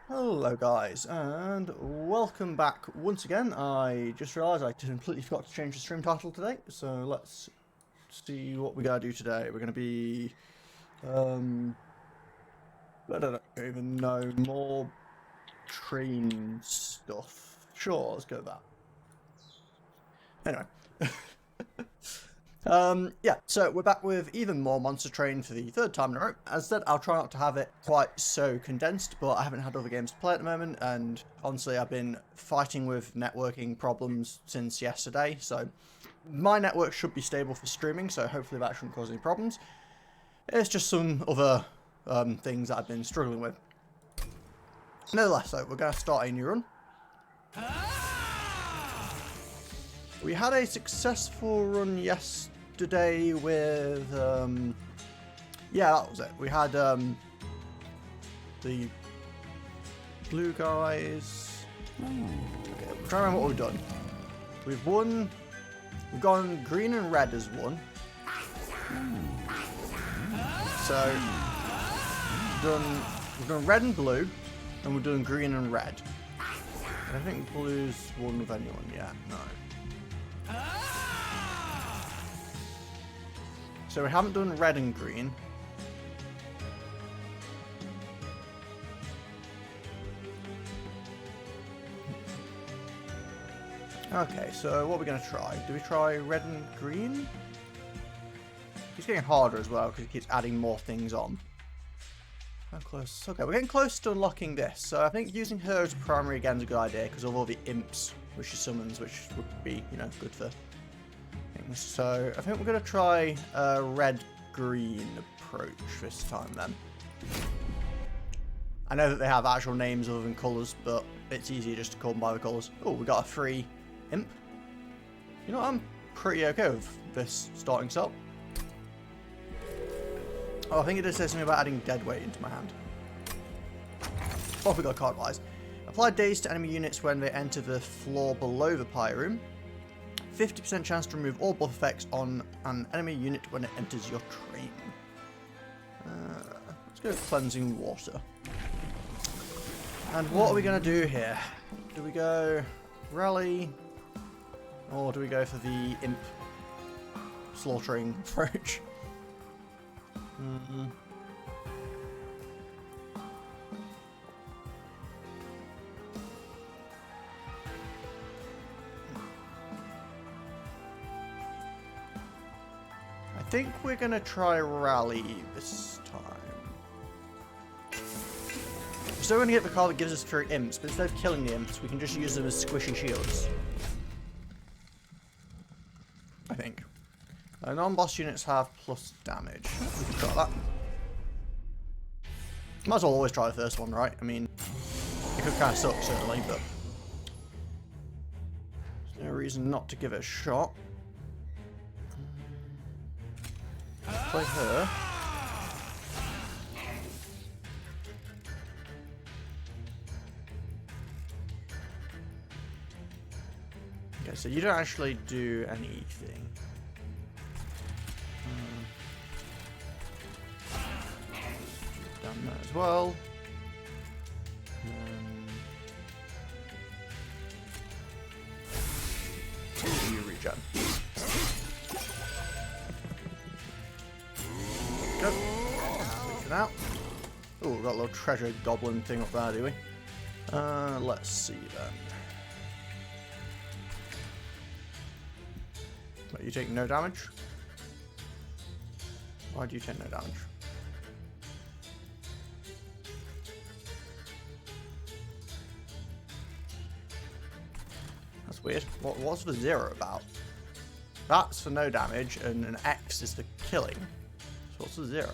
Hello guys, and welcome back once again. I just realised I completely forgot to change the stream title today, so let's see what we gotta do today. We're gonna be, I don't even know, more train stuff. Sure, let's go with that. Anyway. Yeah, so we're back with even more Monster Train for the third time in a row. As said, I'll try not to have it quite so condensed, but I haven't had other games to play at the moment, and honestly, I've been fighting with networking problems since yesterday, so my network should be stable for streaming, so hopefully that shouldn't cause any problems. It's just some other things that I've been struggling with. Nevertheless, though, we're going to start a new run. We had a successful run yesterday with, yeah, that was it. We had the blue guys. Okay, I'm trying to remember what we've done. We've won. We've gone green and red as one. So we've done red and blue, and we've done green and red. I don't think blue's won with anyone yet. No. So we haven't done red and green. Okay, so what are we going to try? Do we try red and green? It's getting harder as well because it keeps adding more things on. How close? Okay, we're getting close to unlocking this. So I think using her as primary again is a good idea because of all the imps which she summons, which would be, you know, good for things. So I think we're going to try a red-green approach this time then. I know that they have actual names other than colours, but it's easier just to call them by the colours. Oh, we got a free imp. You know what, I'm pretty okay with this starting set. Oh, I think it does say something about adding dead weight into my hand. Oh, we got card wise. Apply daze to enemy units when they enter the floor below the pyre room. 50% chance to remove all buff effects on an enemy unit when it enters your train. Let's go with cleansing water. And what are we going to do here? Do we go rally? Or do we go for the imp slaughtering approach? I think we're going to try rally this time. We're still going to get the card that gives us 3 imps, but instead of killing the imps, we can just use them as squishy shields. I think. Non-boss units have plus damage. We can try that. Might as well always try the first one, right? I mean, it could kind of suck, certainly, but there's no reason not to give it a shot. Play her. Okay, so you don't actually do anything. Done that as well. You regen. Go. Reaching out. Oh, we've got a little treasure goblin thing up there, do we? Let's see then. But you take no damage? Why do you take no damage? That's weird. What's the 0 about? That's for no damage, and an X is for killing. So what's the 0?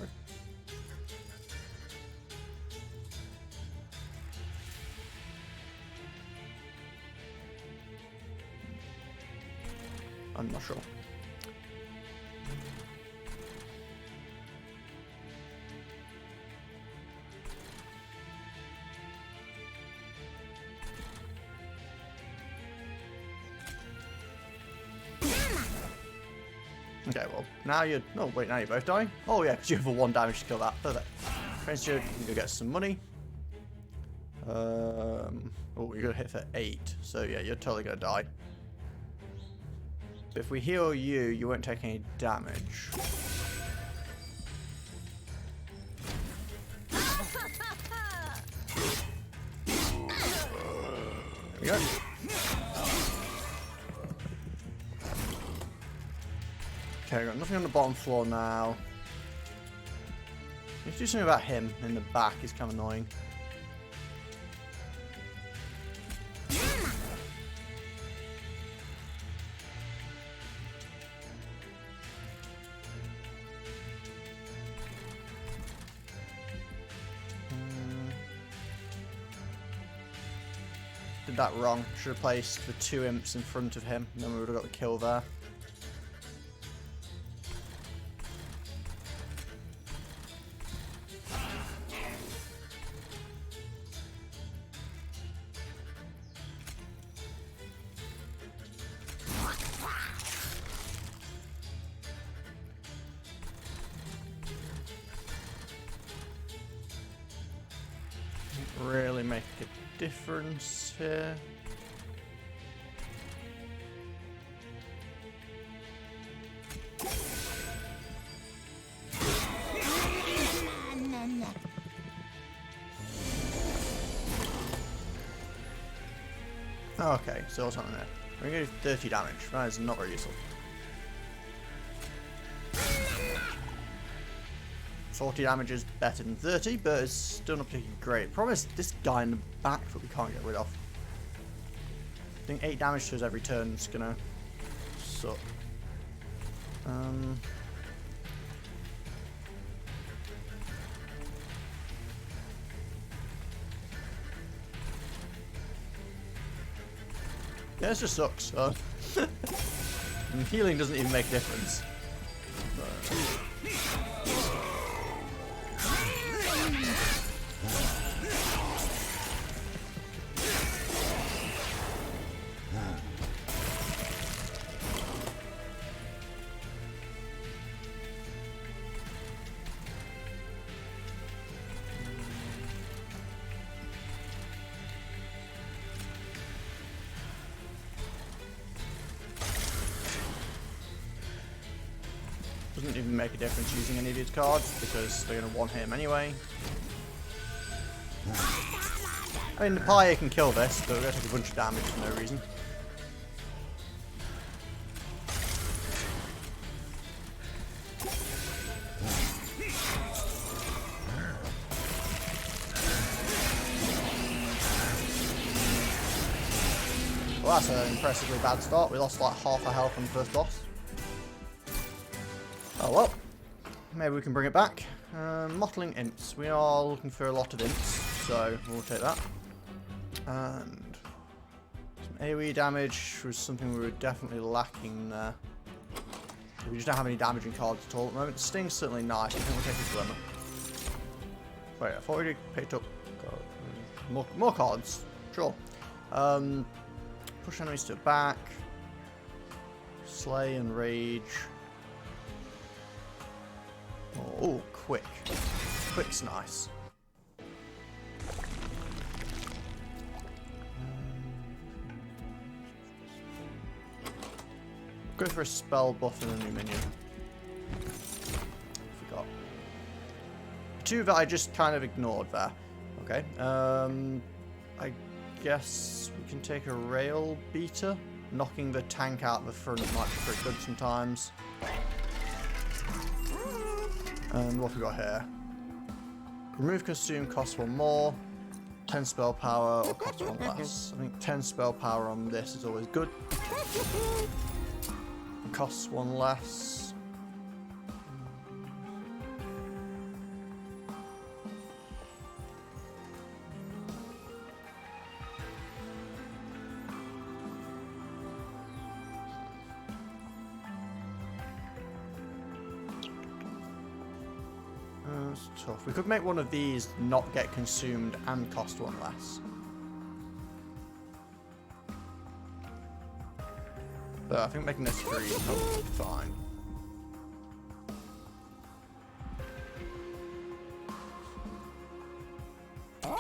I'm not sure. Okay, well, now you're... Oh, wait, now you're both dying? Oh, yeah, because you have a 1 damage to kill that. Perfect. Friends, you can go get some money. Oh, you're gonna hit for 8, so yeah, you're totally gonna die. But if we heal you, you won't take any damage. There we go. Okay, I've got nothing on the bottom floor now. Need to do something about him in the back, he's kind of annoying. Did that wrong. Should have placed the 2 imps in front of him, and then we would have got the kill there. Really make a difference here. Okay, so what's on there? We're going to do 30 damage. That is not very useful. 40 damage is better than 30, but it's still not particularly great. Problem is this guy in the back that we can't get rid of. I think 8 damage to us every turn is gonna suck. Yeah, this just sucks. So. And healing doesn't even make a difference. Doesn't even make a difference using any of these cards because they're going to one-hit him anyway. I mean, the Pyre can kill this, but we're going to take a bunch of damage for no reason. Well, that's an impressively bad start. We lost like half our health on the first boss. Oh well, maybe we can bring it back. Mottling imps. We are looking for a lot of imps, so we'll take that. And some AoE damage was something we were definitely lacking there. We just don't have any damaging cards at all at the moment. Sting's certainly nice. I think we'll take a Glimmer. Wait, I thought we picked up more cards. Sure. Push enemies to the back. Slay and Rage. Oh, quick. Quick's nice. Go for a spell buff and a new minion. Forgot. 2 that I just kind of ignored there. Okay. I guess we can take a rail beater. Knocking the tank out the front might be pretty good sometimes. And what have we got here? Remove costume costs 1 more. 10 spell power or costs 1 less. I think 10 spell power on this is always good. It costs 1 less. That's tough. We could make one of these not get consumed and cost 1 less. But I think making this 3 is probably fine.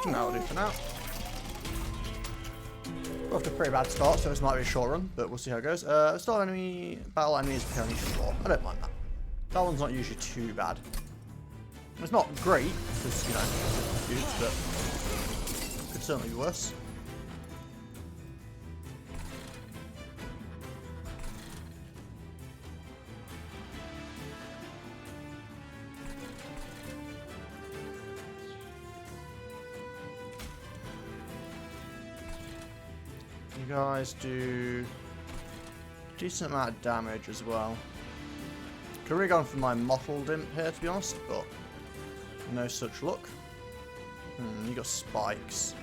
That'll do for now. We're off to a pretty bad start, so this might be a short run, but we'll see how it goes. Start enemy, battle enemy is Pyramid 4. I don't mind that. That one's not usually too bad. It's not great, because, you know, it's huge, but could certainly be worse. You guys do a decent amount of damage as well. Could have really gone for my mottled imp here, to be honest, but no such luck. You got spikes.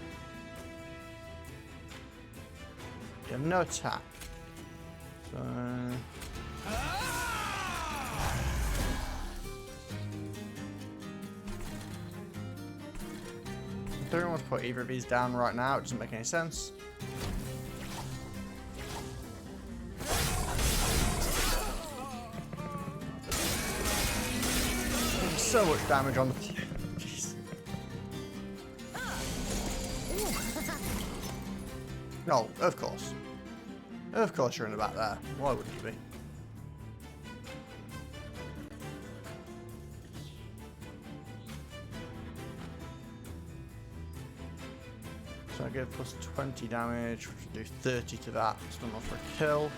You have no attack. So I don't want to put either of these down right now, it doesn't make any sense. So much damage on the jeez. No, of course. Of course you're in the back there. Why wouldn't you be? So I give plus 20 damage, which will do 30 to that. Still not for a kill.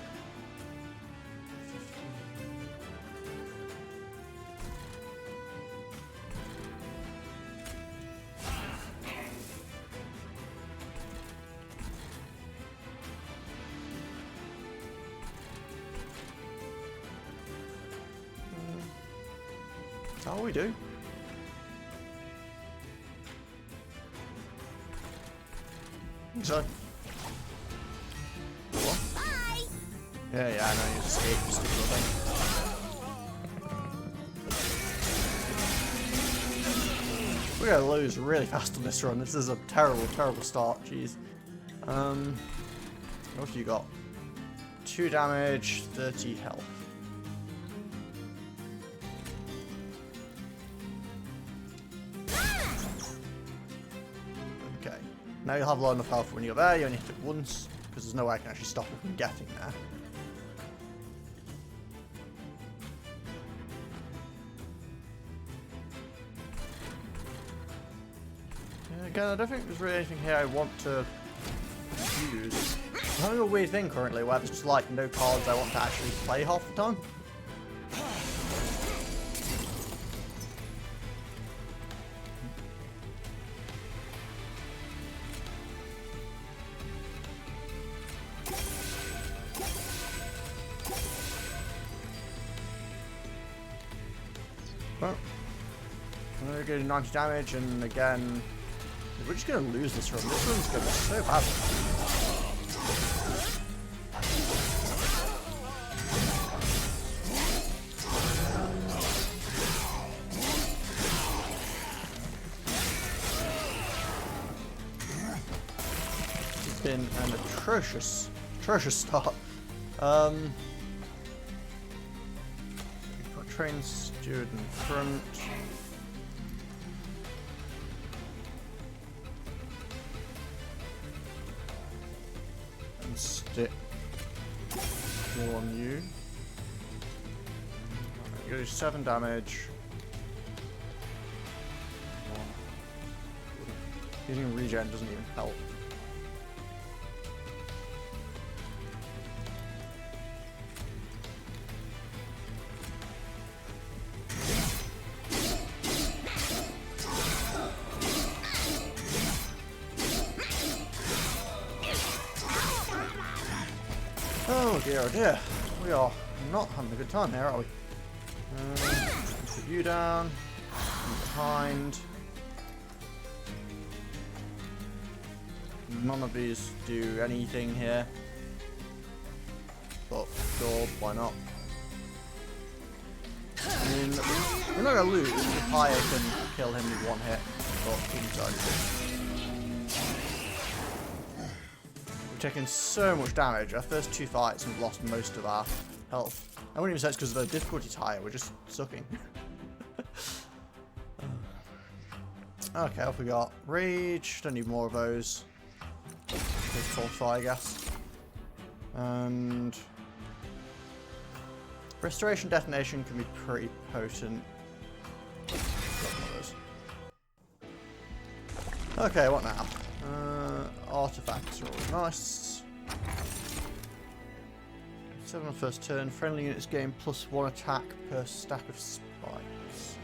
That's all we do. So. Bye. Yeah, I know you escape this stupid thing. We're gonna lose really fast on this run. This is a terrible, terrible start. Jeez. What have you got? 2 damage, 30 health. Now you'll have low enough health when you're there, you only hit it once, because there's no way I can actually stop it from getting there. Yeah, again, I don't think there's really anything here I want to use. I'm having a weird thing currently where there's just like no cards I want to actually play half the time. Well, we're getting 90 damage, and again, we're just going to lose this run. This run's going to be so bad. It's been an atrocious start. Train steward in front. And stick more on you. You do 7 damage. Using regen doesn't even help. Oh dear, we are not having a good time here, are we? Put you down, behind. None of these do anything here, but sure, why not? I mean, we're not gonna lose if Haya can kill him with 1 hit, but he's done. Taking so much damage. Our first 2 fights and we've lost most of our health. I wouldn't even say it's because the difficulty's higher, we're just sucking. Okay, off we got. Rage, don't need more of those. Fortify, I guess. And restoration detonation can be pretty potent. Okay, what now? Artifacts are always nice. 7 on first turn. Friendly units gain +1 attack per stack of spikes.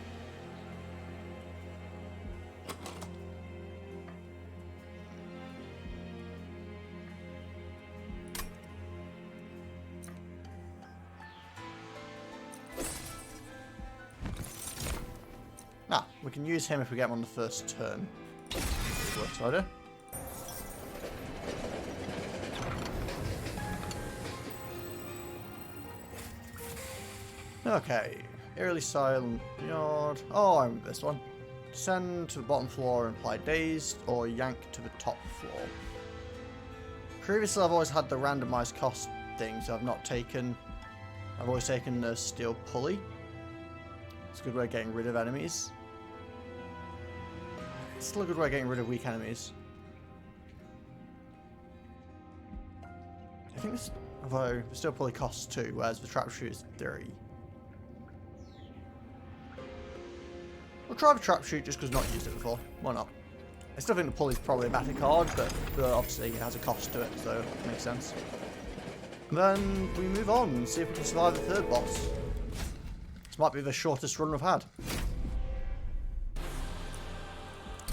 Ah, we can use him if we get him on the first turn. Works idea. Okay, eerily silent yard. Oh, I remember this one. Descend to the bottom floor and apply dazed, or yank to the top floor. Previously, I've always had the randomized cost thing, so I've always taken the steel pulley. It's a good way of getting rid of enemies. It's still a good way of getting rid of weak enemies. I think this, although the steel pulley costs 2, whereas the trap shoot is 3. We'll try the trap shoot just because I've not used it before. Why not? I still think the pulley's probably a better card, but obviously it has a cost to it, so it makes sense. And then we move on and see if we can survive the third boss. This might be the shortest run we've had.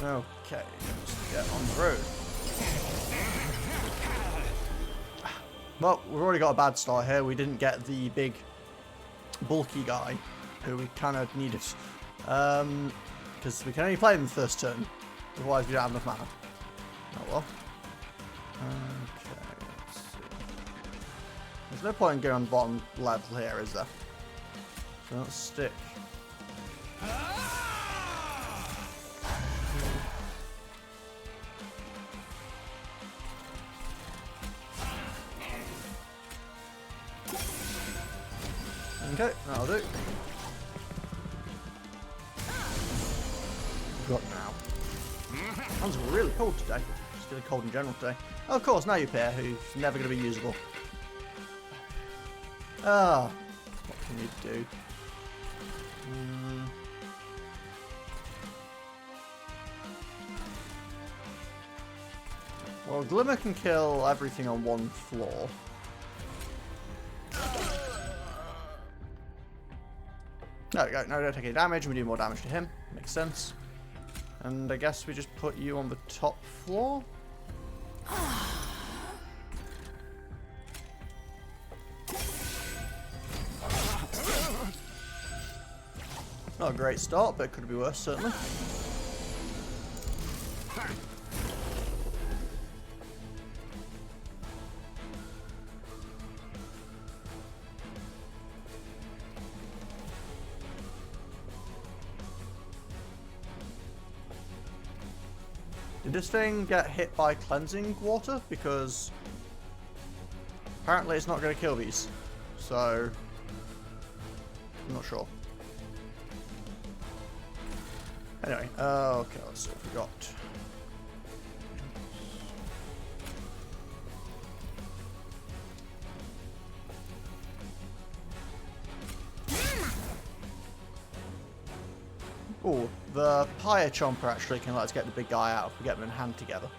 Okay, let's get on the road. Well, we've already got a bad start here. We didn't get the big, bulky guy who we kind of needed. Because we can only play him in the first turn. Otherwise, we don't have enough mana. Oh well. Okay, let's see. There's no point in going on the bottom level here, is there? So let's stick. Okay, that'll do. Got now. Hands are really cold today. Just really cold in general today. Oh, of course, now you pair who's never going to be usable. Ah, what can you do? Well, Glimmer can kill everything on one floor. There we go. No, don't take any damage. We do more damage to him. Makes sense. And I guess we just put you on the top floor. Not a great start, but it could be worse, certainly. Did this thing get hit by cleansing water? Because apparently it's not going to kill these. So, I'm not sure. Anyway, okay, let's see what we got. Oh, the Pyre Chomper actually can let us get the big guy out if we get them in hand together.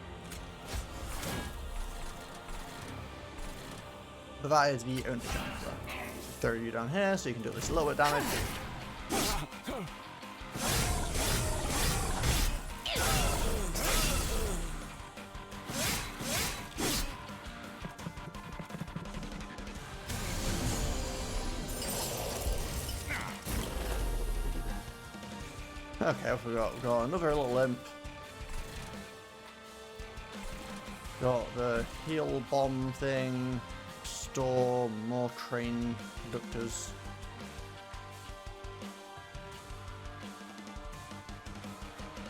But that is the only chance. Throw you down here so you can do this lower damage. Okay, what we got? We've got another little imp. Got the heal bomb thing. Store more train conductors.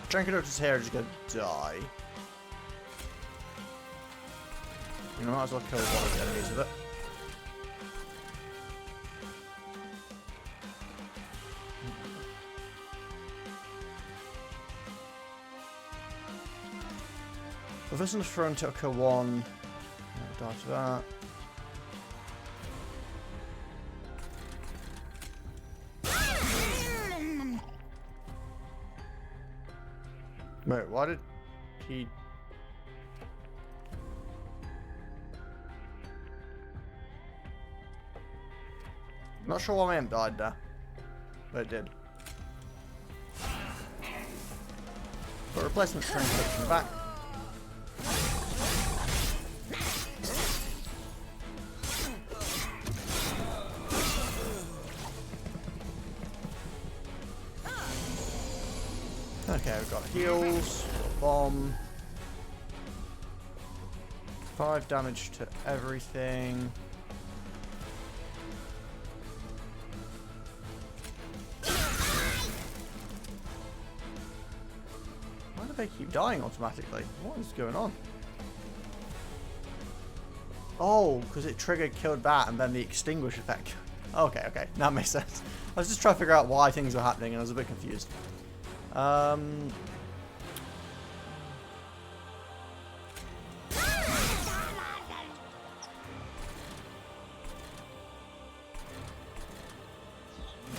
Train conductors here are just gonna die. You know, might as well kill one of the enemies with it. Reverse on the front, it'll kill one. Die to that. Wait, why did he... Not sure why my imp died there, but it did. But replacement train in the back. Okay, we've got heals, got a bomb. 5 damage to everything. Why do they keep dying automatically? What is going on? Oh, because it triggered, killed that, and then the extinguish effect. Okay, okay, that makes sense. I was just trying to figure out why things were happening, and I was a bit confused.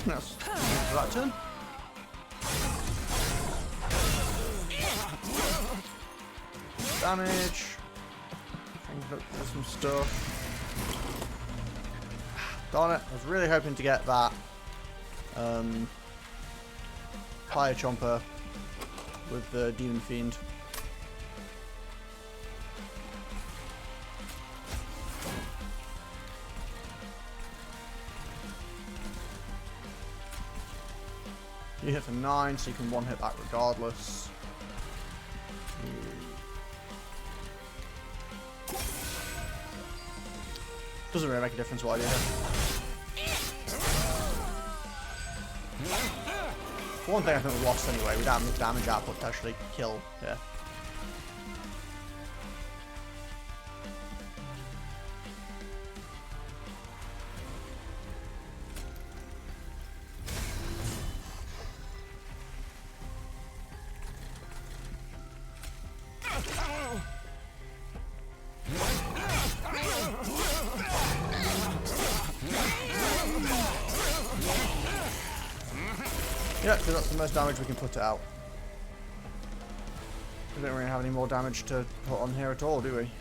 That's that turn. Damage. Look for some stuff. Darn it! I was really hoping to get that. Fire Chomper with the Demon Fiend. You hit for 9, so you can one-hit that regardless. Doesn't really make a difference what I do here. For one thing, I think we lost anyway. We don't have enough damage output to actually kill here. Yeah, because that's the most damage we can put it out. We don't really have any more damage to put on here at all, do we?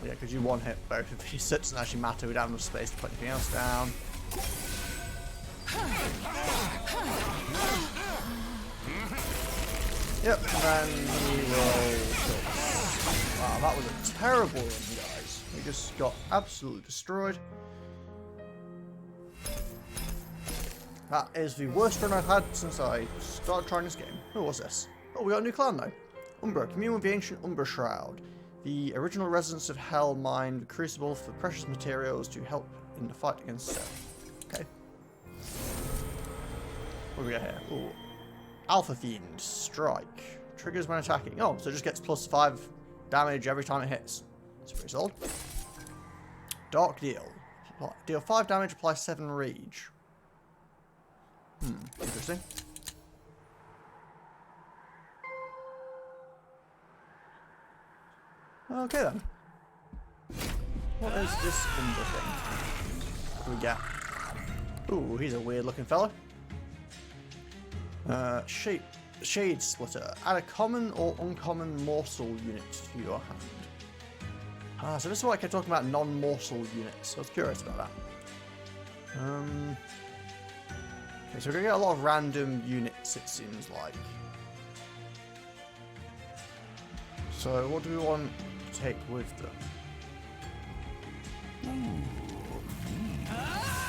Yeah, because you one hit both of these, so it doesn't actually matter. We don't have enough space to put anything else down. Yep, and then we will kill. Wow, that was a terrible run, guys. We just got absolutely destroyed. That is the worst run I've had since I started trying this game. Oh, what's this? Oh, we got a new clan though. Umbra, commune with the ancient Umbra Shroud. The original residents of Hell mined the Crucible for precious materials to help in the fight against Seth. Okay. What do we got here? Ooh. Alpha Fiend, Strike. Triggers when attacking. Oh, so it just gets +5 damage every time it hits. That's pretty solid. Dark Deal. Deal 5 damage, apply 7 rage. Interesting. Okay then. What is this Umbra thing? What do we get? Ooh, he's a weird looking fella. Shade Splitter. Add a common or uncommon morsel unit to your hand. Ah, so this is what I kept talking about, non-morsel units. I was curious about that. Okay, so we're going to get a lot of random units, it seems like. So what do we want to take with them?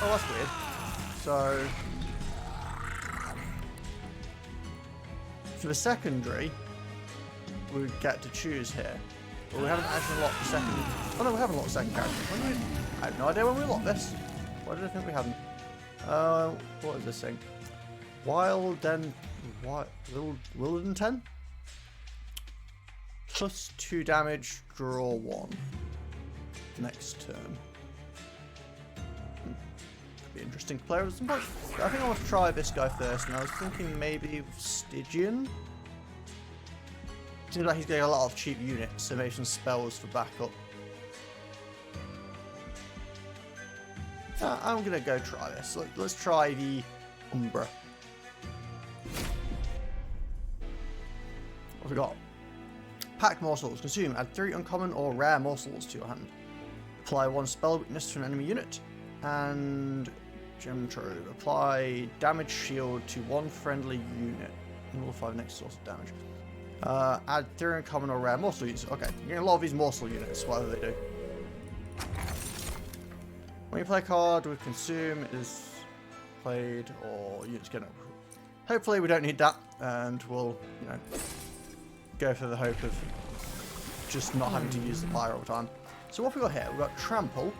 Oh, that's weird. So... for the secondary, we get to choose here. But we haven't actually locked the second... oh no, we haven't locked the second character. I have no idea when we locked this. Why did I think we hadn't? What is this thing? Wilden 10? +2 damage, draw 1. Next turn. interesting to play with. But I think I want to try this guy first, and I was thinking maybe Stygian. Seems like he's getting a lot of cheap units, so maybe some spells for backup. I'm gonna go try this. Let's try the Umbra. What have we got? Pack morsels. Consume. Add 3 uncommon or rare morsels to your hand. Apply 1 spell weakness to an enemy unit. And Gem Trove. Apply damage shield to 1 friendly unit. Nullify the next source of damage. Add 3 uncommon or rare morsel units. Okay, you're getting a lot of these morsel units, whatever they do. When you play a card with consume, it is played or units get up. Hopefully we don't need that, and we'll, you know, go for the hope of just not having to use the pyro all the time. So what have we got here? We've got trample.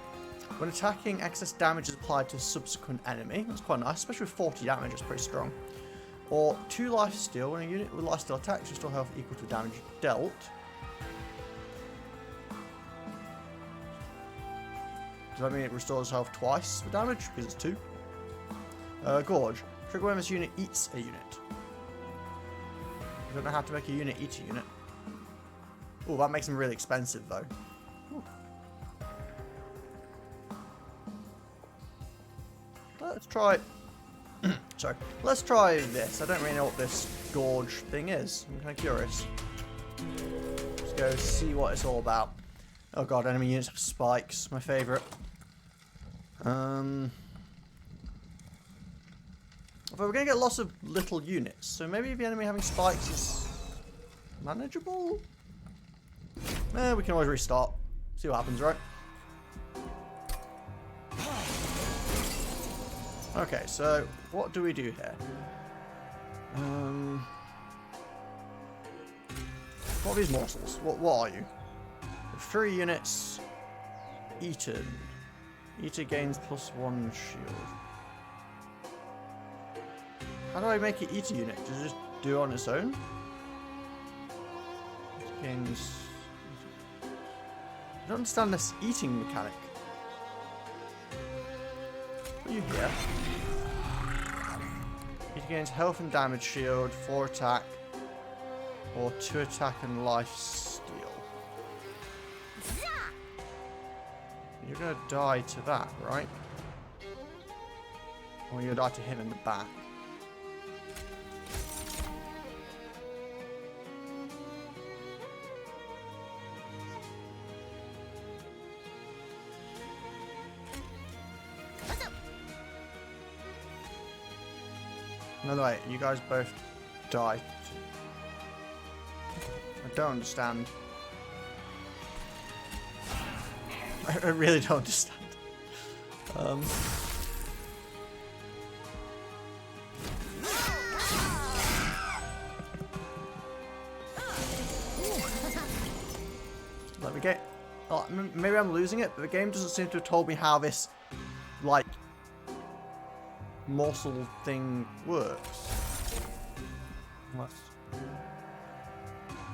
When attacking, excess damage is applied to a subsequent enemy. That's quite nice, especially with 40 damage, it's pretty strong. Or 2 lifesteal. When a unit with lifesteal attacks, restore health equal to damage dealt. Does that mean it restores health twice for damage? Because it's 2. Gorge. Trigger when this unit eats a unit. I don't know how to make a unit eat a unit. Oh, that makes them really expensive though. Ooh. Let's try... Sorry. Let's try this. I don't really know what this Gorge thing is. I'm kind of curious. Let's go see what it's all about. Oh god, enemy units have spikes. My favourite. But we're going to get lots of little units, so maybe the enemy having spikes is manageable? We can always restart. See what happens, right? Okay, so what do we do here? What are these morsels? What are you? 3 units eaten. Eater gains +1 shield. How do I make it eat a unit? Does it just do it on its own? It gains... I don't understand this eating mechanic. What are you here? It gains health and damage shield, 4 attack, or 2 attack and life steal. You're gonna die to that, right? Or you're gonna die to him in the back. No, wait, you guys both die. I don't understand. I really don't understand. Let me get... Oh, maybe I'm losing it, but the game doesn't seem to have told me how this, like, morsel thing works. Let's...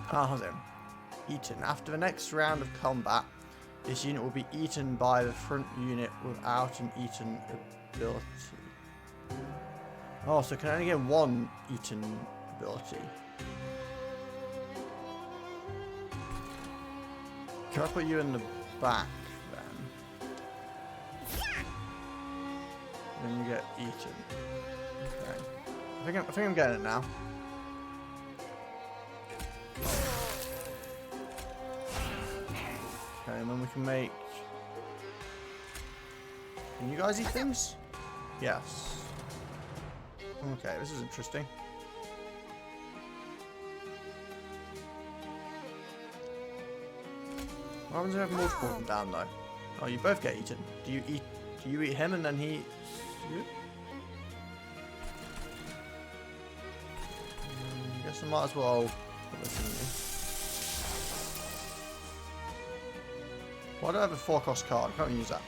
how's it? Eaten. After the next round of combat, this unit will be eaten by the front unit without an eaten ability. Oh, so can I only get 1 eaten ability? Can I put you in the back then? Then you get eaten. Okay. I think I'm getting it now. Okay, and then we can make... Can you guys eat things? Yes. Okay, this is interesting. What happens if I have multiple of them down though? Oh, you both get eaten. Do you eat him and then he eats you? Guess I might as well put this in you. Why do I have a 4-cost card? I can't use that.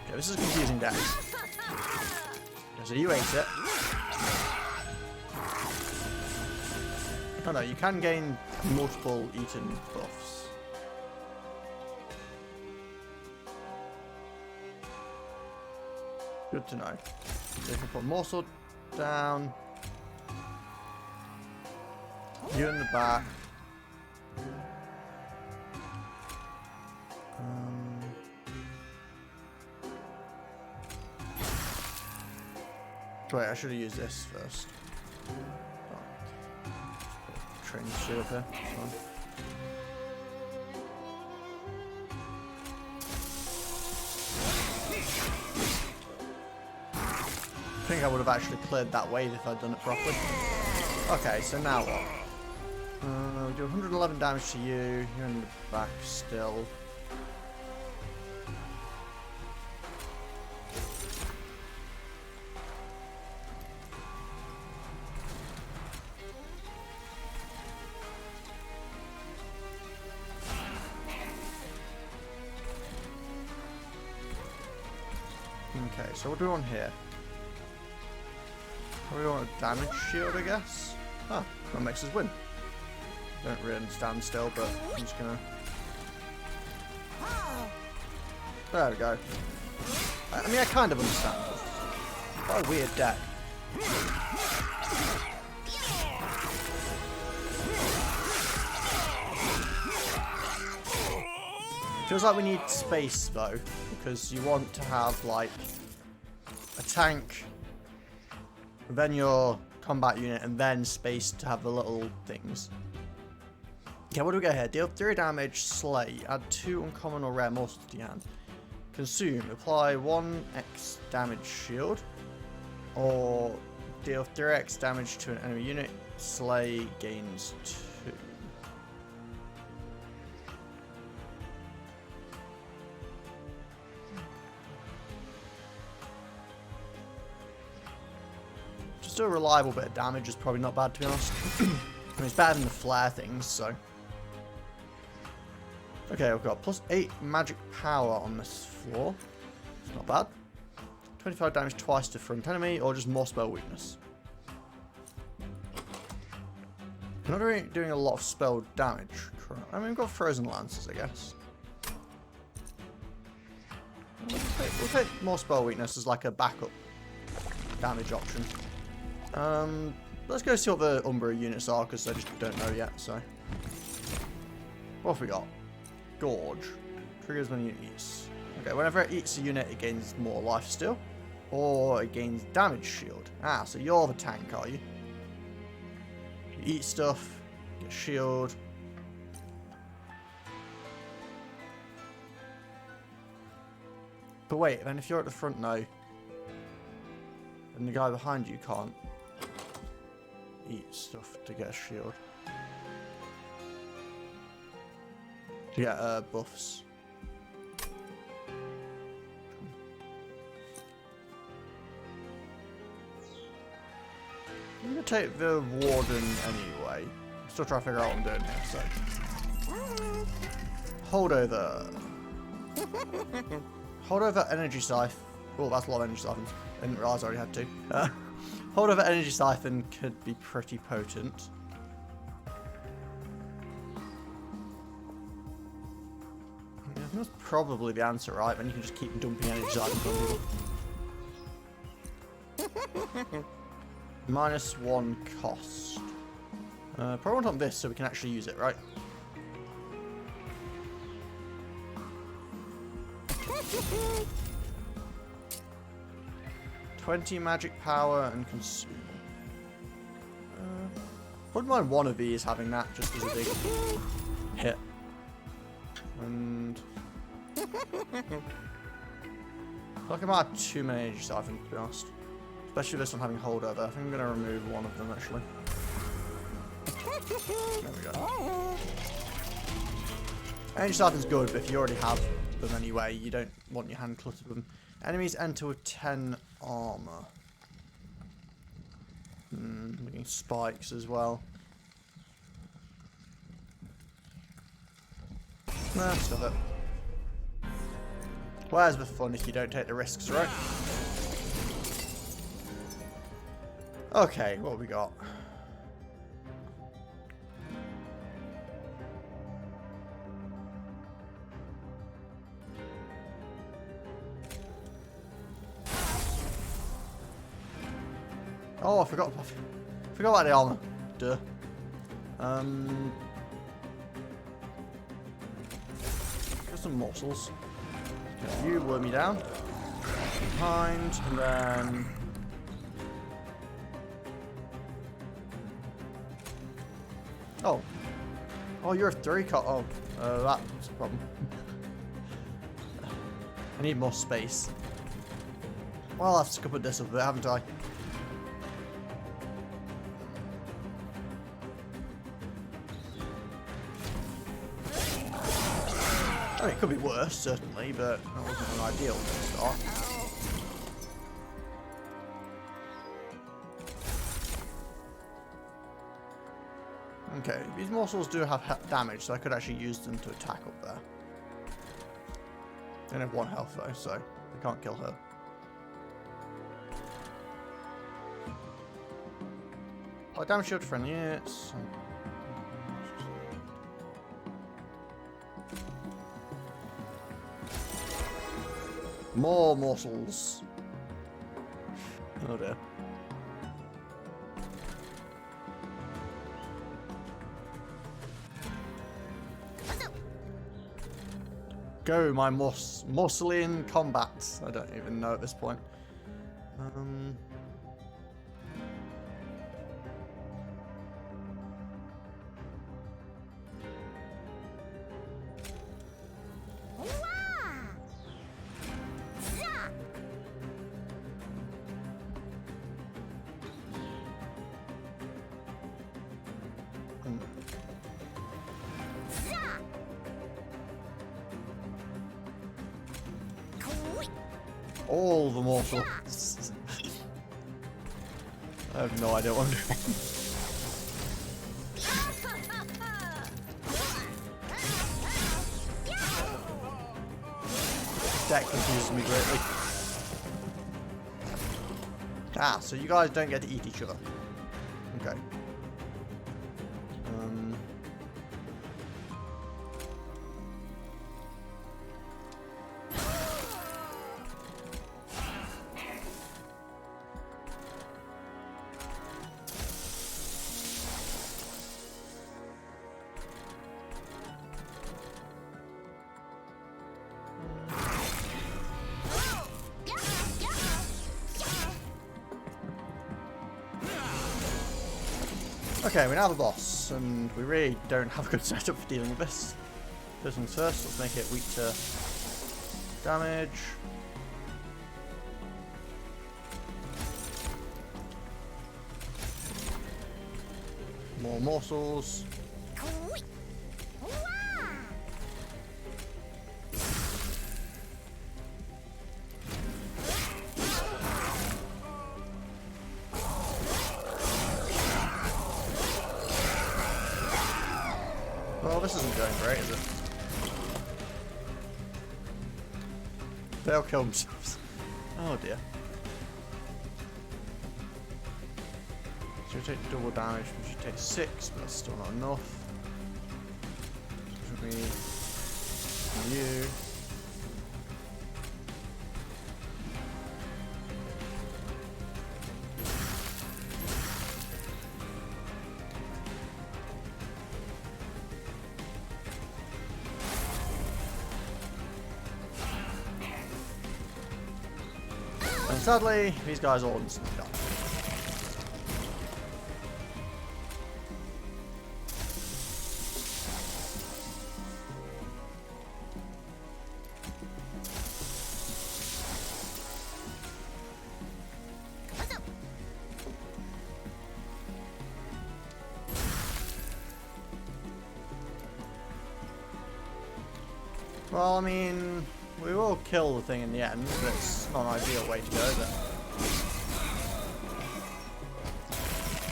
Okay, this is a confusing deck. Okay, so you ate it. Oh no, you can gain multiple eaten buffs. Good to know. So if I put morsel down. You in the back. Wait, I should have used this first. Oh. Train shield here. That's fine. I think I would have actually cleared that wave if I'd done it properly. Okay, so now what? We do 111 damage to you. You're in the back still. Okay, so what do we want here? We want a damage shield, I guess. Ah, that makes us win. Don't really understand still, but I'm just gonna. There we go. I mean, I kind of understand. What a weird deck. Feels like we need space though, because you want to have like a tank, then your combat unit, and then space to have the little things. Okay, what do we get here? Deal 3 damage, slay. Add 2 uncommon or rare morsels to your hand. Consume. Apply 1x damage shield. Or deal 3x damage to an enemy unit. Slay gains 2. Just a reliable bit of damage is probably not bad, to be honest. I mean, it's better than the flare things, so. Okay, we've got plus 8 magic power on this floor. It's not bad. 25 damage twice to front enemy, or just more spell weakness. We're not really doing a lot of spell damage. I mean, we've got frozen lances, I guess. We'll take more spell weakness as like a backup damage option. Let's go see what the Umbra units are, because I just don't know yet, so. What have we got? Gorge. Triggers when you eats. Okay, whenever it eats a unit, it gains more life steal. Or it gains damage shield. Ah, so you're the tank, are you? You eat stuff, get shield. But wait, then if you're at the front now, then the guy behind you can't eat stuff to get a shield. To get buffs. I'm gonna take the warden anyway. I'm still trying to figure out what I'm doing here, so. Holdover. Holdover energy scythe. Oh, that's a lot of energy siphons. I didn't realise I already had two. Holdover energy siphon could be pretty potent. I think that's probably the answer, right? Then you can just keep dumping energy siphons on people. -1 cost. Probably want this so we can actually use it, right? $20 magic power and consume. Wouldn't mind one of these having that just as a big hit. And I might have too many energy siphons, to be honest. Especially this one having holdover. I think I'm going to remove one of them, actually. There we go. Energy siphon's good, but if you already have them anyway, you don't want your hand cluttered with them. Enemies enter with 10 armor. Making spikes as well. Nah, stuff it. Where's the fun if you don't take the risks, right? Okay, what have we got? Oh, I forgot about the armor. Duh. Got some morsels. Okay, you lure me down. Behind, and then... Oh. Oh, you're a 3-cut. Oh, that's a problem. I need more space. Well, I'll have to put this up a bit, haven't I? I mean, it could be worse, certainly, but that wasn't an ideal start. Okay, these morsels do have damage, so I could actually use them to attack up there. They only have 1 health though, so I can't kill her. Oh, damage shield to friendly units. More morsels. Oh dear. Go, my Morselian combat. I don't even know at this point. All the morsels. I have no idea what I'm doing. Deck confuses me greatly. Ah, so you guys don't get to eat each other. Okay. Okay, we now have a boss, and we really don't have a good setup for dealing with this. First things first, let's make it weak to damage. More morsels. Well, this isn't going great, is it? They'll kill themselves. Oh dear. So we take double damage, we should take 6, but that's still not enough. Should we... You... And sadly, these guys all instantly die. Well, I mean, we will kill the thing in the end, but it's not an ideal way to go, is it?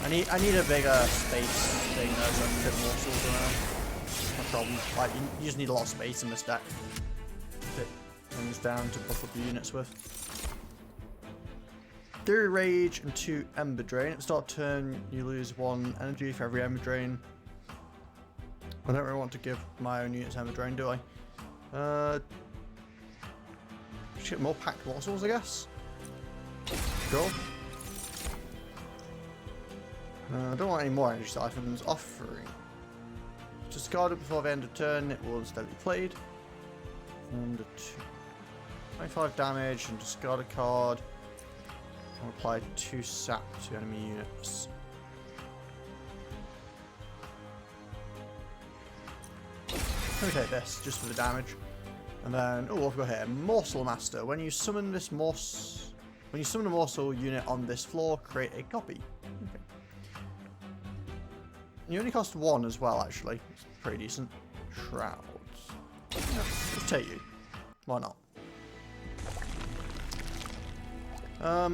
I need a bigger space thing though, so I can fit morsels around. No problem. Like, you just need a lot of space in this deck. Fit things down to buff up your units with. Theory Rage and 2 Ember Drain. At the start of turn, you lose 1 energy for every Ember Drain. I don't really want to give my own units Ember Drain, do I? Should get more packed morsels, I guess. Cool. I don't want any more energy siphons. Offering. Discard it before the end of turn, it will instead be played. And 25 damage and discard a card. I'll apply 2 sap to enemy units. Let me take this just for the damage. And then, oh, I've got here, Morsel Master. When you summon a morsel unit on this floor, create a copy. Okay. You only cost 1 as well, actually. It's pretty decent. Shrouds. Let's take you. Why not?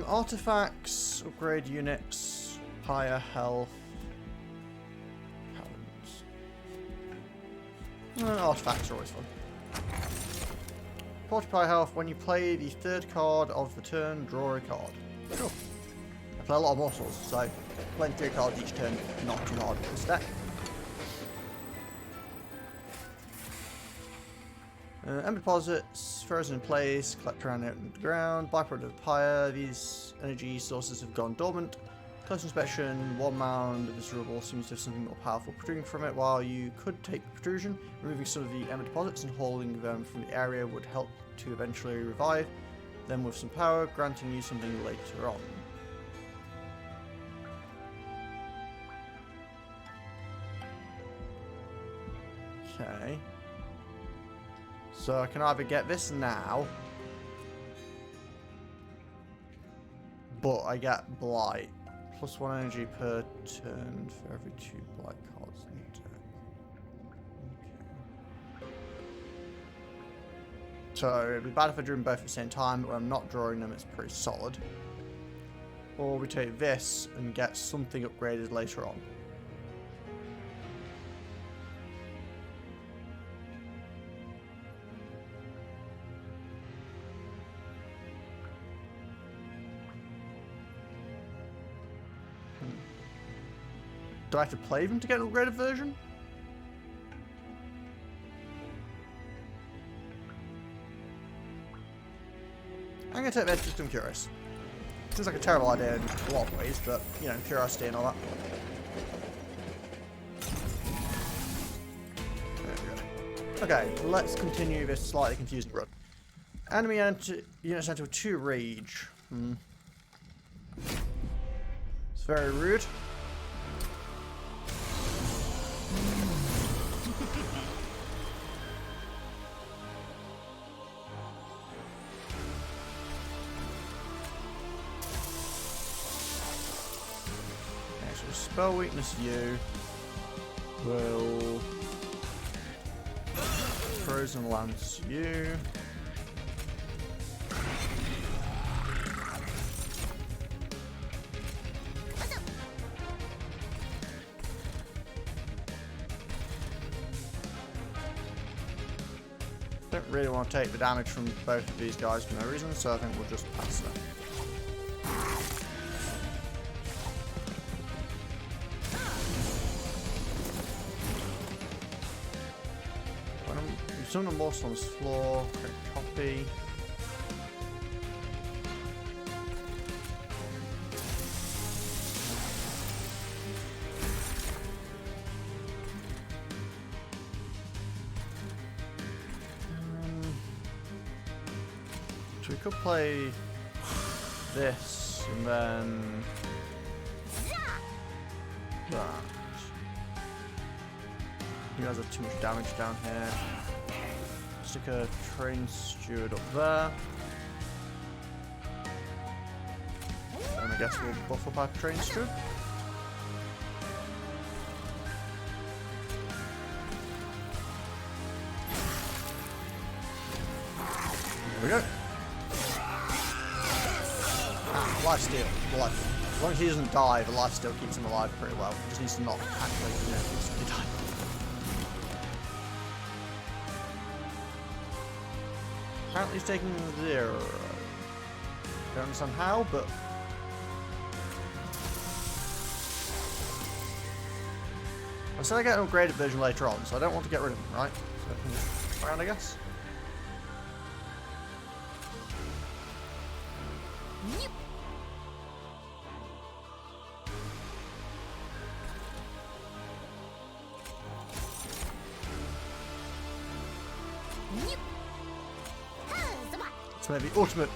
Artifacts, upgrade units, higher health. Artifacts are always fun. Fortify health. When you play the 3rd card of the turn, draw a card. Cool. I play a lot of morsels, so playing 3 cards each turn, not too hard to stack. Ember deposits, frozen in place, collect around out the ground, byproduct of pyre. These energy sources have gone dormant. Close inspection, 1 mound of this rubble seems to have something more powerful protruding from it. While you could take the protrusion, removing some of the ember deposits and hauling them from the area would help to eventually revive them with some power, granting you something later on. Okay. So I can either get this now, but I get Blight. Plus 1 energy per turn for every 2 Blight cards in the deck. Okay. So it'd be bad if I drew them both at the same time, but when I'm not drawing them, it's pretty solid. Or we take this and get something upgraded later on. Do I have to play them to get an upgraded version? I'm going to take this just because I'm curious. Seems like a terrible idea in a lot of ways, but, you know, curiosity and all that. There we go. Okay, let's continue this slightly confusing run. Enemy units enter with 2 rage. It's very rude. Spell weakness you will frozen lance you. Don't really want to take the damage from both of these guys for no reason, so I think we'll just pass that. Summon a morsel on this floor, create a copy. So we could play this and then that. You guys have too much damage down here. Stick a train steward up there. And I guess we'll buff up our train steward. There we go. Lifesteal. Life. As long as he doesn't die, the lifesteal keeps him alive pretty well. He just needs to not actually instantly die. Apparently he's taking 0. Don't understand how, but... I said I get an upgraded version later on, so I don't want to get rid of him, right? So I can just around, I guess. So maybe ultimate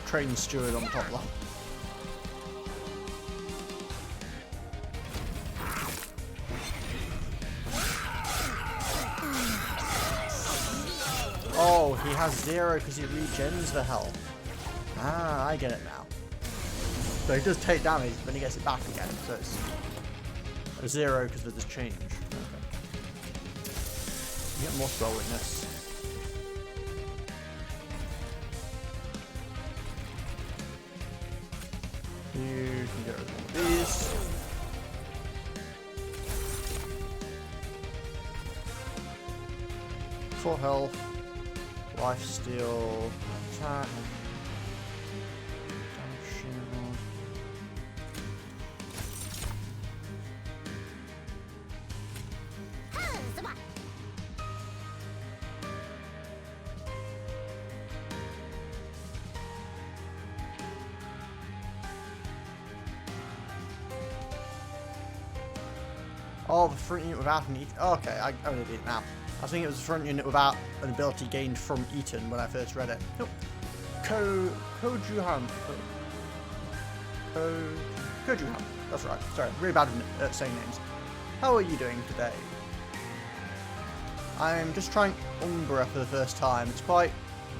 train steward on the top level. Oh, he has 0 because he regens the health. Ah, I get it now. So he does take damage, but he gets it back again. So it's a 0 because of this change. Okay. You get more spell witness. You can get rid of these. Full health. Life steal, attack, damage shield. Oh, the front unit without an okay, I only did it now. I think it was the front unit without an ability gained from Eaton when I first read it. Nope. Kojuhan. Kojuhan. That's right. Sorry, really bad at saying names. How are you doing today? I'm just trying Umbra for the first time. It's quite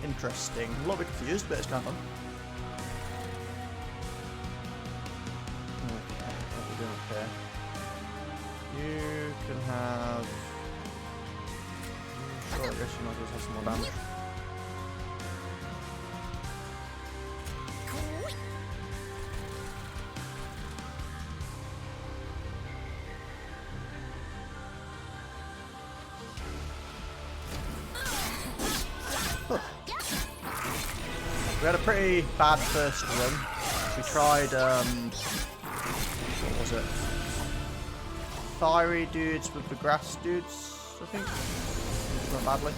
interesting. I'm a little bit confused, but it's kind of fun. Okay, what are we doing up here? You can have... Sure, I guess you might as well have some more damage. We had a pretty bad first run. We tried, what was it? Fiery dudes with the grass dudes, I think. Not badly.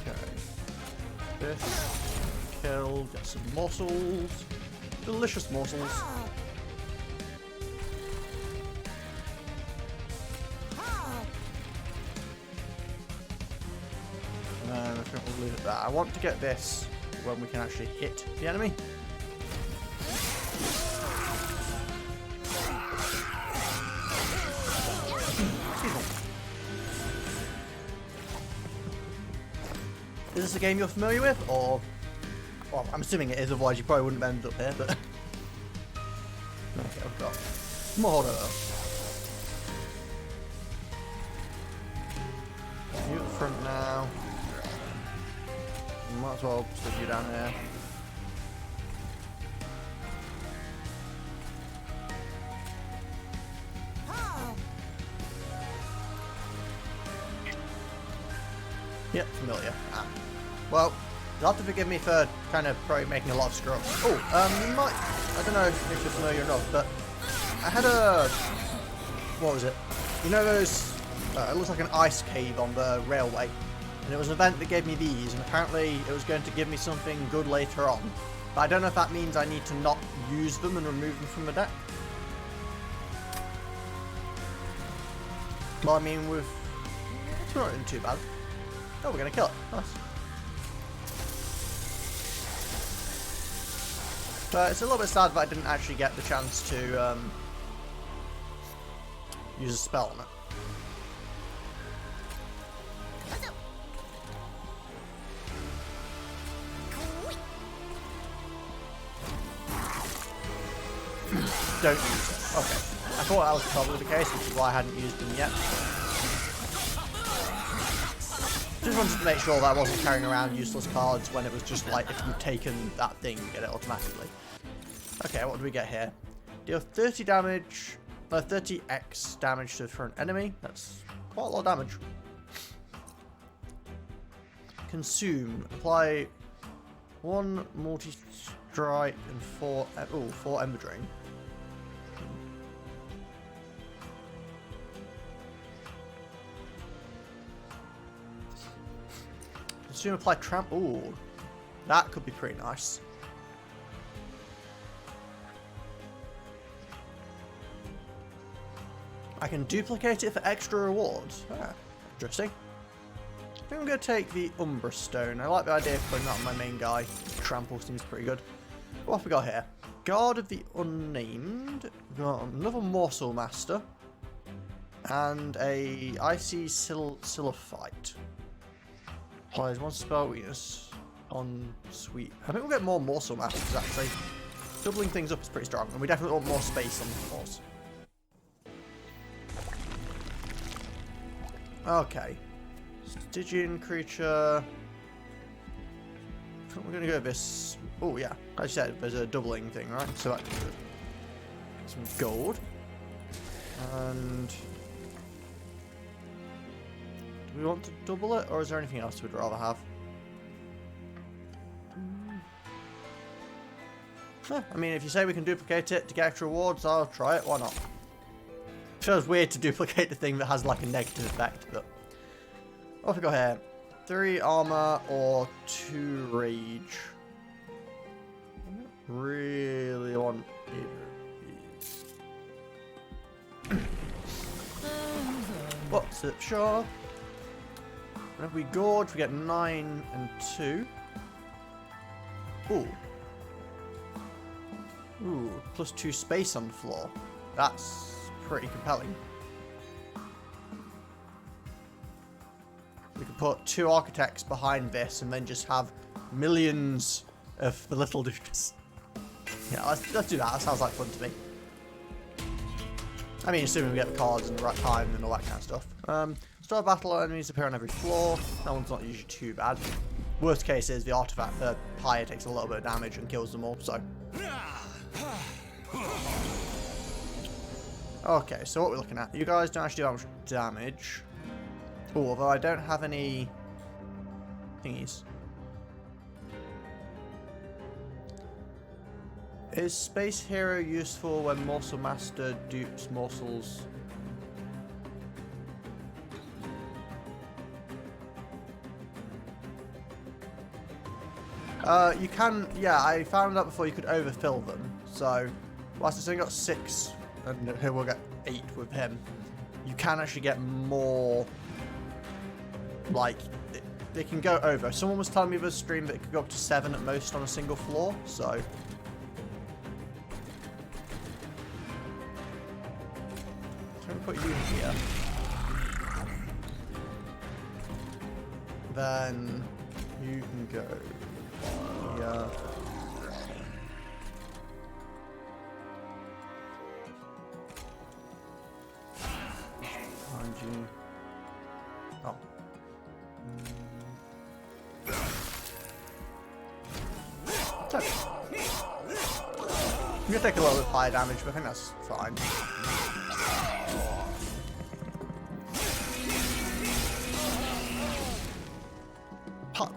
Okay. This. Kill. Get some morsels. Delicious morsels. I think we'll leave it there. I want to get this when we can actually hit the enemy. Is this a game you're familiar with, or... Well, I'm assuming it is, otherwise you probably wouldn't have ended up here, but... Okay, I've got more though. You at the front now. Might as well stick you down here. Yep, familiar. Ah. Well, you'll have to forgive me for kind of probably making a lot of screw-ups. Oh, you might... I don't know if you're familiar enough, but I had a... What was it? You know those... it looks like an ice cave on the railway. And it was an event that gave me these, and apparently it was going to give me something good later on. But I don't know if that means I need to not use them and remove them from the deck. Well, I mean, it's not doing too bad. Oh, we're going to kill it. Nice. But it's a little bit sad that I didn't actually get the chance to use a spell on it. Don't use it. Okay. I thought that was probably the case, which is why I hadn't used them yet. Just wanted to make sure that I wasn't carrying around useless cards when it was just like if you've taken that thing, you get it automatically. Okay, what do we get here? Deal 30 damage, 30x damage to the front enemy. That's quite a lot of damage. Consume. Apply 1 multi-strike and 4 Ember Drain. Consume apply tramp. Ooh, that could be pretty nice. I can duplicate it for extra rewards. Ah, interesting. I think I'm going to take the Umbra Stone. I like the idea of putting that on my main guy. Trample seems pretty good. What have we got here? Guard of the Unnamed. We've got another Morsel Master. And a Icy Silophyte. Applies one spell weakness on sweep. I think we'll get more Morsel Masters actually. Doubling things up is pretty strong. And we definitely want more space on the floors. Okay. Stygian creature. I think we're going to go with this. Oh, yeah. Like I said, there's a doubling thing, right? So that's good. Some gold. And. Do we want to double it, or is there anything else we'd rather have? I mean, if you say we can duplicate it to get extra rewards, I'll try it. Why not? It feels weird to duplicate the thing that has like a negative effect, but what have we got here? 3 armor or 2 rage. I don't really want either of these. What's it? Sure. Whenever we gorge, we get 9 and 2. Ooh. Ooh, plus 2 space on the floor. That's pretty compelling. We could put 2 architects behind this and then just have millions of the little dudes. Yeah, let's do that. That sounds like fun to me. I mean, assuming we get the cards in the right time and all that kind of stuff. Start battle, enemies appear on every floor. That one's not usually too bad. Worst case is the artifact, the pyre takes a little bit of damage and kills them all, so. Okay, so what we're looking at. You guys don't actually do that much damage. Ooh, although I don't have any thingies. Is Space Hero useful when Morsel Master dupes morsels? You can, yeah, I found out before you could overfill them. So, whilst it's only got 6, and here we'll get 8 with him, you can actually get more, like, they can go over. Someone was telling me this stream that it could go up to 7 at most on a single floor, so. Put you here. Then you can go here. Behind you. Oh. I'm gonna take a little bit of higher damage, but I think that's fine.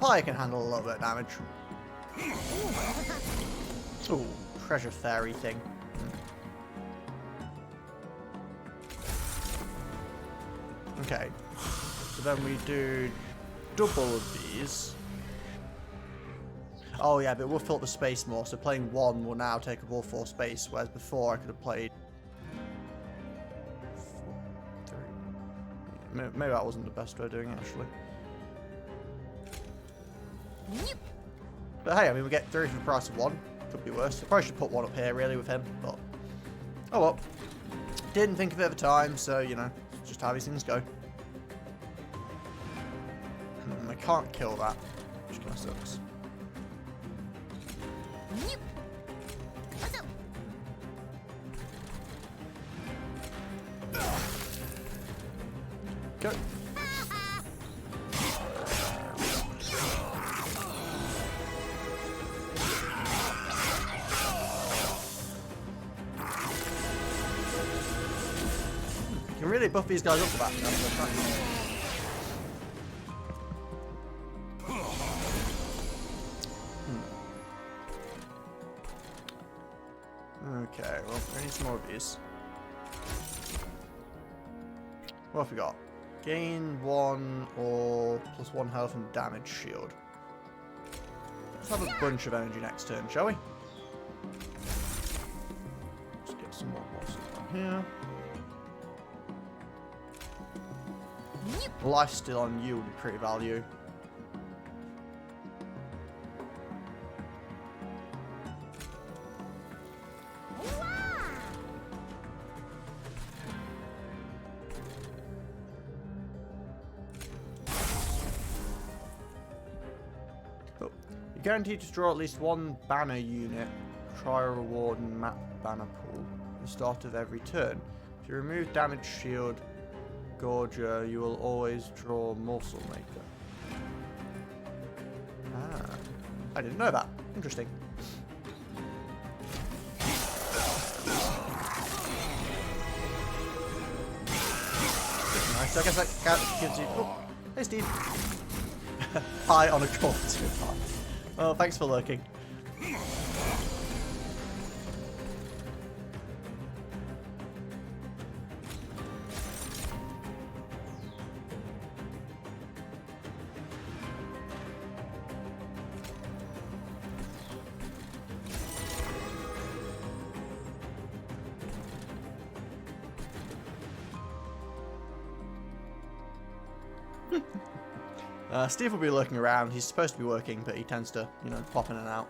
Pyre can handle a little bit of damage. Ooh, treasure fairy thing. Okay, so then we do double of these. Oh yeah, but we'll fill up the space more, so playing 1 will now take up all 4 space, whereas before I could have played 4, 3. Maybe that wasn't the best way of doing it, actually. But hey, I mean, we get 3 for the price of 1. Could be worse. I probably should put 1 up here, really, with him, but oh well. Didn't think of it at the time, so, you know, it's just how these things go. I can't kill that, which kind of sucks. Go. You can really buff these guys up the back. Okay, well, we need some more of these. What have we got? Gain 1 or +1 health and damage shield. Let's have a bunch of energy next turn, shall we? Let's get some more bosses down here. Lifesteal on you would be pretty value. Oh. You're guaranteed to draw at least one banner unit. Try a reward and map banner pool at the start of every turn. If you remove damage shield Gorger, you will always draw Morsel Maker. Ah, I didn't know that. Interesting. Nice. I guess that gives you. Oh, hey, Steve. Hi on a call too far. Well, thanks for lurking. Steve will be lurking around. He's supposed to be working, but he tends to, you know, pop in and out.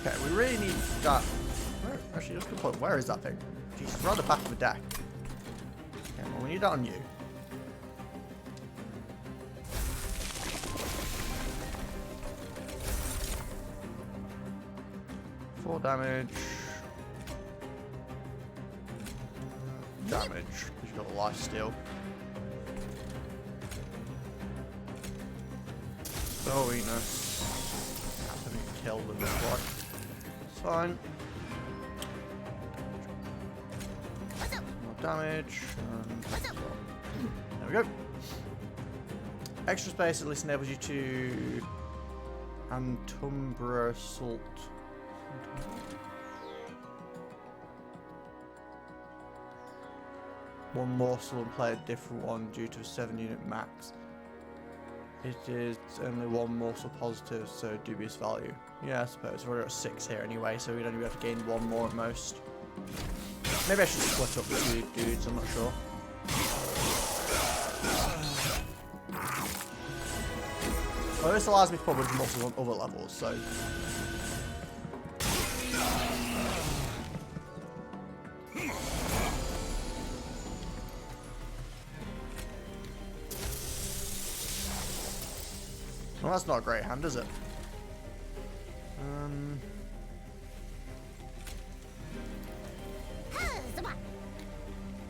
Okay, we really need that. Actually, just a good point. Where is that thing? Jeez, around the back of the deck. Okay, well, we need that on you. Four damage. Damage, because you've got a lifesteal. So weakness. Have to kill them this one. It's fine. More damage. There we go. Extra space at least enables you to Antumbra Assault. One morsel and play a different one due to a 7-unit max. It is only one morsel positive, so dubious value. Yeah, I suppose. We're at 6 here anyway, so we'd only be able to gain one more at most. Maybe I should split up the two dudes, I'm not sure. Well, this allows me to put a bunch of morsels on other levels, so... Well, that's not a great hand, is it?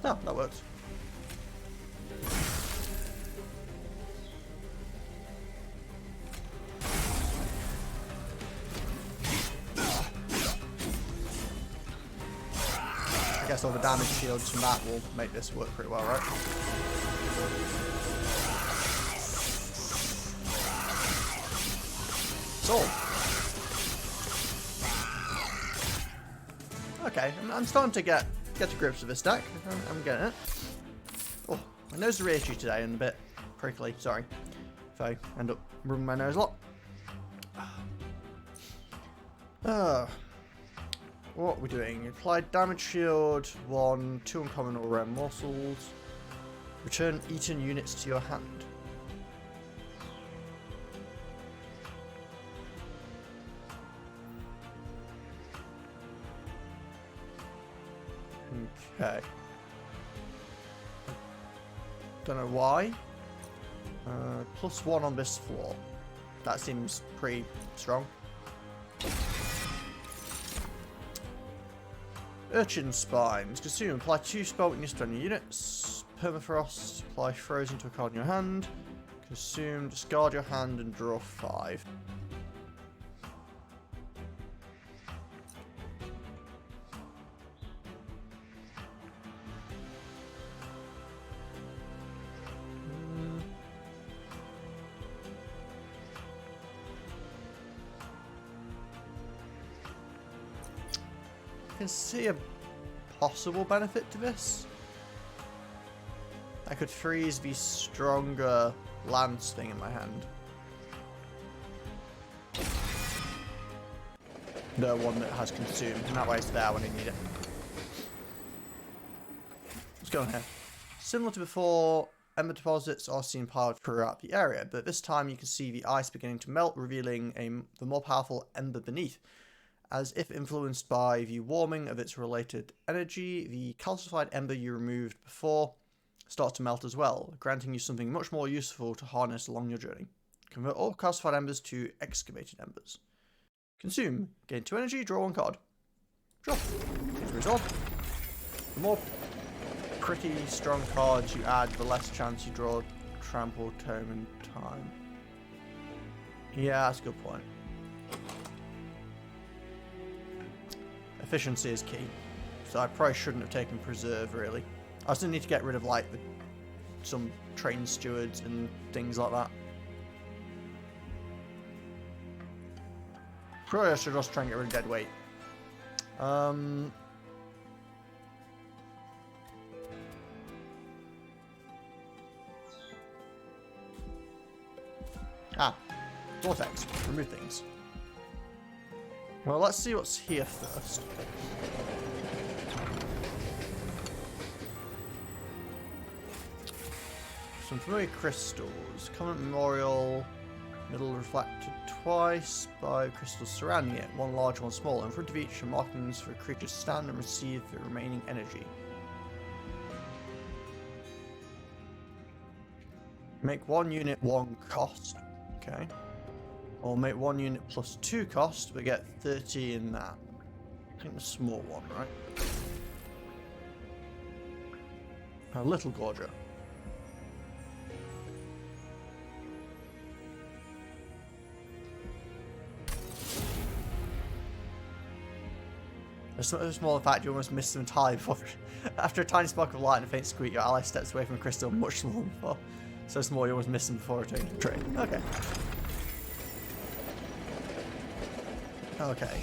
No, that works. I guess all the damage shields from that will make this work pretty well, right? Sold. Okay, I'm starting to get to grips with this deck. I'm getting it. Oh, my nose is really itchy today and a bit prickly. Sorry if I end up rubbing my nose a lot. What are we doing? Applied damage shield, 1, 2 uncommon or rare morsels. Return eaten units to your hand. Okay. Don't know why. +1 on this floor. That seems pretty strong. Urchin spines. Consume. Apply 2 spell weakness to any units. Permafrost. Apply frozen to a card in your hand. Consume. Discard your hand and draw 5. I can see a possible benefit to this. I could freeze the stronger lance thing in my hand. The one that has consumed, and that way it's there when I need it. Let's go on here. Similar to before, ember deposits are seen piled throughout the area, but this time you can see the ice beginning to melt, revealing the more powerful ember beneath. As if influenced by the warming of its related energy, the calcified ember you removed before starts to melt as well, granting you something much more useful to harness along your journey. Convert all calcified embers to excavated embers. Consume. Gain 2 energy, draw 1 card. Draw. Here's the result. The more pretty strong cards you add, the less chance you draw Trample, Tome, and Time. Yeah, that's a good point. Efficiency is key, so I probably shouldn't have taken Preserve, really. I still need to get rid of, like, some train stewards and things like that. Probably I should just try and get rid of dead weight. Vortex. Remove things. Well, let's see what's here first. Some familiar crystals. Common Memorial. Middle reflected twice by crystals surrounding it. One large, one small. In front of each are markings for creatures to stand and receive the remaining energy. Make 1 unit 1 cost. Okay. Or make 1 unit plus 2 cost, but get 30 in that. I think the small one, right? A little Gorger. There's so small, in fact, you almost missed them entirely before. After a tiny spark of light and a faint squeak, your ally steps away from a crystal much smaller than before. So small, you almost missed them before returning to the train. Okay. Okay.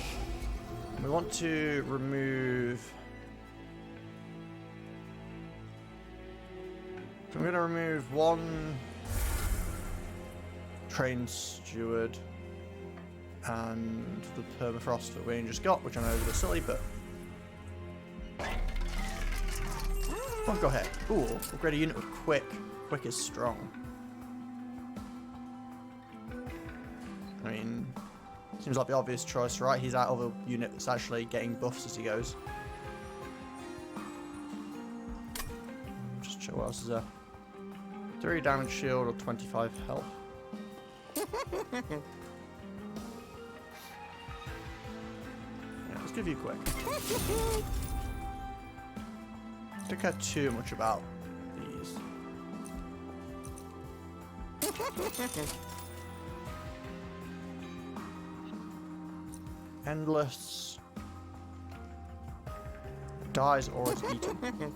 We want to remove... I'm going to remove 1 train steward and the permafrost that we just got, which I know is a bit silly, but... Oh, go ahead. Ooh, upgrade a unit with quick. Quick is strong. I mean... Seems like the obvious choice, right? He's out of a unit that's actually getting buffs as he goes. Just check what else is there. 3 damage shield or 25 health. Yeah, let's give you quick. Don't care too much about these. Endless. Dies or is eaten.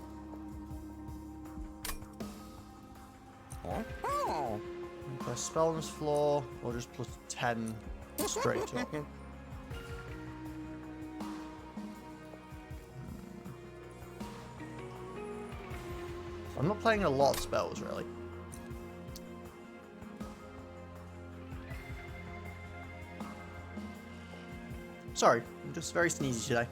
Play a spell on this floor, or just plus 10 straight up. I'm not playing a lot of spells, really. Sorry, I'm just very sneezy today.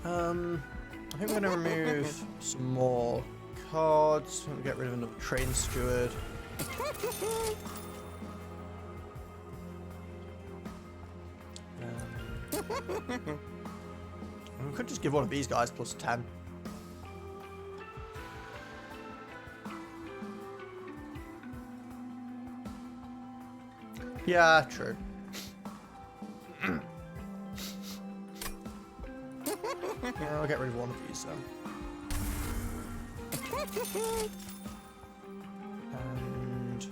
I think we're going to remove some more cards. I'm going to get rid of another train steward. We could just give one of these guys plus 10. Yeah, true. Yeah, I'll get rid of one of these then. And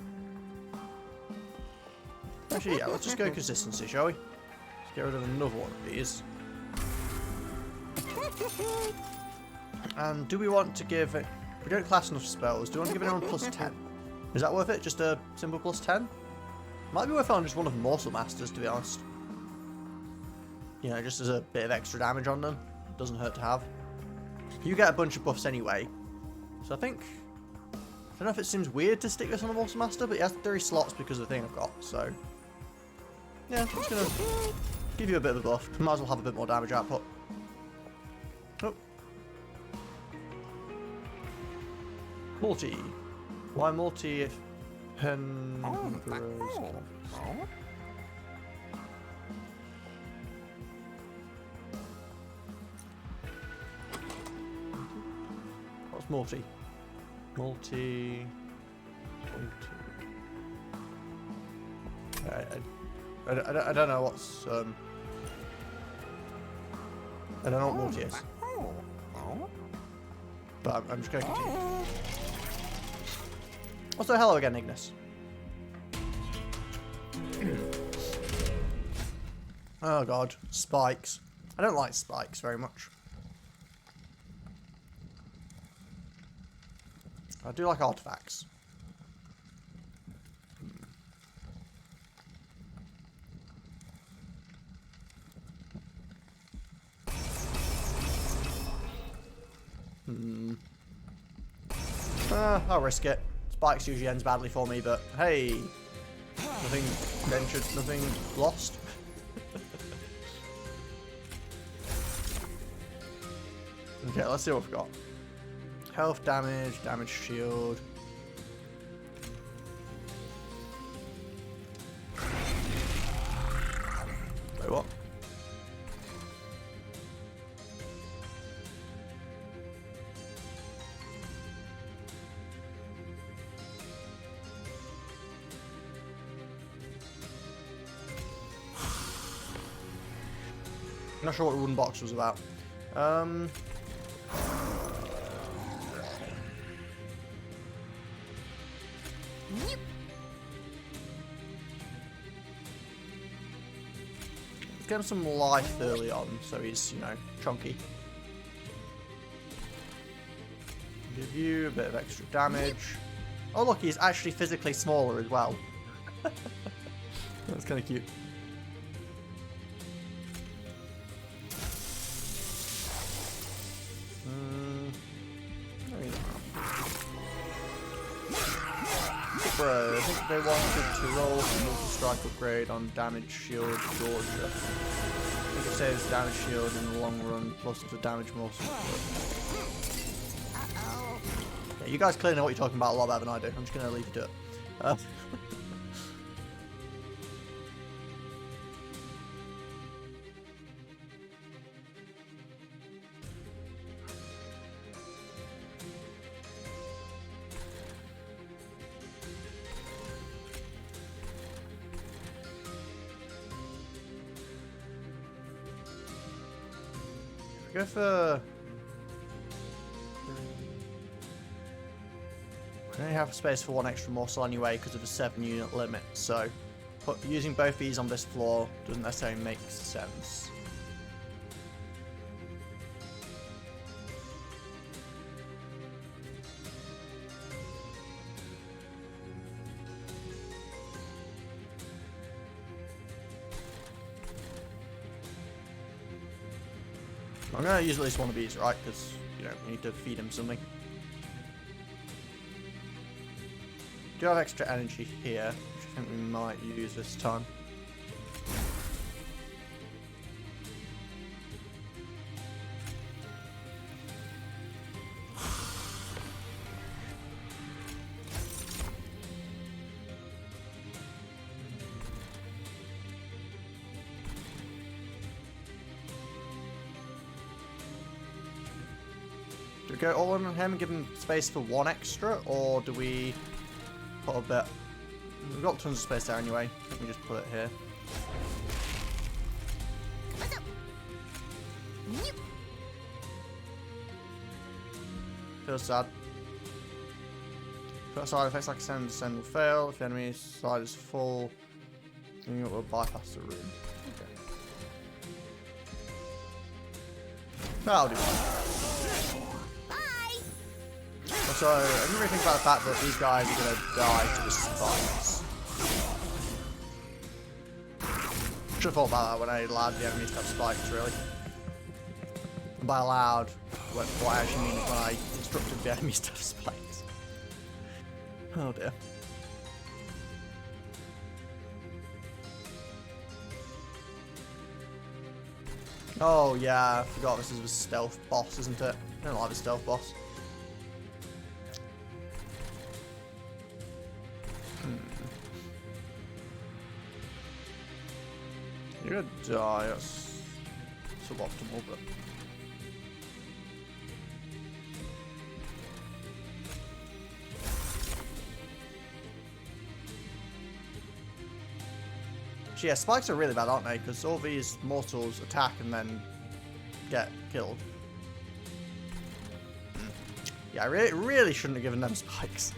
actually, yeah, let's just go consistency, shall we? Let's get rid of another one of these. And do we want to give it... We don't class enough spells. Do we want to give anyone plus 10? Is that worth it? Just a simple plus 10? Might be worth on just one of Morsel Masters, to be honest. You know, just as a bit of extra damage on them. Doesn't hurt to have. You get a bunch of buffs anyway. So I think... I don't know if it seems weird to stick this on a Morsel Master, but it has 3 slots because of the thing I've got, so... Yeah, I'm just going to give you a bit of a buff. Might as well have a bit more damage output. Oh. Multi. Why multi if... What's multi? Multi... I don't know what's... I don't know what multi is. But I'm just going to continue. Also, hello again, Ignis. Oh god, spikes. I don't like spikes very much. I do like artifacts. I'll risk it. Spikes usually ends badly for me, but hey, nothing ventured, nothing lost. Okay, let's see what we've got. Health, damage, damage shield. Wait, what? I'm not sure what the wooden box was about. Let's get him some life early on, so he's, you know, chunky. Give you a bit of extra damage. Oh look, he's actually physically smaller as well. That's kind of cute. I think they wanted to roll a multi-strike upgrade on damage shield Georgia. I think it saves damage shield in the long run plus the damage morsel. Yeah, you guys clearly know what you're talking about a lot better than I do. I'm just going to leave you to it. Go for... We only have space for one extra morsel anyway because of a 7-unit limit, so using both these on this floor doesn't necessarily make sense. I'm going to use at least one of these, right? Because, you know, we need to feed him something. Do have extra energy here, which I think we might use this time. go all in on him and give him space for one extra, or do we put a bit? We've got tons of space there anyway. I think we just put it here. Feels sad. Put side effects like send will fail. If the enemy's side is full, then it will bypass the room. Okay. That'll do. Also, I didn't really think about the fact that these guys are going to die to the spikes. Should have thought about that when I allowed the enemies to have spikes, really. And by allowed, what I actually mean is when I instructed the enemies to have spikes. Oh dear. Oh yeah, I forgot this is a stealth boss, isn't it? I don't like a stealth boss. You're gonna die, that's suboptimal, but... Yeah, spikes are really bad, aren't they? Because all these mortals attack and then get killed. Yeah, I really shouldn't have given them spikes.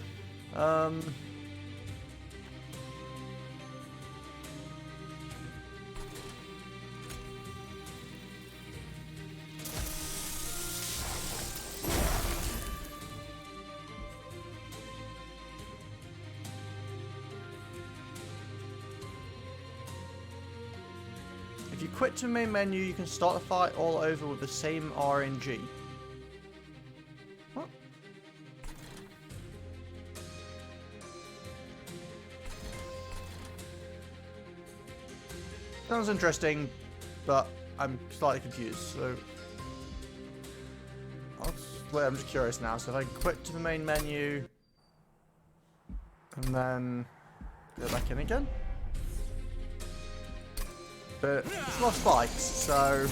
If you quit to main menu, you can start the fight all over with the same RNG. What? Sounds interesting, but I'm slightly confused, so... I'm just curious now, so if I quit to the main menu... and then... go back in again? But it's not spikes, so...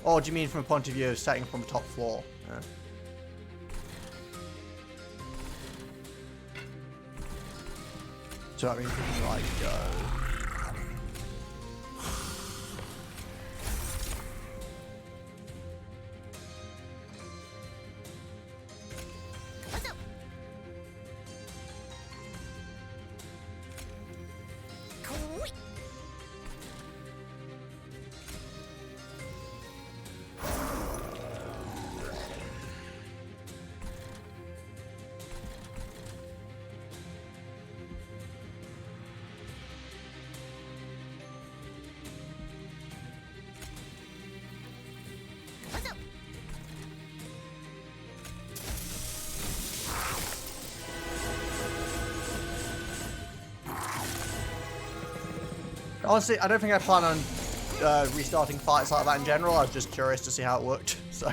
Or do you mean from a point of view of setting from the top floor? Yeah. So that means we can, like, go... Honestly, I don't think I plan on restarting fights like that in general. I was just curious to see how it worked. So,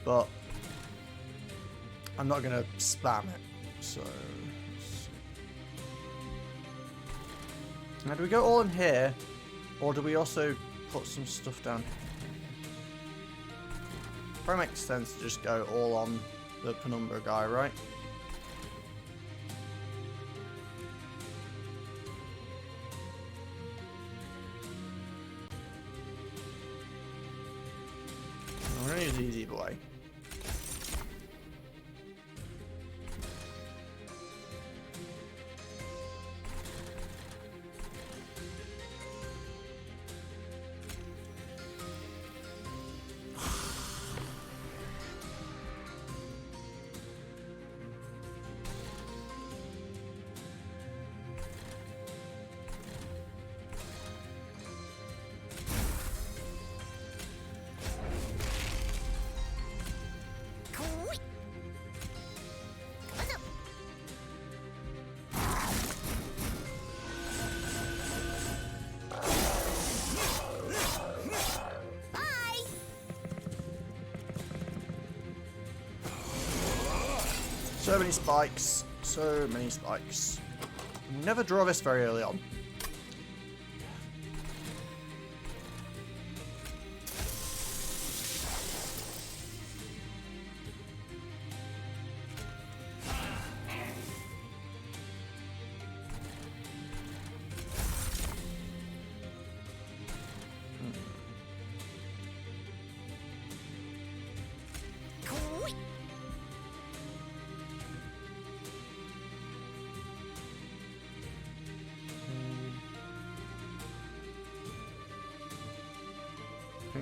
but I'm not gonna spam it. So, now do we go all in here, or do we also put some stuff down here? Probably makes sense to just go all on the Penumbra guy, right? I'm gonna use easy boy. So many spikes. So many spikes. Never draw this very early on.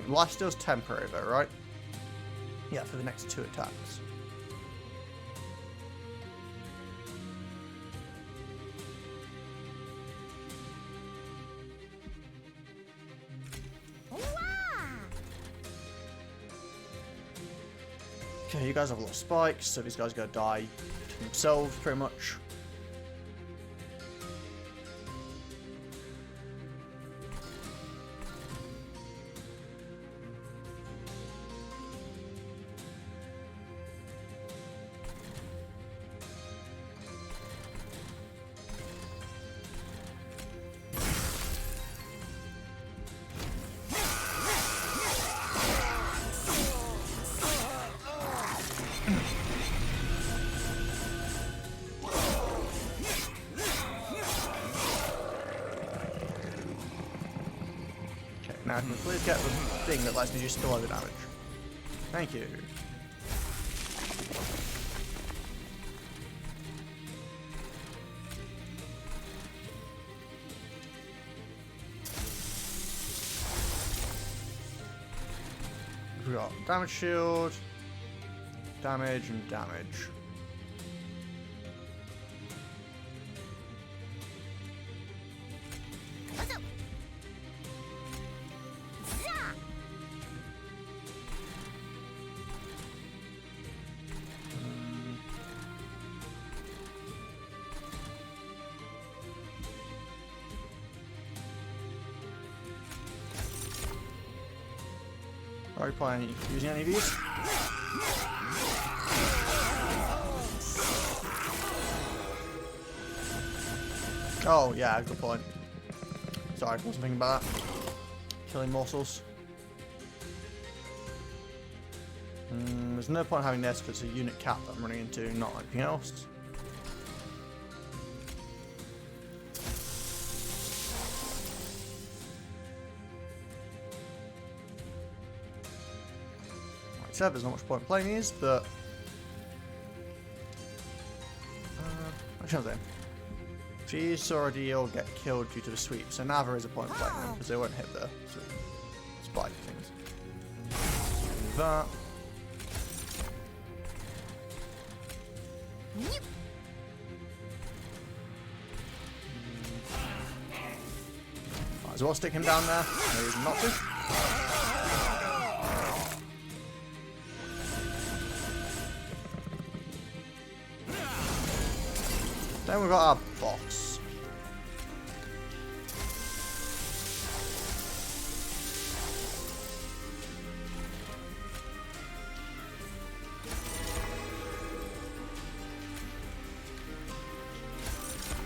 Lifesteal's temporary though, right? Yeah, for the next 2 attacks. Okay, you guys have a lot of spikes, so these guys are going to die themselves, pretty much. Now can we please get the thing that lets me do spillover damage? Thank you. We got damage shield, damage and damage. Are you planning using any of these? Oh, yeah, good point. Sorry, I wasn't thinking about that. Killing morsels. There's no point having this because it's a unit cap that I'm running into, not anything else. There's not much point in playing these, but actually, these already all get killed due to the sweep, so now there is a point in playing them because they won't hit the spike things. That. Might as well stick him down there. No reason not to. Then we've got our boss.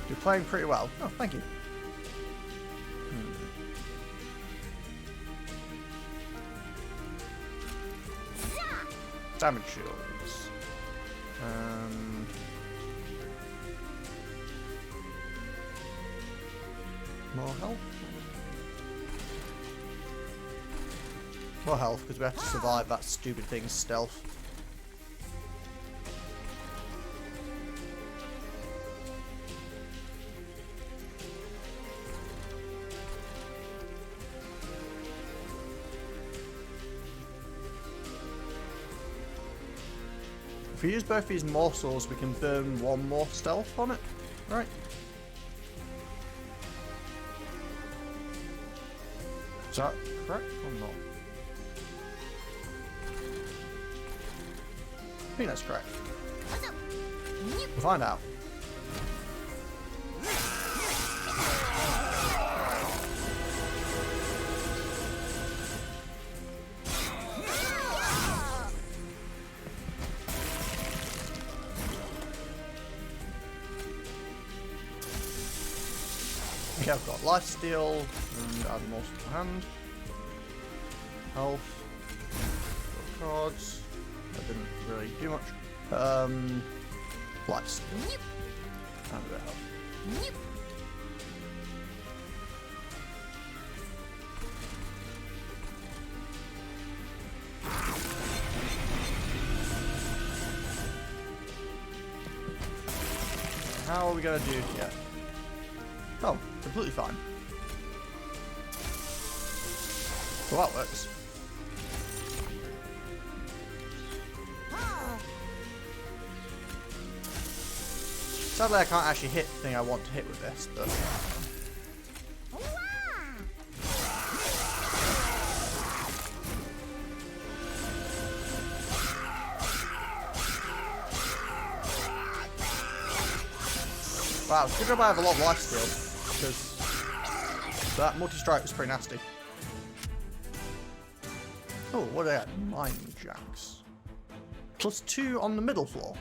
You're playing pretty well. Oh, thank you. Damage shields. More health? More health, because we have to survive that stupid thing's stealth. If we use both these morsels, we can burn one more stealth on it, right? Is that correct or not? I think that's correct. We'll find out. Okay, I've got lifesteal and add more to hand. Health. Cards. That didn't really do much. Lifesteal. And a bit of health. How are we gonna do here? Oh, completely fine. Well, that works. Sadly, I can't actually hit the thing I want to hit with this, but... Wow, it's a good job I have a lot of life steal, because that multi-strike was pretty nasty. Oh, what are they at? Mine jacks. +2 on the middle floor.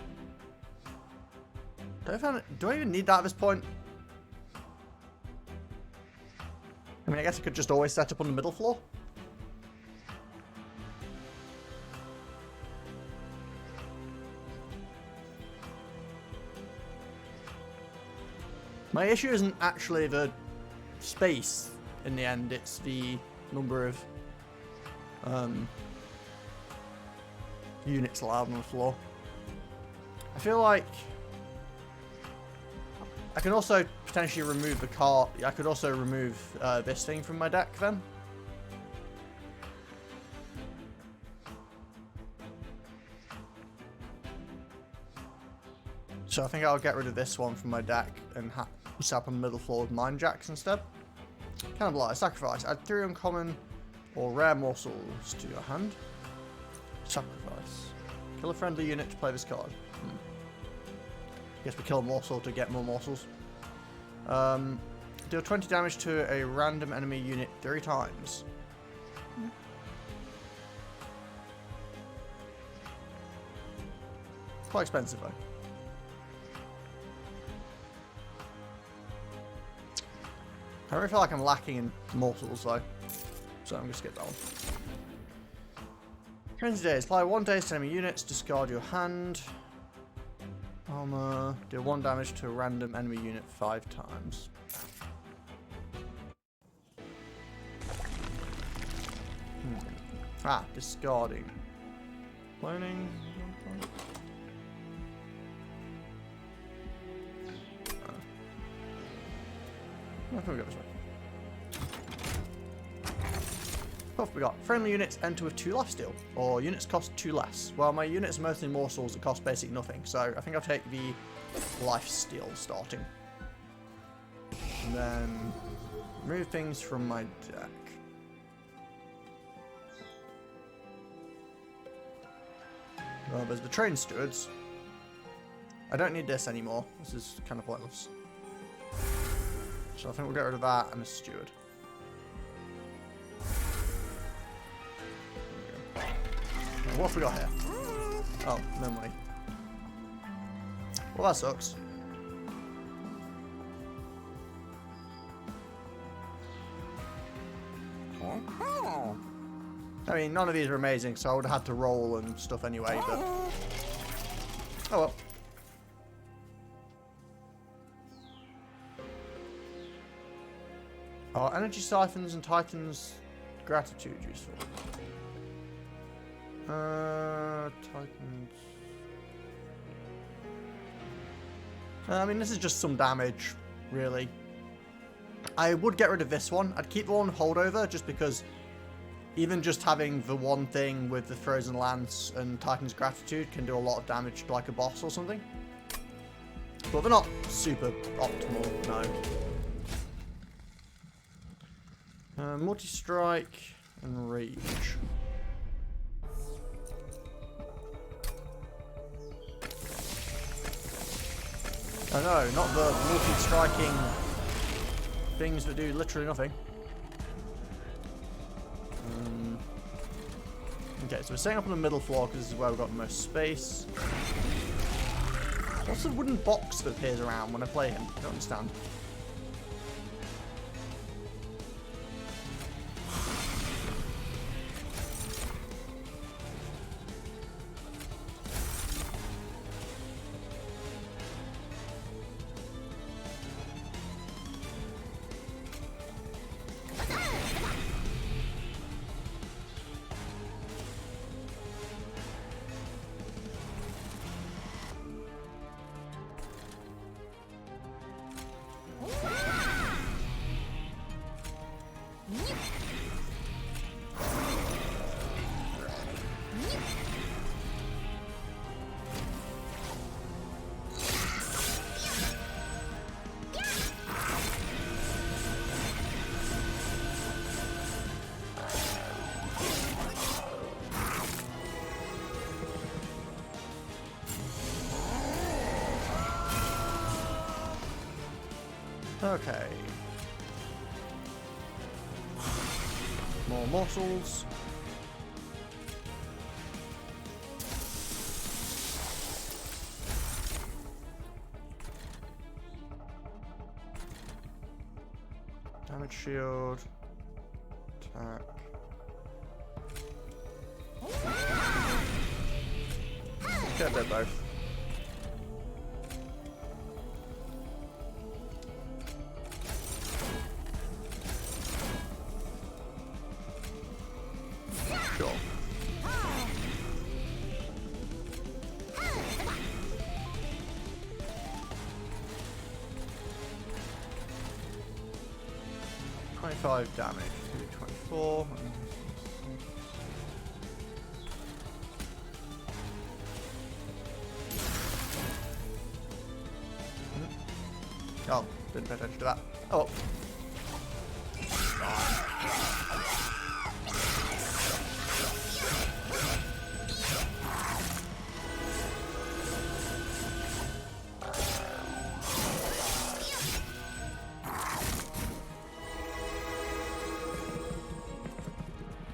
Do I even need that at this point? I mean, I guess I could just always set up on the middle floor. My issue isn't actually the space in the end, it's the number of units allowed on the floor. I feel like I can also potentially remove the cart. I could also remove this thing from my deck then. So I think I'll get rid of this one from my deck and set up on the middle floor with mine jacks instead. Kind of like a sacrifice. Add 3 uncommon or rare morsels to your hand. Sacrifice. Kill a friendly unit to play this card. Guess we kill a morsel to get more morsels. Deal 20 damage to a random enemy unit 3 times. Quite expensive though. I really feel like I'm lacking in morsels though, so I'm going to skip that one. Frenzy days. Apply 1 days to enemy units, discard your hand. Armor. Deal 1 damage to a random enemy unit 5 times. Ah, discarding. Cloning. I think we got this one. We got friendly units enter with 2 lifesteal, or units cost 2 less. Well, my units are mostly morsels that cost basically nothing, so I think I'll take the lifesteal starting. And then remove things from my deck. Well, there's the train stewards. I don't need this anymore. This is kind of pointless. So I think we'll get rid of that and a steward. What have we got here? Oh, no money. Well, that sucks. I mean, none of these are amazing, so I would have had to roll and stuff anyway, but... Oh well. Are energy siphons and Titan's gratitude useful? Titans. I mean, this is just some damage, really. I would get rid of this one. I'd keep the one holdover just because even just having the one thing with the Frozen Lance and Titan's Gratitude can do a lot of damage to like a boss or something. But they're not super optimal, no. Multi-strike and rage. Oh no, not the multi-striking things that do literally nothing. Okay, so we're setting up on the middle floor because this is where we've got the most space. What's the wooden box that appears around when I play him? I don't understand. Okay. More morsels. Damage shield. Attack. Get them both. Sure. $25 damage. 24. Oh, didn't pay attention to that. Oh.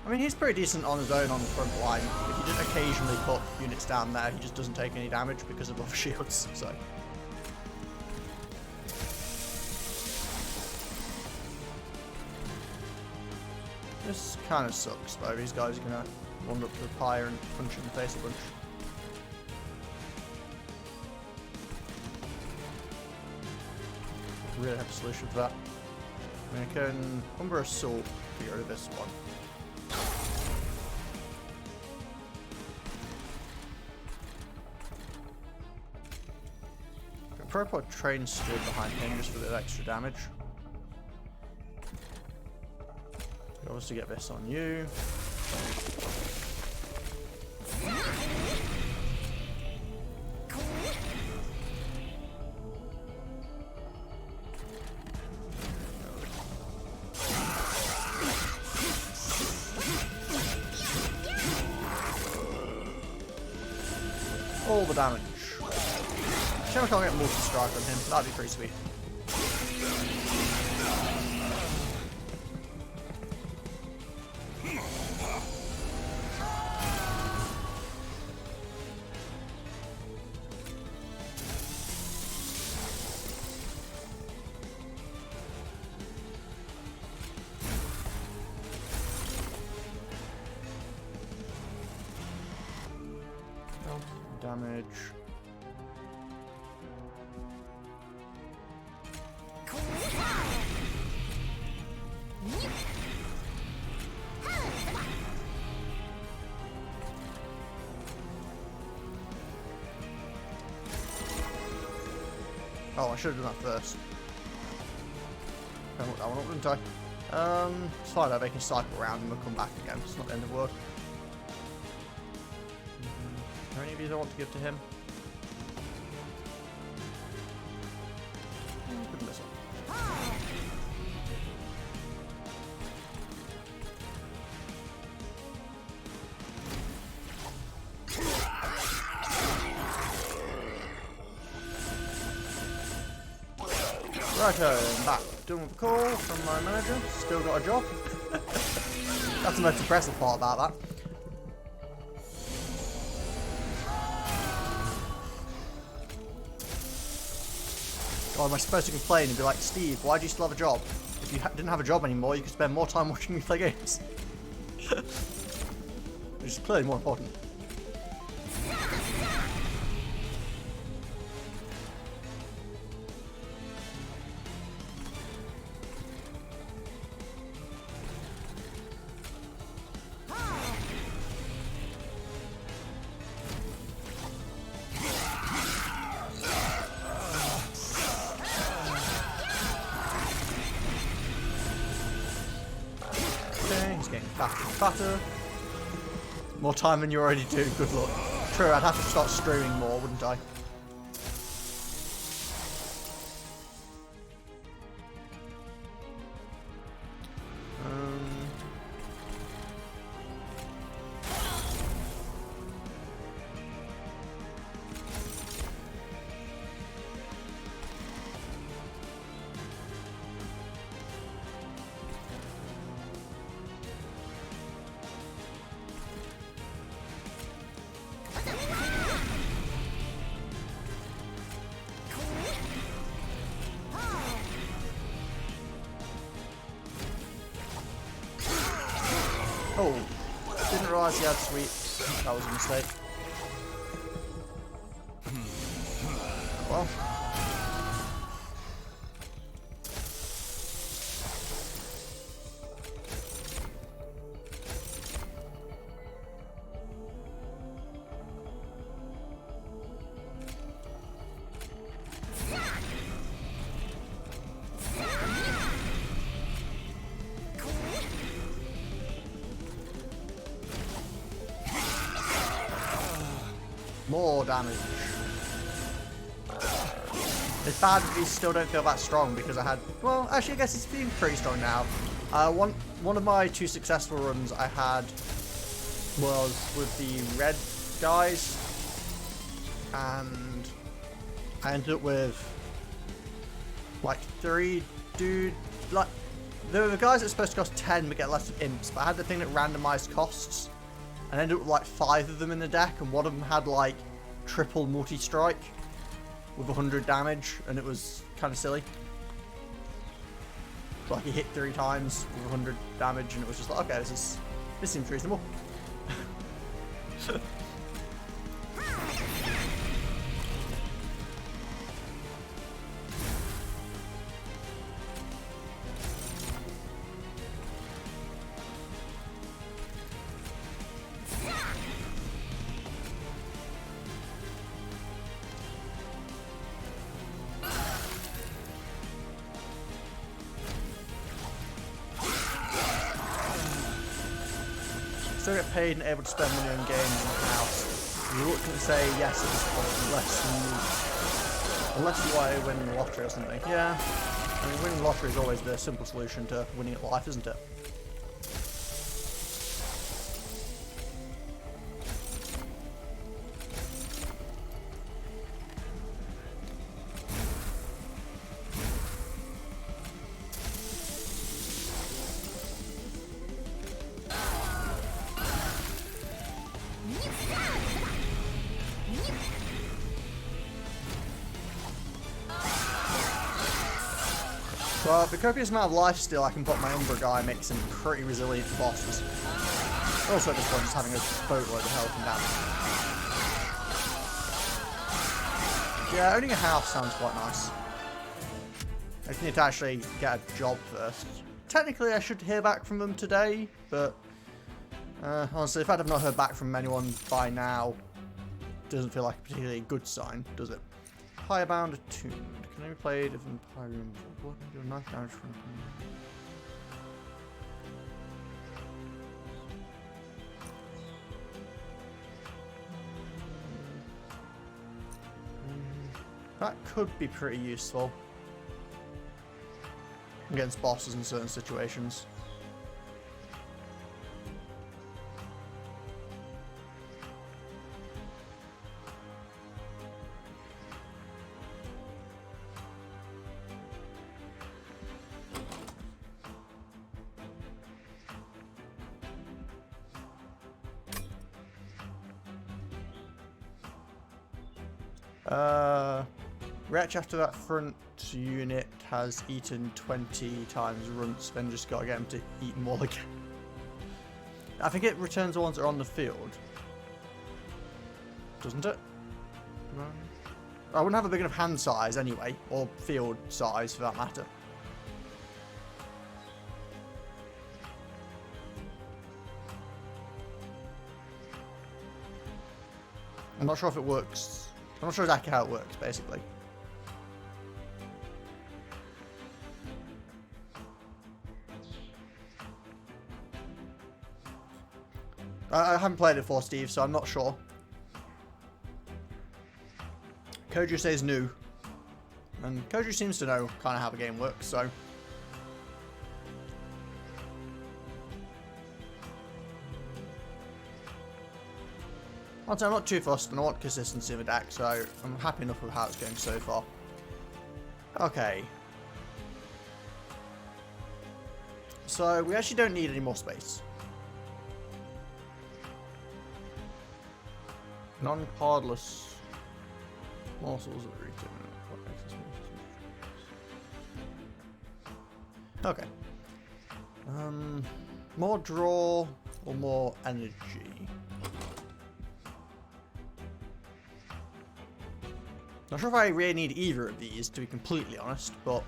I mean, he's pretty decent on his own on the front line. If you didn't occasionally put units down there, he just doesn't take any damage because of buff shields, so. This kind of sucks, though. These guys are going to wander up to the pyre and punch in the face a bunch. Really have a solution for that. I mean, I can Umber Assault to get rid of this one. Probably put train stood behind him just for a bit of extra damage. Obviously get this on you. All the damage. Shame I can't get multi-strike on him. That'd be pretty sweet. Damage. Oh, I should have done that first. I looked that one up, didn't I? It's fine though, they can cycle around and we'll come back again. It's not the end of the world. Are there any of these I want to give to him? Give him this one. Righto, I'm back. Done with the call from my manager. Still got a job. That's the most impressive part about that. God, am I supposed to complain and be like, Steve, why do you still have a job? If you didn't have a job anymore, you could spend more time watching me play games. Which is clearly more important. He's getting fatter and fatter. More time than you already do, good luck. True, I'd have to start streaming more, wouldn't I? realise he had sweet. That was a mistake. Well. More damage. It's bad if you still don't feel that strong because I had... Well, actually, I guess it's been pretty strong now. One of my 2 successful runs I had was with the red guys. And I ended up with like 3 dude... Like, there were the guys that are supposed to cost 10 but get less of imps. But I had the thing that randomized costs. And I ended up with like 5 of them in the deck, and one of them had like triple multi-strike with 100 damage, and it was kind of silly. Like he hit 3 times with 100 damage, and it was just like, okay, this seems reasonable. Still get paid and able to spend money on games in the house. You reluctant to say yes at this point unless you are winning the lottery or something. Yeah, I mean winning the lottery is always the simple solution to winning at life, isn't it? Well, the copious amount of life steal I can put my Umbra guy makes him pretty resilient to bosses. Also at this point just having a boatload of health and damage. Yeah, owning a house sounds quite nice. I just need to actually get a job first. Technically I should hear back from them today, but honestly, if I'd have not heard back from anyone by now, it doesn't feel like a particularly good sign, does it? Firebound Attuned. Can I be played if Empyrean? What can I do? Knife damage from that could be pretty useful against bosses in certain situations. Wretch after that front unit has eaten 20 times runts, then just gotta get him to eat them all again. I think it returns the ones that are on the field. Doesn't it? I wouldn't have a big enough hand size anyway, or field size for that matter. I'm not sure if it works. I'm not sure exactly how it works, basically. I haven't played it before, Steve, so I'm not sure. Koju says new. And Koju seems to know kind of how the game works, so... Honestly, I'm not too fussed, and I want consistency in the deck, so I'm happy enough with how it's going so far. Okay. So, we actually don't need any more space. Non-cardless morsels of region. Okay. More draw or more energy? Not sure if I really need either of these, to be completely honest, but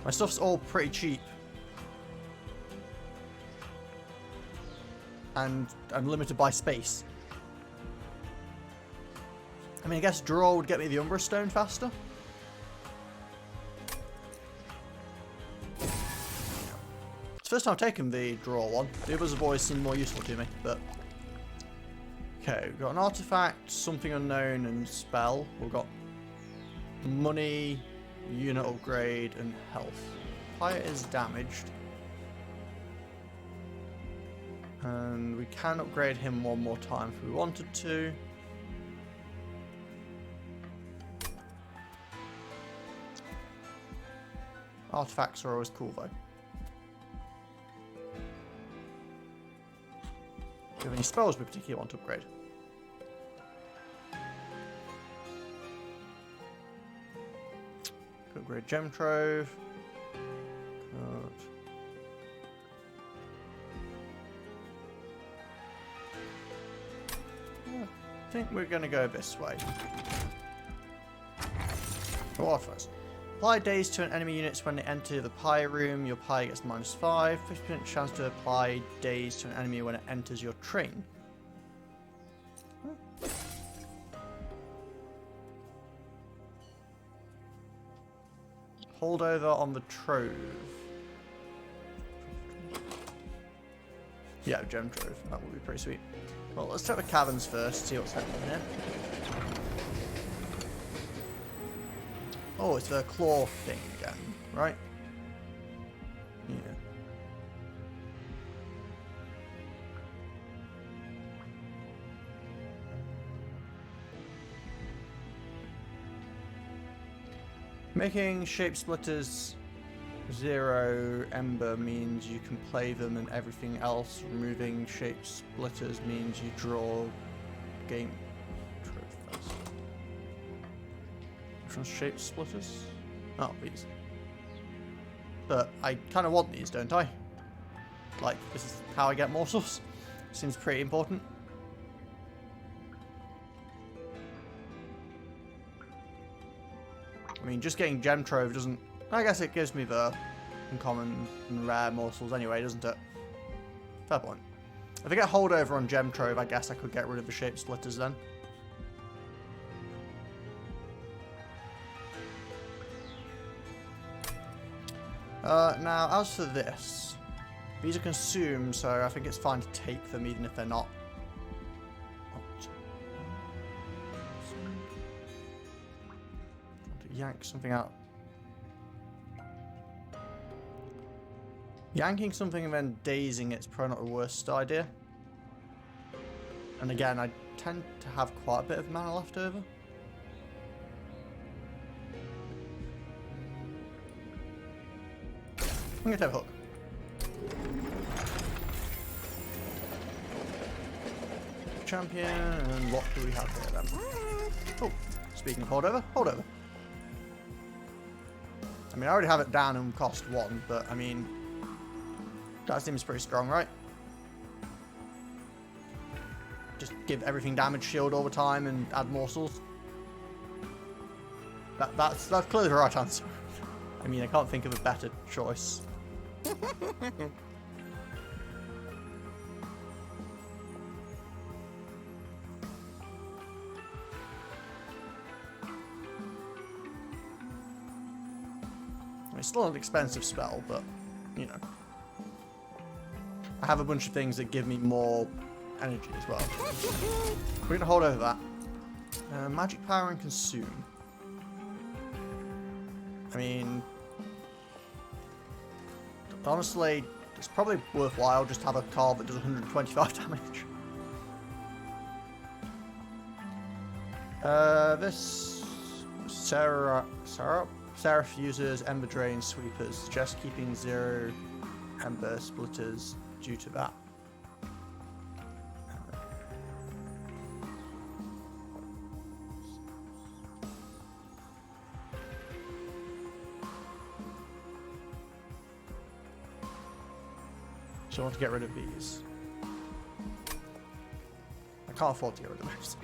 my stuff's all pretty cheap. And I'm limited by space. I mean, I guess draw would get me the Umbra Stone faster. It's the first time I've taken the draw one. The others have always seemed more useful to me, but... Okay, we've got an artifact, something unknown, and spell. We've got money, unit upgrade, and health. Fire is damaged. And we can upgrade him one more time if we wanted to. Artifacts are always cool though. Do you have any spells we particularly want to upgrade? Could upgrade Gem Trove. Could. I think we're going to go this way. What first? Apply daze to an enemy units when they enter the pie room. Your pie gets -5. 50% chance to apply daze to an enemy when it enters your train. Holdover on the Trove. Yeah, Gem Trove. That would be pretty sweet. Well, let's check the caverns first, see what's happening here. Oh, it's the claw thing again, right? Yeah. Making shape splitters 0 ember means you can play them and everything else. Removing shape splitters means you draw game trophies. Which one's shape splitters? Oh, these. But I kind of want these, don't I? Like, this is how I get morsels. Seems pretty important. I mean, just getting Gem Trove doesn't... I guess it gives me the uncommon and rare morsels anyway, doesn't it? Fair point. If I get holdover on Gem Trove, I guess I could get rid of the shape splitters then. Now, as for this, these are consumed, so I think it's fine to take them even if they're not. Yank something out. Yanking something and then dazing it's probably not the worst idea. And again, I tend to have quite a bit of mana left over. I'm gonna take a hook. Champion, and what do we have here then? Oh, speaking of holdover, holdover. I mean, I already have it down and cost 1, but I mean, that seems pretty strong, right? Just give everything damage shield all the time and add morsels. That's clearly the right answer. I mean, I can't think of a better choice. It's still an expensive spell, but, you know. I have a bunch of things that give me more energy as well. We're going to hold over that. Magic power and consume. I mean, honestly, it's probably worthwhile just to have a card that does 125 damage. This Seraph uses Ember Drain Sweepers, suggests keeping 0 Ember Splitters due to that. So I want to get rid of these. I can't afford to get rid of those.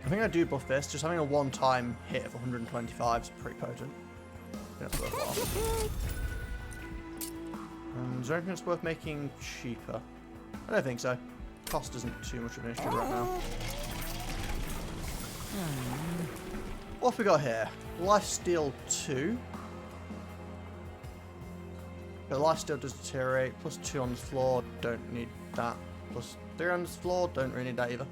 I think I do buff this. Just having a one-time hit of 125 is pretty potent. That's worthwhile. Is there anything that's worth making cheaper? I don't think so. Cost isn't too much of an issue right now. What have we got here? Lifesteal 2. The lifesteal does deteriorate. Plus 2 on the floor. Don't need that. Plus 3 on the floor. Don't really need that either.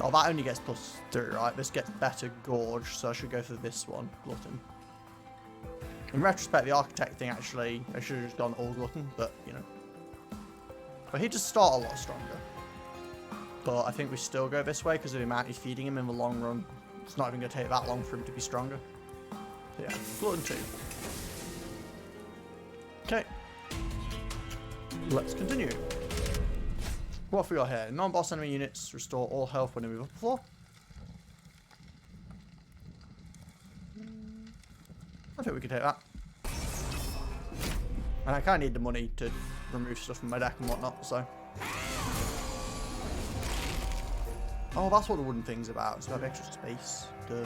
Oh, that only gets plus 3, right? This gets better Gorge, so I should go for this one. Glutton. In retrospect, the Architect thing actually, I should have just gone all Glutton, but, you know. But he just start a lot stronger. But I think we still go this way because of the amount he's feeding him in the long run. It's not even going to take that long for him to be stronger. So yeah, Glutton 2. Okay. Let's continue. What have we got here? Non-boss enemy units restore all health when they move up the floor. I think we could take that. And I kind of need the money to remove stuff from my deck and whatnot, so. Oh, that's what the wooden thing's about. It's about extra space. Duh.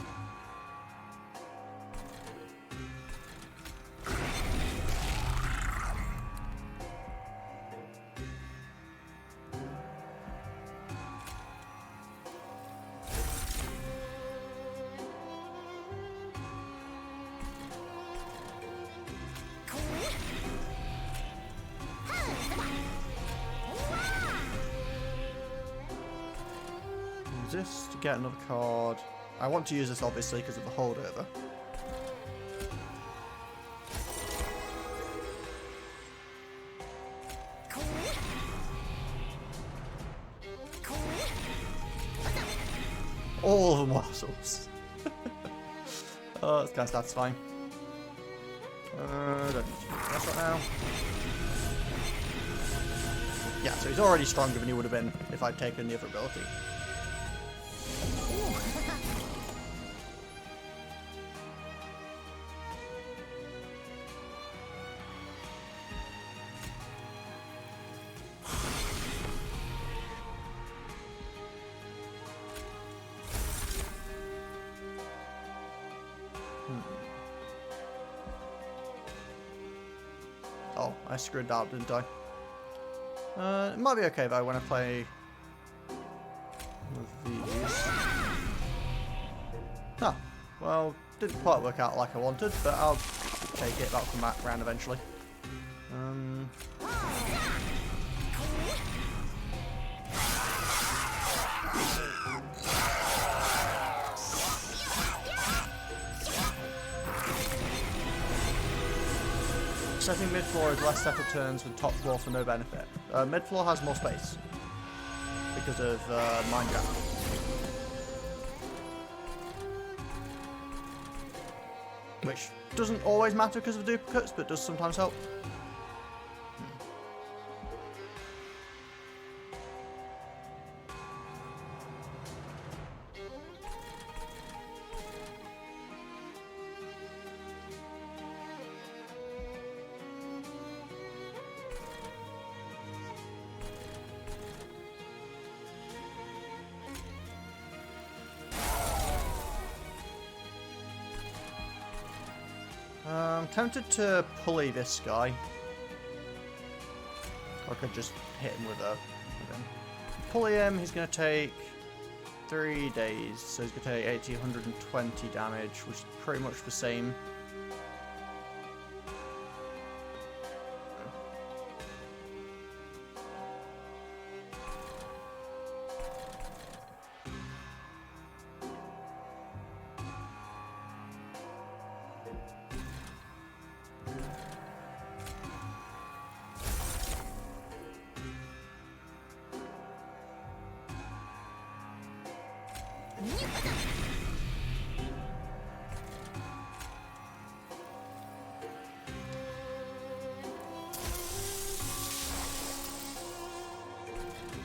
This to get another card. I want to use this obviously because of the holdover. All of the morsels. Oh, that's kind of satisfying. Don't need to do that right now. Yeah, so he's already stronger than he would have been if I'd taken the other ability. Oh, I screwed that up, didn't I? It might be okay though when I play with these. Oh, well, didn't quite work out like I wanted, but I'll take it. That'll come back around eventually. Setting mid-floor is less separate turns than top floor for no benefit. Mid-floor has more space because of Mind Jam. Which doesn't always matter because of duplicates, but does sometimes help. I'm tempted to pulley this guy. Or I could just hit him with a... Pulley him, he's going to take 3 days. So he's going to take 80, 120 damage, which is pretty much the same.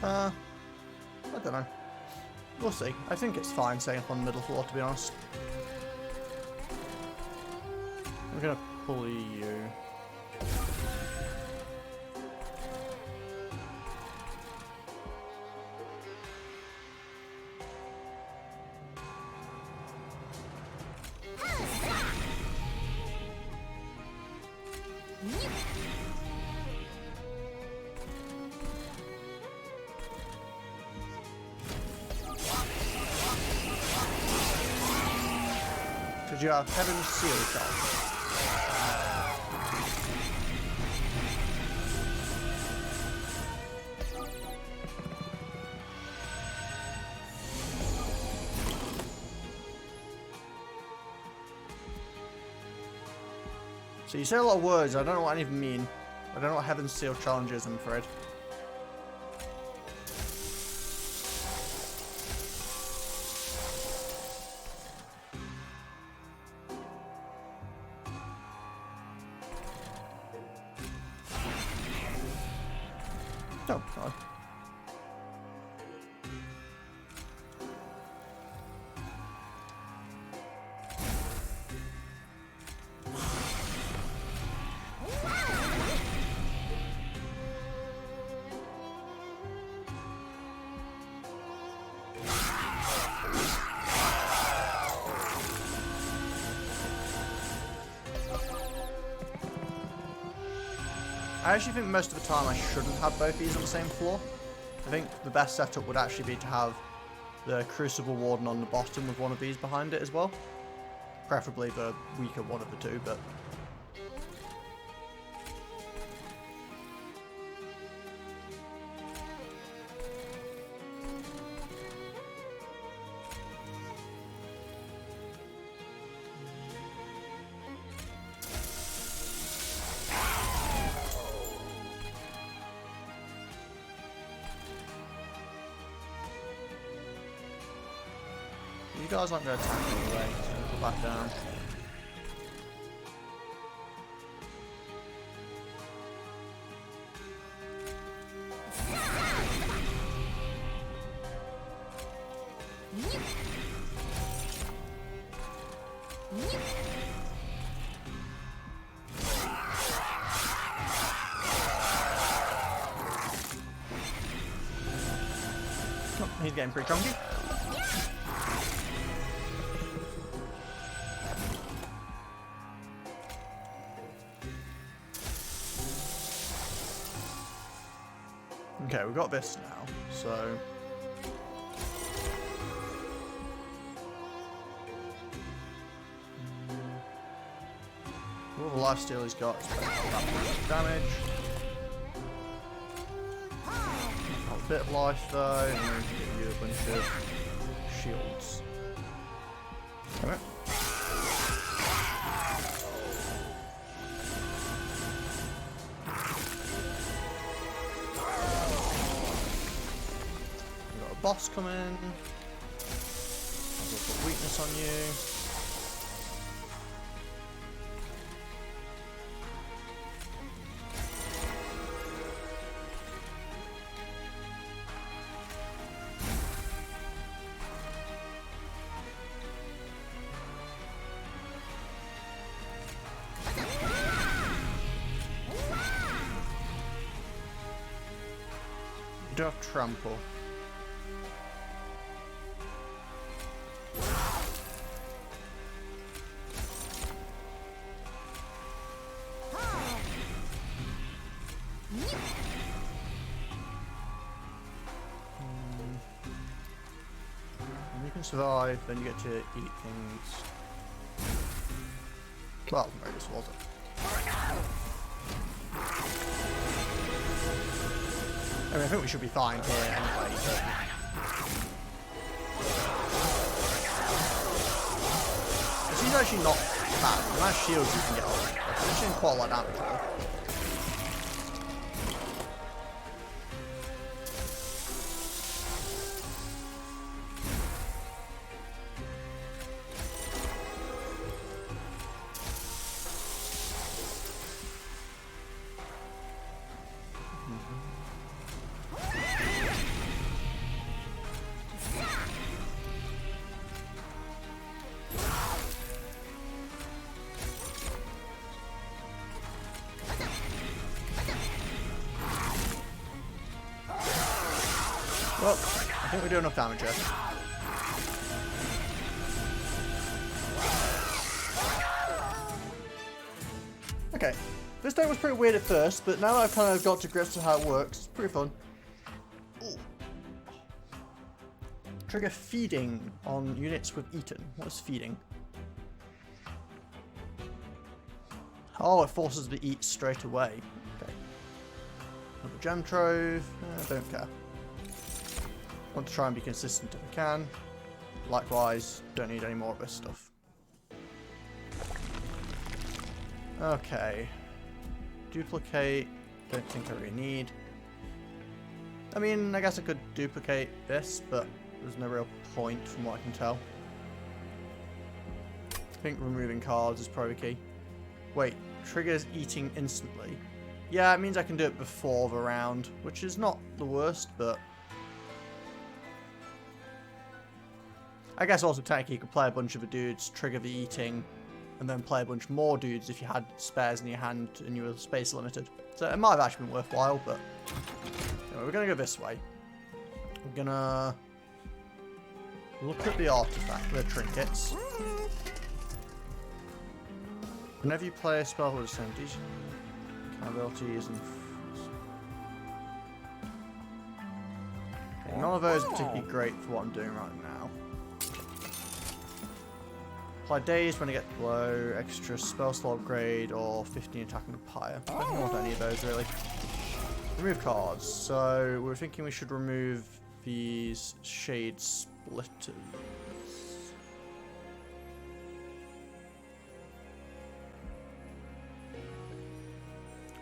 I don't know. We'll see. I think it's fine staying up on the middle floor, to be honest. We're gonna pull you. Did you have Heaven's Seal Charge? So you say a lot of words, I don't know what any of them mean. I don't know what Heaven's Seal Challenge is, I'm afraid. Oh, sorry. I actually think most of the time I shouldn't have both these on the same floor. I think the best setup would actually be to have the Crucible Warden on the bottom with one of these behind it as well. Preferably the weaker one of the two, but... You guys aren't going to attack me anyway, so I'm going to go back down. Oh, he's getting pretty chunky. Okay, we've got this now, so... All the lifesteal he's got is that much damage. Got a bit of life though, and then we can give you a bunch of shields. Alright. Boss coming. I'll put weakness on you. You do have trample. You can survive, then you get to eat things. Well, very useful, was it? I mean, I think we should be fine here anyway, but... This is actually not bad. The amount of shields you can get off. It's actually quite a lot of damage. Well, I think we do enough damage here. Okay, this deck was pretty weird at first, but now that I've kind of got to grips with how it works, it's pretty fun. Ooh. Trigger feeding on units with eaten. What is feeding? Oh, it forces them to eat straight away. Okay. Another gem trove. I don't care. Want to try and be consistent if I can. Likewise, don't need any more of this stuff. Okay. Duplicate. Don't think I really need. I mean, I guess I could duplicate this, but there's no real point from what I can tell. I think removing cards is probably key. Wait, triggers eating instantly. Yeah, it means I can do it before the round, which is not the worst, but... I guess also technically you could play a bunch of the dudes, trigger the eating, and then play a bunch more dudes if you had spares in your hand and you were space limited. So it might have actually been worthwhile, but... Anyway, we're going to go this way. We're going to... look at the artifact, the trinkets. Whenever you play a spell with the same abilities and... Okay, none of those are particularly great for what I'm doing right now. Apply dazed when I get below, extra spell slot upgrade, or 15 attack and higher. I don't want any of those really. Remove cards. So we're thinking we should remove these shade splitters.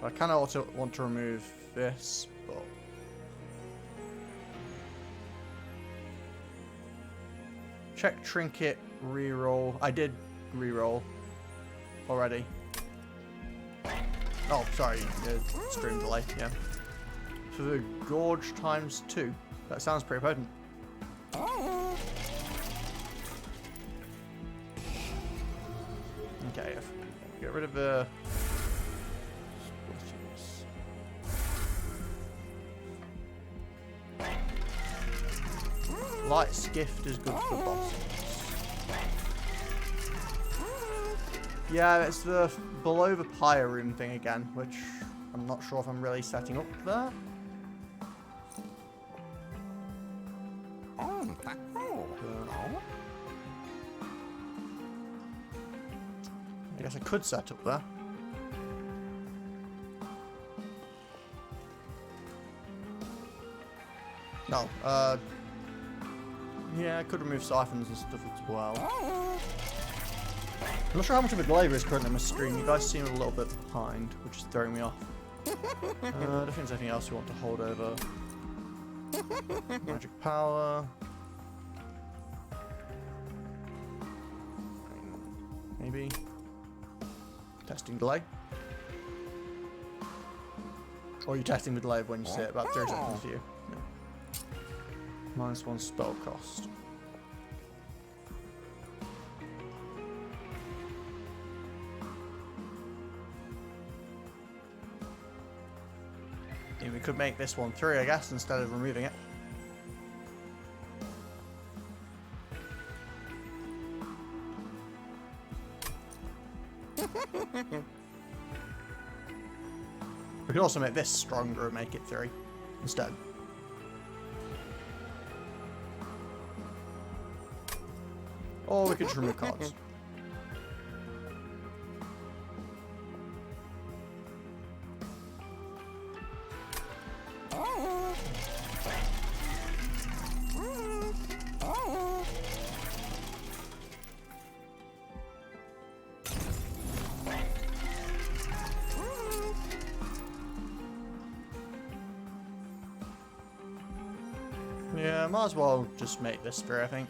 I kind of also want to remove this, but... Check trinket, reroll. I did reroll already. Oh, sorry, stream delay, yeah. For the gorge times 2. That sounds pretty potent. Okay, get rid of the... Light's gift is good for bosses. Yeah, it's the below the pyre room thing again, which I'm not sure if I'm really setting up there. I guess I could set up there. No, yeah, I could remove siphons and stuff as well. I'm not sure how much of a glaive is currently on my stream. You guys seem a little bit behind, which is throwing me off. I don't think there's anything else we want to hold over. Magic power. Maybe. Testing delay. Or are you testing the delay when you say it about 30 seconds to you? No. -1 spell cost. Yeah, we could make this one 3, I guess, instead of removing it. We could also make this stronger and make it 3 instead. Or we could just remove cards. Yeah, might as well just make this 3, I think.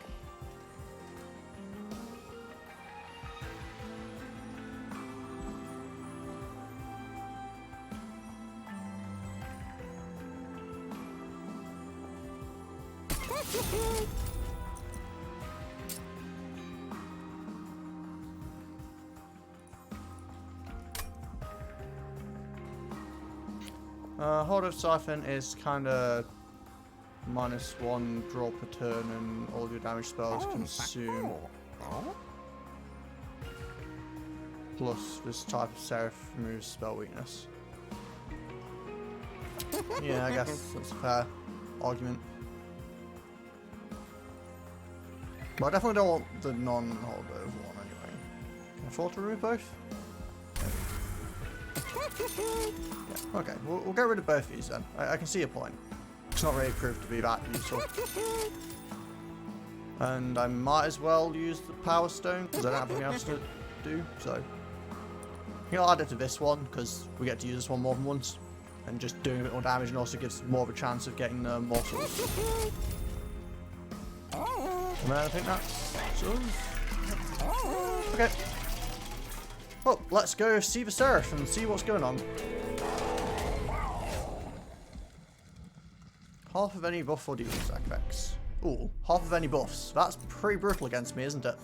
Horde of Siphon is kind of -1 draw per turn, and all your damage spells consume. Plus, this type of Seraph removes spell weakness. Yeah, I guess that's a fair argument. But I definitely don't want the non-holdover one anyway. Can I afford to remove both? Yeah, okay, we'll get rid of both of these then. I can see your point. It's not really proved to be that useful. And I might as well use the Power Stone because I don't have anything else to do, so. I'll add it to this one because we get to use this one more than once. And just doing a bit more damage and also gives more of a chance of getting the morsels. And I think that's okay. Well, let's go see the Seraph and see what's going on. Half of any buff or deal attack effects. Ooh, half of any buffs. That's pretty brutal against me, isn't it?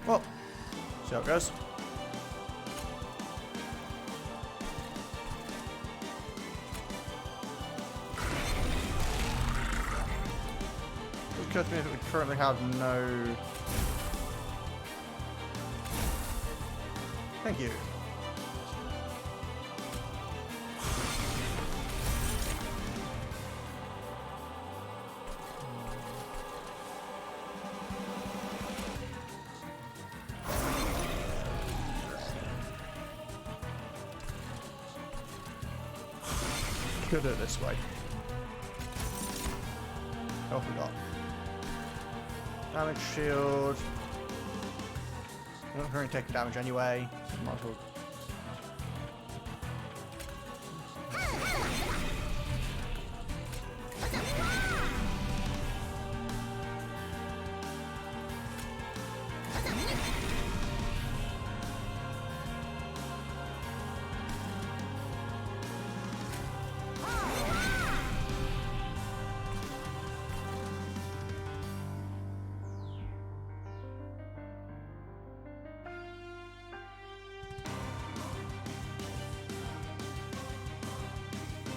Well, see how it goes. It occurred to me that we currently have no... Thank you. Could do it this way. Oh, we got damage shield. We're not going to take the damage anyway. So might as well.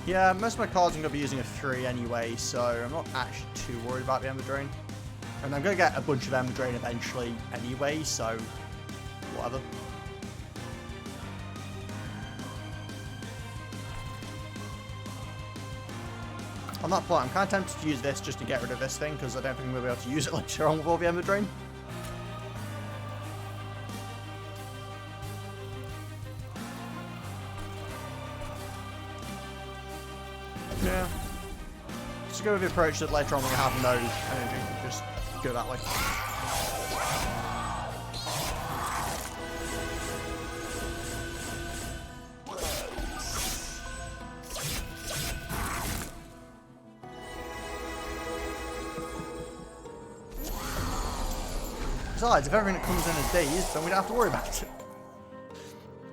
Yeah, most of my cards I'm going to be using a 3 anyway, so I'm not actually too worried about the Ember Drain. And I'm going to get a bunch of Ember Drain eventually anyway, so whatever. On that point, I'm kind of tempted to use this just to get rid of this thing, because I don't think we'll be able to use it later on with all the Ember Drain. Yeah. Just go with the approach that later on we have no energy. Just go that way. Besides, if everything that comes in is dazed, then we don't have to worry about it.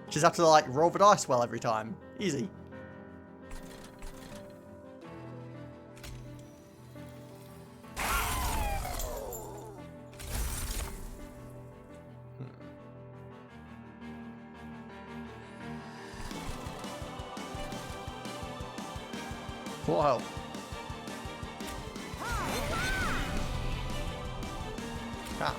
Just have to like roll the dice well every time. Easy. Full health. Ah.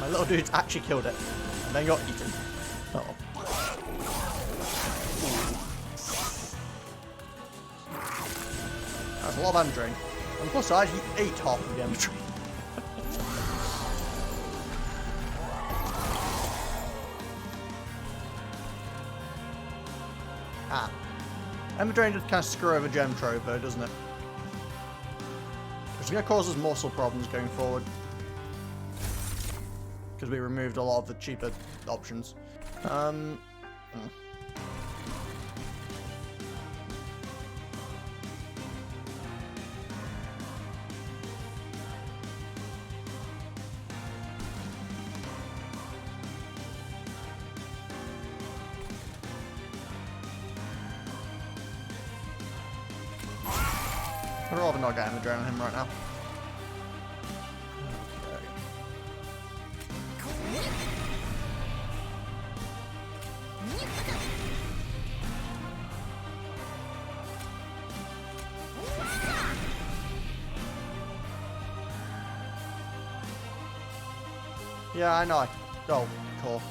My little dude's actually killed it, and then got eaten. Uh-oh. That's a lot of Ember Drain. On the plus side, he ate half of the Ember Drain. Ah. Ember Drain just kind of screw over Gem Trove though, doesn't it? Which is going to cause us morsel problems going forward. because we removed a lot of the cheaper options. I'd rather not get Imagery on him right now. Yeah, I know. Oh, cool.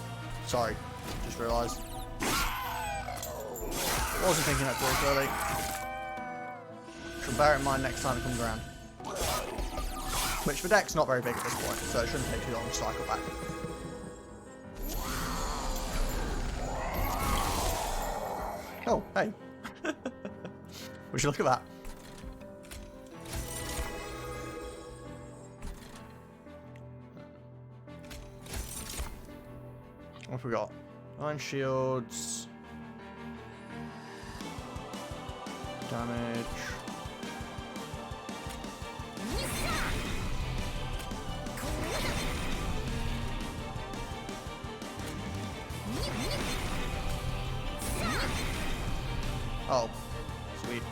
Sorry. Just realised. Wasn't thinking that through, really. Should bear it in mind next time it comes around. Which the deck's not very big at this point, so it shouldn't take too long to cycle back. Oh, hey. Would you look at that? What have we got? 9 shields. Damage. Oh, sweet.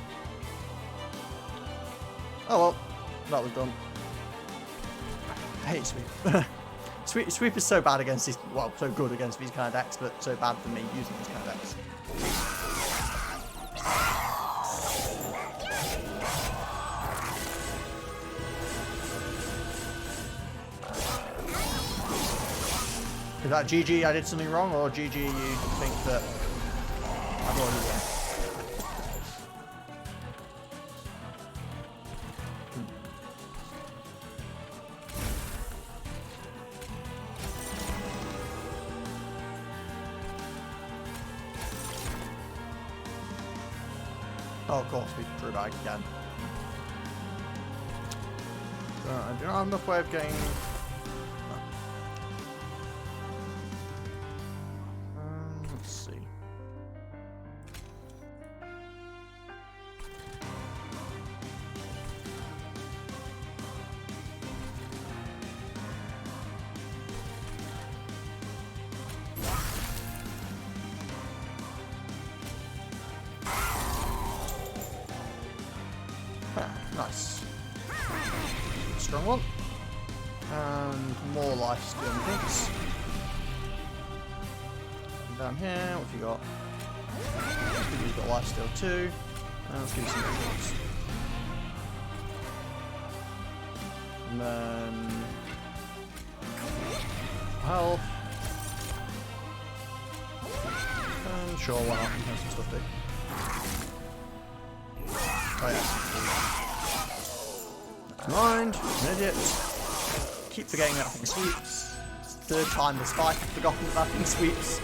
Oh well, that was done. I hate sweep. Sweep is so bad against these, well, so good against these kind of decks, but so bad for me using these kind of decks. Is that GG I did something wrong, or GG you think that I've already won? Oh, of course, we drew back again. I do not have enough way of getting... let's see. Nice. Strong one. And more life steal things. And down here, what have you got? You've got life steal too. And let's give you some visuals. And then health. And sure, why not? You have some stuff big. Oh yeah. Mind, an idiot. Keep forgetting that thing sweeps. It's the third time this fight I've forgotten that thing sweeps.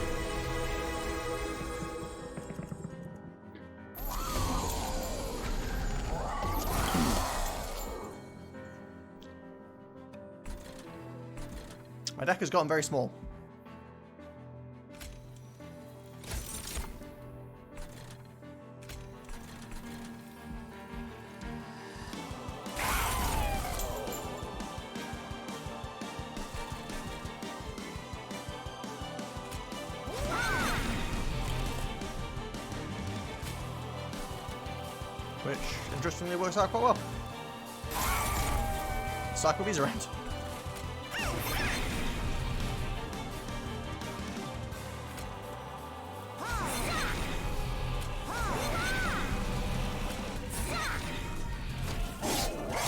My deck has gotten very small. Which, interestingly, works out quite well. Cycle these around.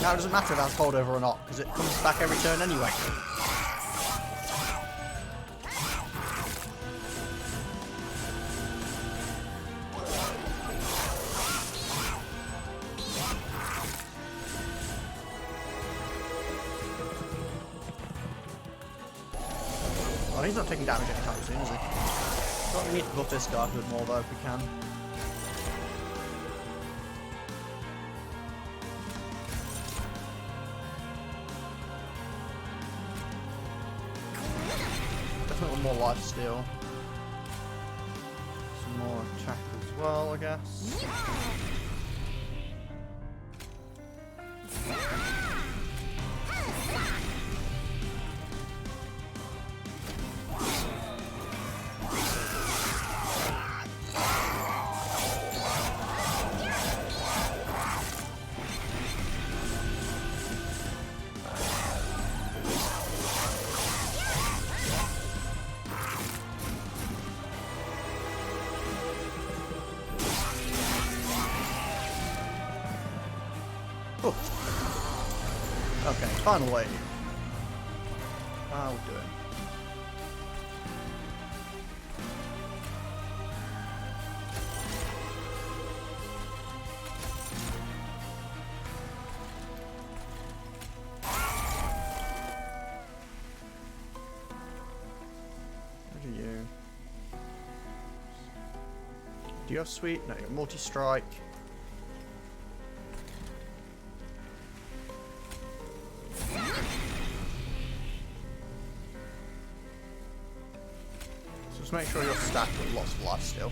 Now it doesn't matter if that's cold over or not, because it comes back every turn anyway. Oh, he's not taking damage anytime soon, is he? Thought we need to buff this guy a bit more though if we can. more lifesteal. Some more attack as well, I guess. Oh. Okay, final wave. How we doing? What are you? Do you have sweet? No, you got multi-strike. Just make sure you're stacked with lots of life still.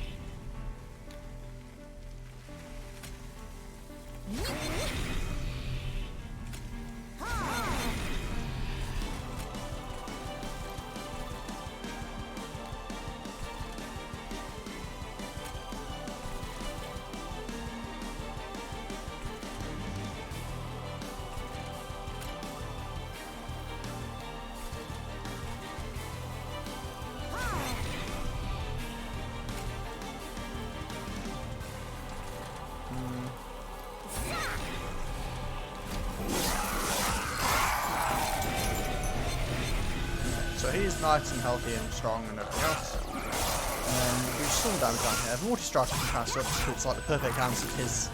So he's nice and healthy and strong and everything else. And then we do some damage down here. The multi-strike can kind of sucks because it's like the perfect answer to his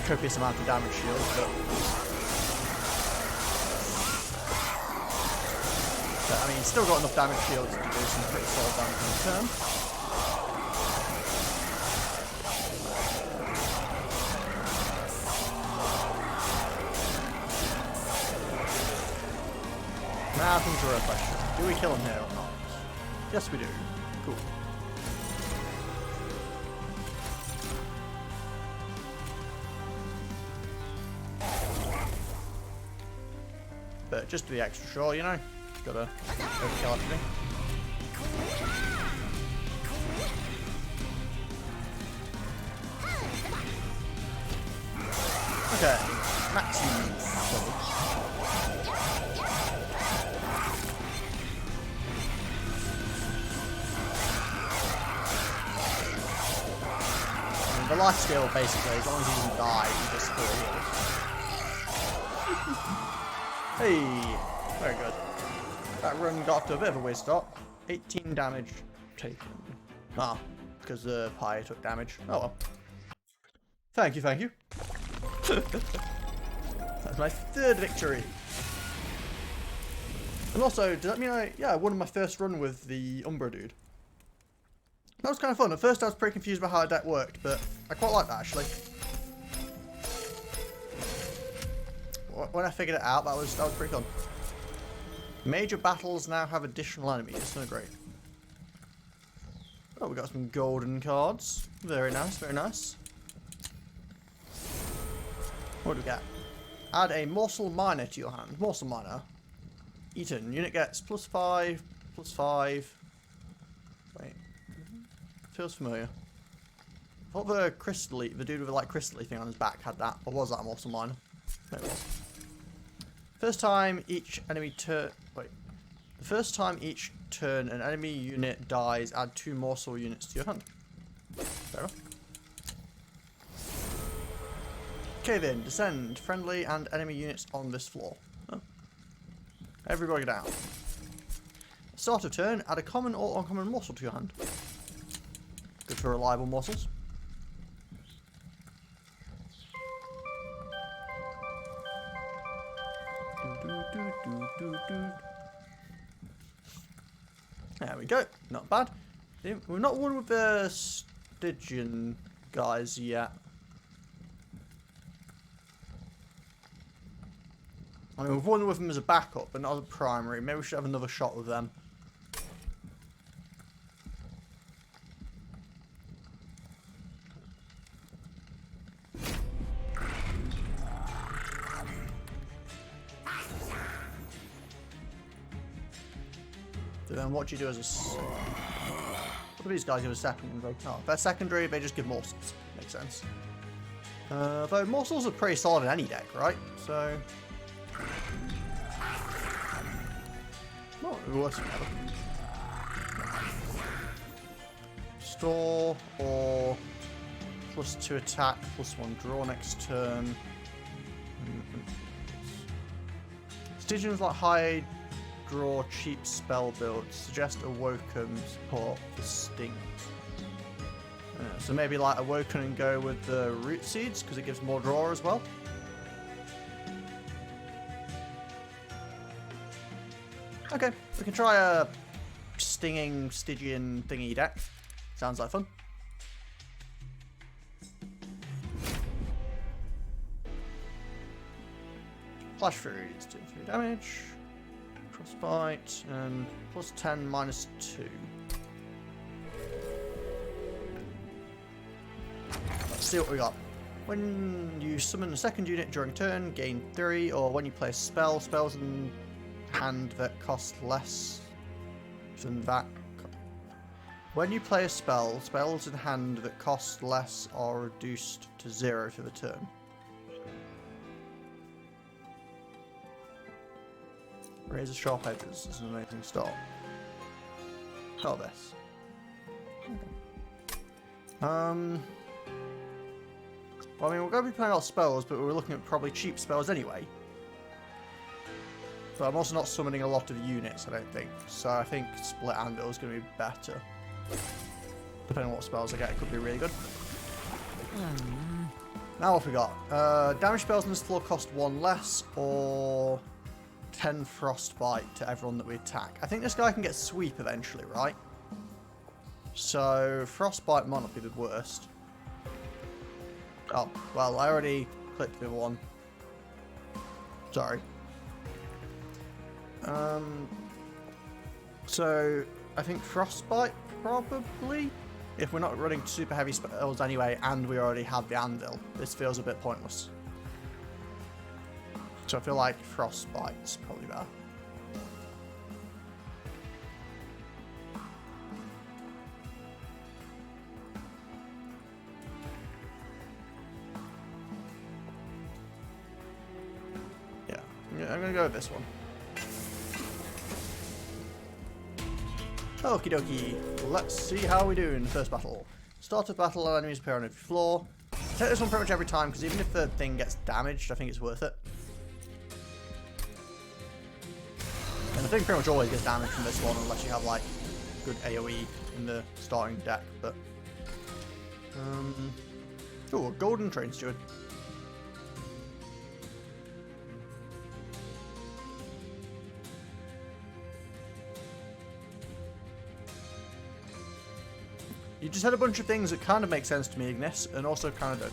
copious amount of damage shield, but I mean, he's still got enough damage shields to do some pretty solid damage in turn. Now comes the real question. Do we kill him here or not? Yes, we do. Cool. But just to be extra sure, you know, gotta overkill everything. Okay, maximum damage. The life steal, basically, as long as he doesn't die, he just Hey, very good. That run got off to a bit of a weird start. 18 damage taken. Ah, because the pie took damage. Oh well. Thank you, thank you. That's my third victory. And also, does that mean I won my first run with the Umbra dude? That was kind of fun. At first I was pretty confused about how that worked, but I quite like that actually. When I figured it out, that was pretty fun. Major battles now have additional enemies. Oh, great. Oh, we got some golden cards. Very nice, very nice. What do we got? Add a morsel miner to your hand. Morsel miner. Eaten. Unit gets +5, +5. Wait. Feels familiar. I thought the crystally, the dude with like crystally thing on his back had that, or was that a morsel miner? No, it was. First time each enemy turn. Wait. The first time each turn an enemy unit dies, add 2 morsel units to your hand. Fair enough. Cave in, descend, friendly and enemy units on this floor. Oh. Everybody down. Start of turn, add a common or uncommon morsel to your hand. Good for reliable morsels. There we go. Not bad. We're not won with the Stygian guys yet. I mean, we've won with them as a backup, but not as a primary. Maybe we should have another shot with them. Then what do you do as a... What do these guys give a secondary? Oh, if they're secondary, they just give morsels. Makes sense. Though morsels are pretty solid in any deck, right? So... Not worse than ever. Store or +2 attack, +1 draw next turn. Stygian's like high draw cheap spell builds. Suggest Awoken support for Sting. So maybe like Awoken and go with the Root Seeds because it gives more draw as well. Okay, we can try a stinging Stygian thingy deck. Sounds like fun. Flash Fury is doing 3 damage. Frostbite and +10 -2. Let's see what we got. When you summon a second unit during turn, gain 3, or when you play a spell, spells in hand that cost less than that. When you play a spell, spells in hand that cost less are reduced to 0 for the turn. Razor Sharp Edges is an amazing start. Oh, this. Okay. Well, I mean, we're going to be playing our spells, but we're looking at probably cheap spells anyway. But I'm also not summoning a lot of units, I don't think. So I think Split Anvil is going to be better. Depending on what spells I get, it could be really good. Now what have we got? Damage spells on this floor cost 1 less, or 10 Frostbite to everyone that we attack. I think this guy can get Sweep eventually, right? So Frostbite might not be the worst. Oh, well, I already clicked the one. Sorry. So I think Frostbite probably. If we're not running super heavy spells anyway, and we already have the Anvil, this feels a bit pointless. So I feel like Frostbite's probably better. Yeah, I'm gonna go with this one. Okie dokie, let's see how we do in the first battle. Start of battle, all enemies appear on every floor. Take this one pretty much every time, because even if the thing gets damaged, I think it's worth it. And the thing pretty much always gets damaged from this one, unless you have, like, good AoE in the starting deck, but... Oh, a Golden Train Steward. You just had a bunch of things that kind of make sense to me, Ignis, and also kind of don't.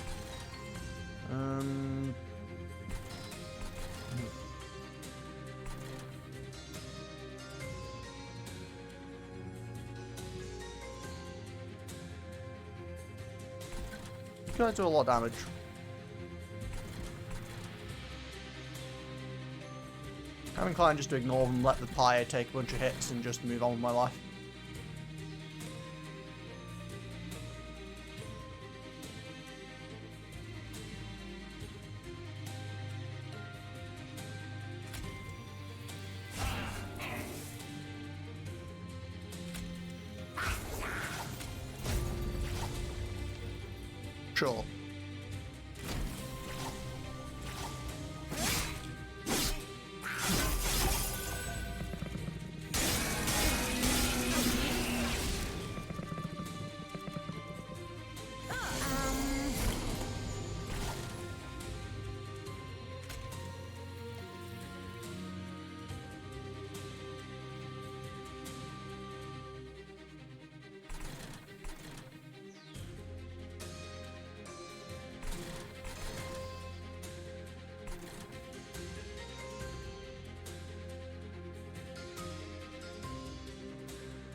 You guys do a lot of damage. I'm inclined just to ignore them, let the pyre take a bunch of hits, and just move on with my life. Sure.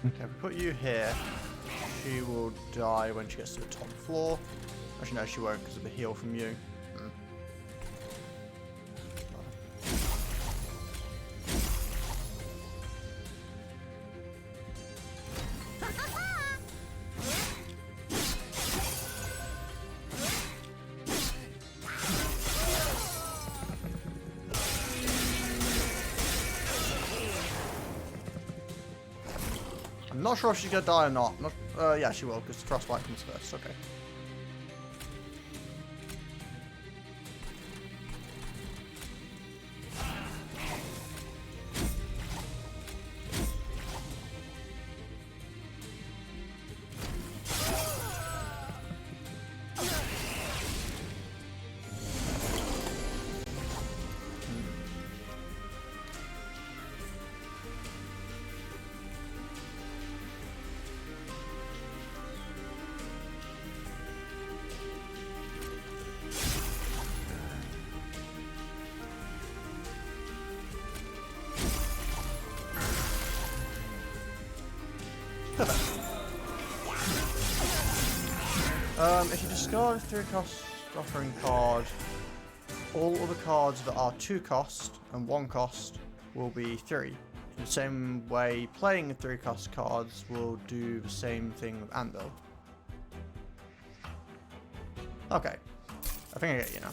Okay, we put you here. She will die when she gets to the top floor. Actually, no, she won't because of the heal from you. Not sure if she's gonna die or not. Yeah, she will, because Frostbite comes first. Okay. If you discard a 3-cost offering card, all other cards that are 2 cost and 1 cost will be 3. In the same way, playing 3-cost cards will do the same thing with Anvil. Okay, I think I get you now.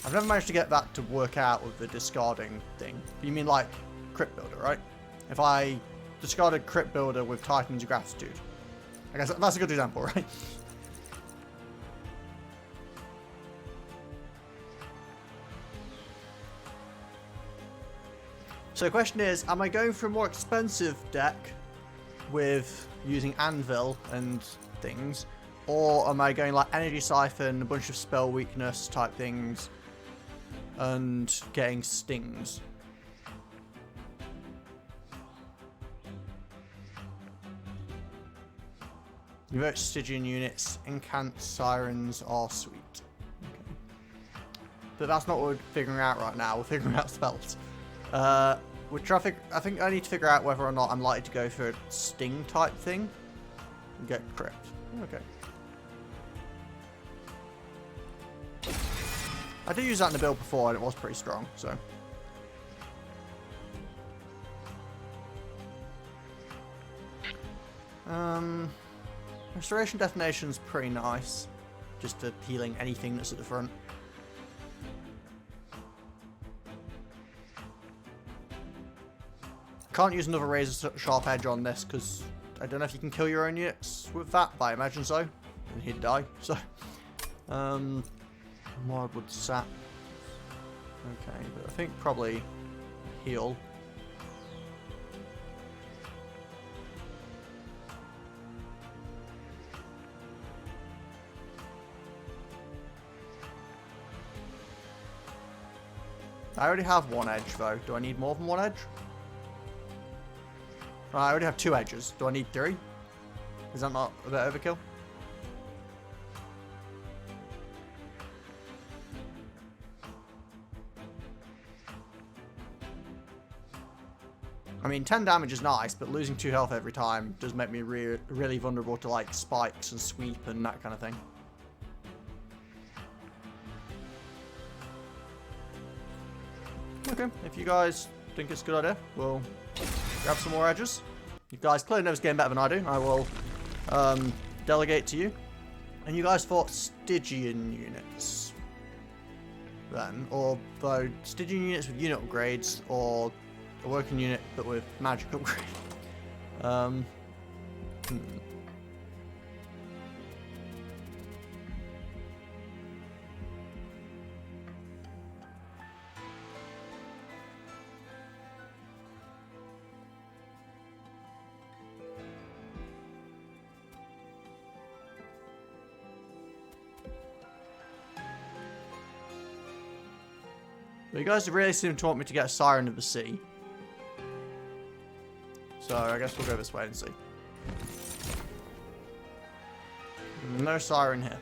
I've never managed to get that to work out with the discarding thing. You mean like Crypt Builder, right? If I discarded Crypt Builder with Titan's Gratitude. I guess that's a good example, right? So the question is, am I going for a more expensive deck with using Anvil and things, or am I going like Energy Siphon, a bunch of spell weakness type things, and getting stings? Remote Stygian units, incant sirens are sweet. Okay. But that's not what we're figuring out right now. We're figuring out spells. I think I need to figure out whether or not I'm likely to go for a sting type thing and get crypt. Okay. I did use that in the build before and it was pretty strong, so. Restoration Detonation's pretty nice. Just to healing anything that's at the front. Can't use another Razor Sharp Edge on this because I don't know if you can kill your own units with that, but I imagine so. And he'd die, so. Wildwood Sap. Okay, but I think probably heal. I already have 1 edge though. Do I need more than 1 edge? I already have 2 edges. Do I need 3? Is that not a bit overkill? I mean, 10 damage is nice, but losing 2 health every time does make me really vulnerable to like spikes and sweep and that kind of thing. Okay, if you guys think it's a good idea, we'll grab some more edges. You guys clearly know this game better than I do. I will delegate to you. And you guys fought Stygian units then, or though Stygian units with unit upgrades, or a working unit but with magic upgrade. But you guys really seem to want me to get a Siren of the Sea. So I guess we'll go this way and see. No Siren here.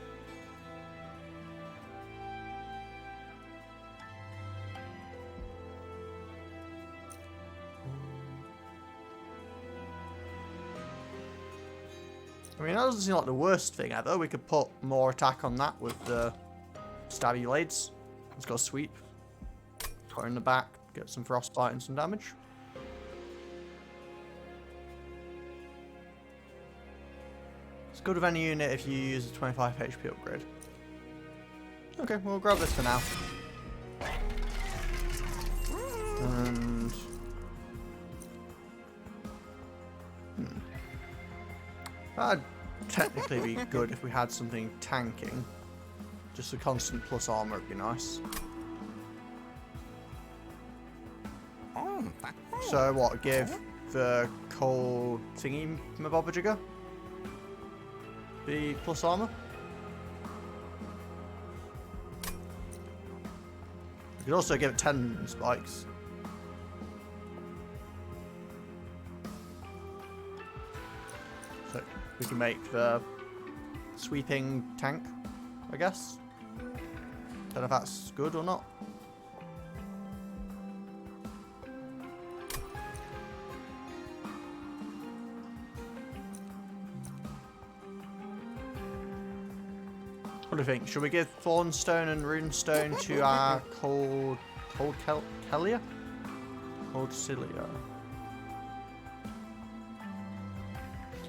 I mean, that doesn't seem like the worst thing ever. We could put more attack on that with the stabby blades. Let's go sweep. Cut in the back, get some frostbite and some damage. It's good with any unit if you use a 25 HP upgrade. Okay, we'll grab this for now. And... That'd technically be good if we had something tanking. Just a constant plus armor would be nice. So what, give the cold thingy Mabobajigger the plus armor? You could also give it 10 spikes. So we can make the sweeping tank, I guess. Don't know if that's good or not. What do you think? Should we give Thornstone and Runestone to our Cold Celia? Cold Celia.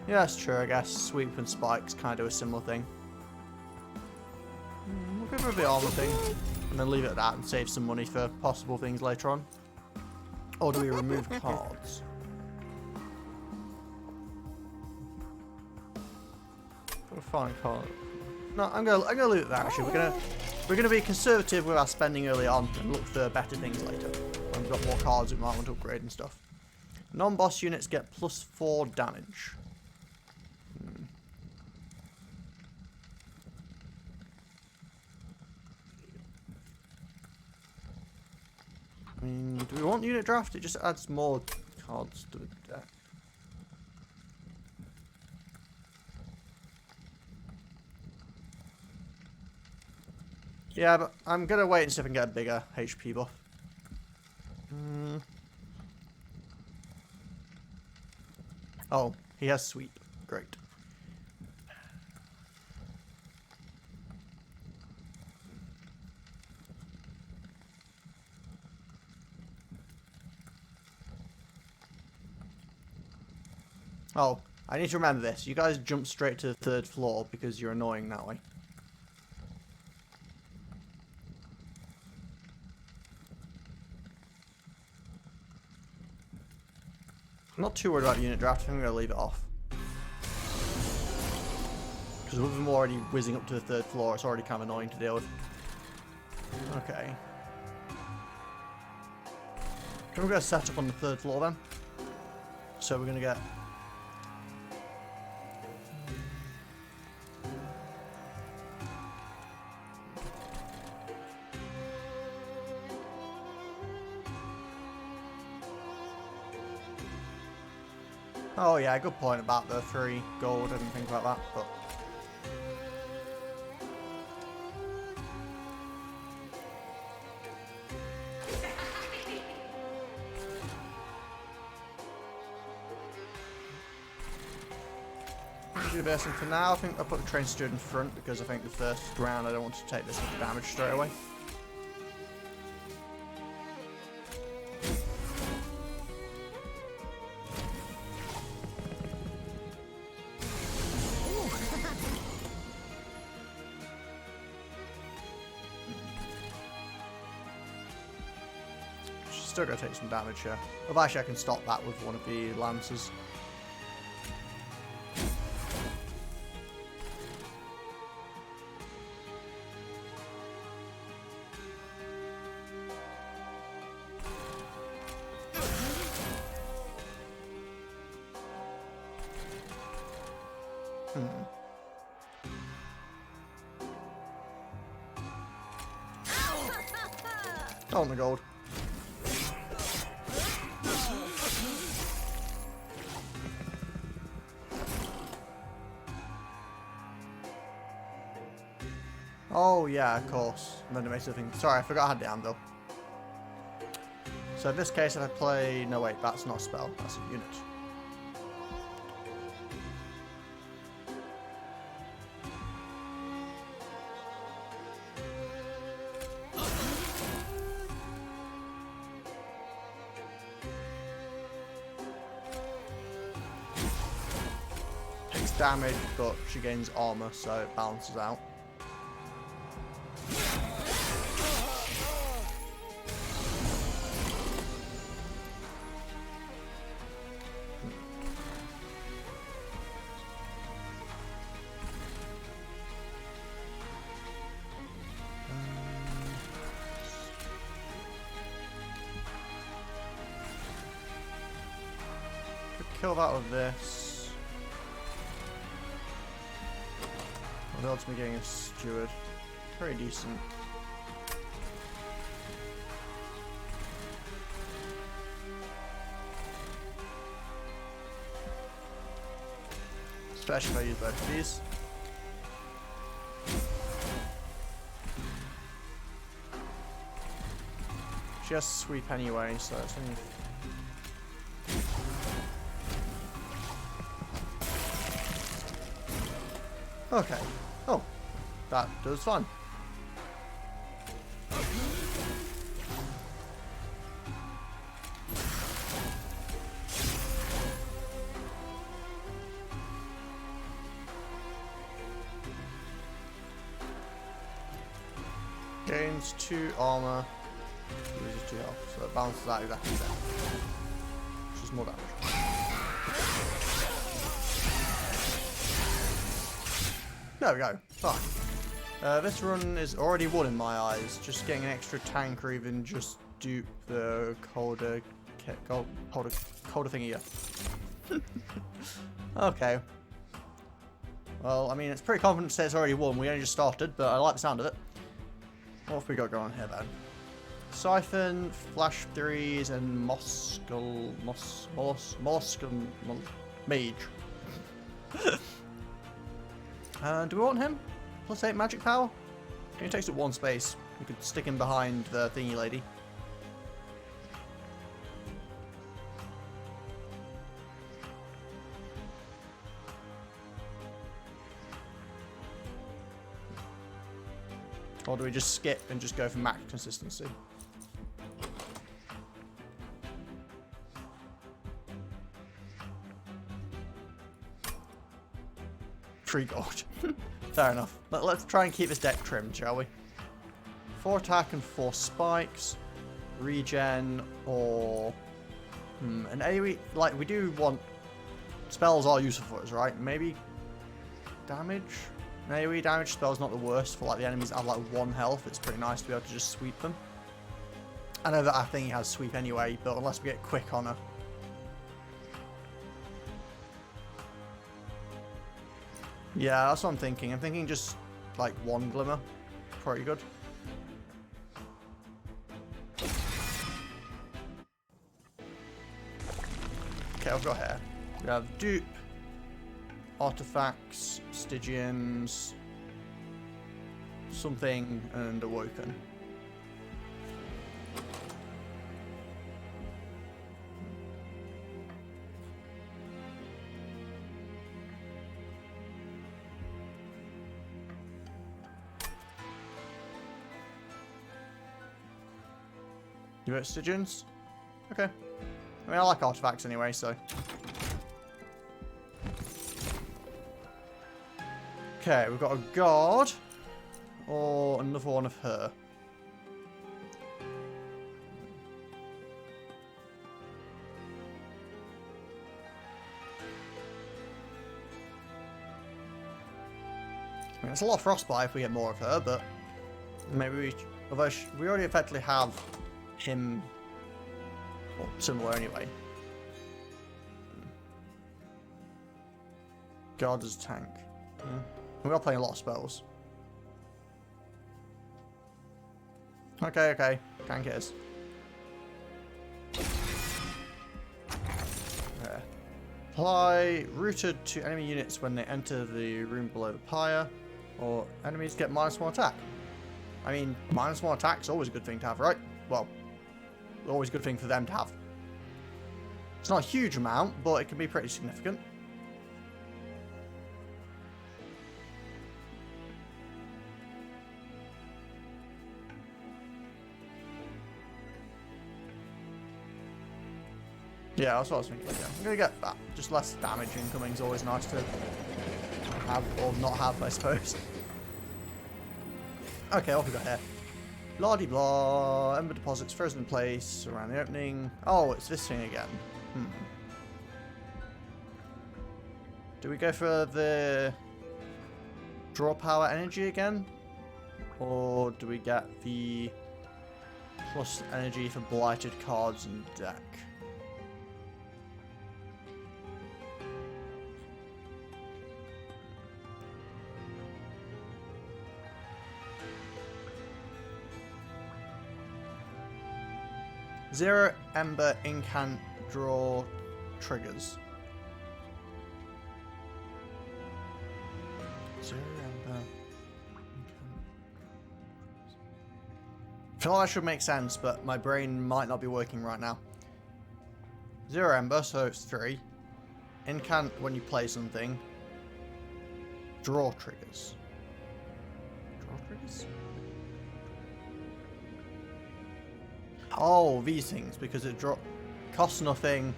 Yeah, that's true, I guess. Sweep and Spike's kind of a similar thing. We'll go for the armor thing, and then leave it at that and save some money for possible things later on. Or do we remove cards? Got a fine card. No, I'm gonna leave it there. Actually, we're gonna be conservative with our spending early on and look for better things later. When we've got more cards, we might want to upgrade and stuff. Non-boss units get +4 damage. I mean, do we want unit draft? It just adds more cards to the deck. Yeah, but I'm gonna wait and see if I can get a bigger HP buff. Oh, he has sweep. Great. Oh, I need to remember this. You guys jump straight to the 3rd floor because you're annoying that way. I'm not too worried about unit draft. I'm going to leave it off. Because with them already whizzing up to the 3rd floor, it's already kind of annoying to deal with. Okay. We're going to set up on the 3rd floor then. So we're going to get... Oh yeah, good point about the 3 gold. I didn't think about that, but... do this, and for now I think I'll put the train steward in front because I think the first round I don't want to take this much damage straight away. Still gonna take some damage here. Well, actually I can stop that with one of the lances. Oh my god. Oh yeah, of course. And then it makes the thing. Sorry, I forgot I had the anvil. So in this case, if I play... No wait, that's not a spell. That's a unit. Takes damage, but she gains armor, so it balances out. kill that with this. What else am I getting a steward? Very decent. Especially if I use both of these. She has sweep anyway, so it's only... Okay. Oh, that does fun. Gains 2 armor, loses 2 health, so it balances out exactly the same. Which is more damage. There we go, fine. This run is already won in my eyes. Just getting an extra tank or even just dupe the colder thingy here. Okay. Well, I mean, it's pretty confident to say it's already won. We only just started, but I like the sound of it. What have we got going on here, then? Siphon, Flash 3s, and Mage. Do we want him? Plus 8 magic power? He takes up 1 space. We could stick him behind the thingy lady. Or do we just skip and just go for max consistency? Free gold. Fair enough. Let's try and keep this deck trimmed, shall we? 4 attack and 4 spikes. Regen or... an AoE... Like, we do want... Spells are useful for us, right? Maybe... damage? An AoE damage spell's not the worst for like the enemies that have like 1 health. It's pretty nice to be able to just sweep them. I know that I think he has sweep anyway, but unless we get quick on her. Yeah, that's what I'm thinking. I'm thinking just like 1 glimmer. Pretty good. Okay, I've got here. We have dupe, artifacts, Stygians, something, and awoken. You got Stygians? Okay. I mean, I like artifacts anyway, so. Okay, we've got a guard. Or another one of her. I mean, it's a lot of frostbite if we get more of her, but maybe we... Although we already effectively have him... Well, similar anyway. Guard as a tank. We are playing a lot of spells. Okay, okay. Tank it is. Okay. Apply rooted to enemy units when they enter the room below the pyre. Or enemies get -1 attack. I mean, -1 attack is always a good thing to have, right? Well, always a good thing for them to have. It's not a huge amount, but it can be pretty significant. Yeah, that's what I was thinking. Yeah. I'm going to get that. Just less damage incoming is always nice to have, or not have, I suppose. Okay, what have we got here? Blah-de-blah. Ember deposits frozen in place around the opening. Oh, it's this thing again. Do we go for the draw power energy again? Or do we get the plus energy for blighted cards and deck? 0 Ember incant draw triggers. 0 Ember incant. I feel like that should make sense, but my brain might not be working right now. 0 Ember, so it's 3. Incant when you play something. Draw triggers. Draw triggers? Oh, these things, because it costs nothing.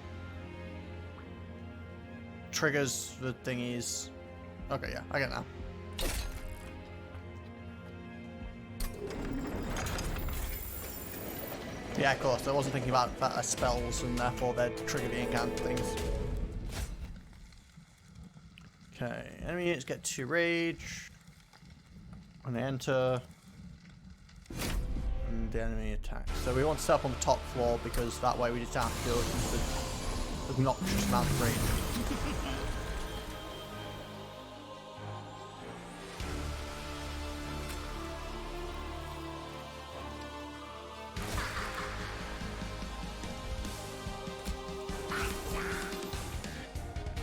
Triggers the thingies. Okay, yeah, I get it now. Yeah, of course, I wasn't thinking about that as spells and therefore they'd trigger the incant things. Okay, enemy units get 2 rage when they enter. And the enemy attacks. So we want to set up on the top floor because that way we just have to deal with the obnoxious amount of rage.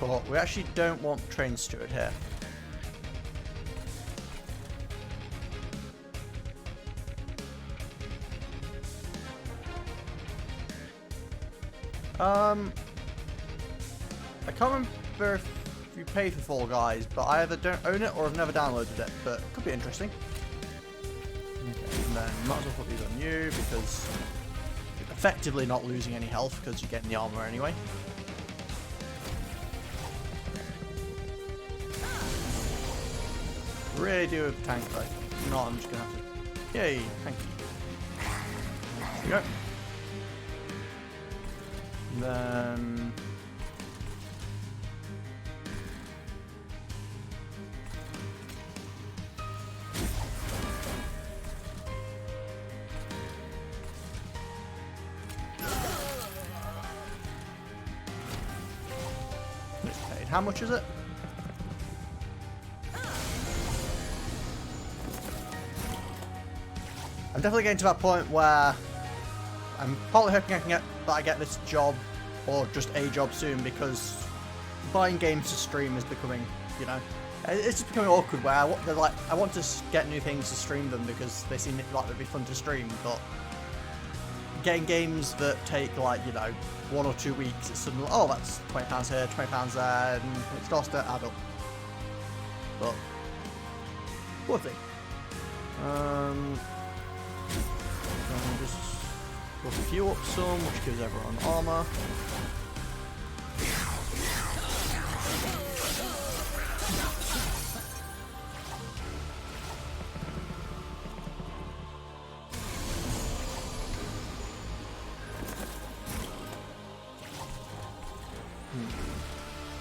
But we actually don't want Train Steward here. I can't remember if you pay for Fall Guys, but I either don't own it or have never downloaded it, but it could be interesting. Okay, and then might as well put these on you because you're effectively not losing any health because you're getting the armor anyway. Really do have a tank though. If not, I'm just gonna have to. Yay, thank you. There we go. And then it's paid. How much is it? I'm definitely getting to that point where I'm probably hoping that I get this job or just a job soon because buying games to stream is becoming, you know, it's just becoming awkward where I want to get new things to stream them because they seem like they'd be fun to stream, but getting games that take like, you know, 1 or 2 weeks, it's suddenly, oh, that's £20 here, £20 there, and it starts to add up. But we'll see. Just buff a few up some, which gives everyone armor.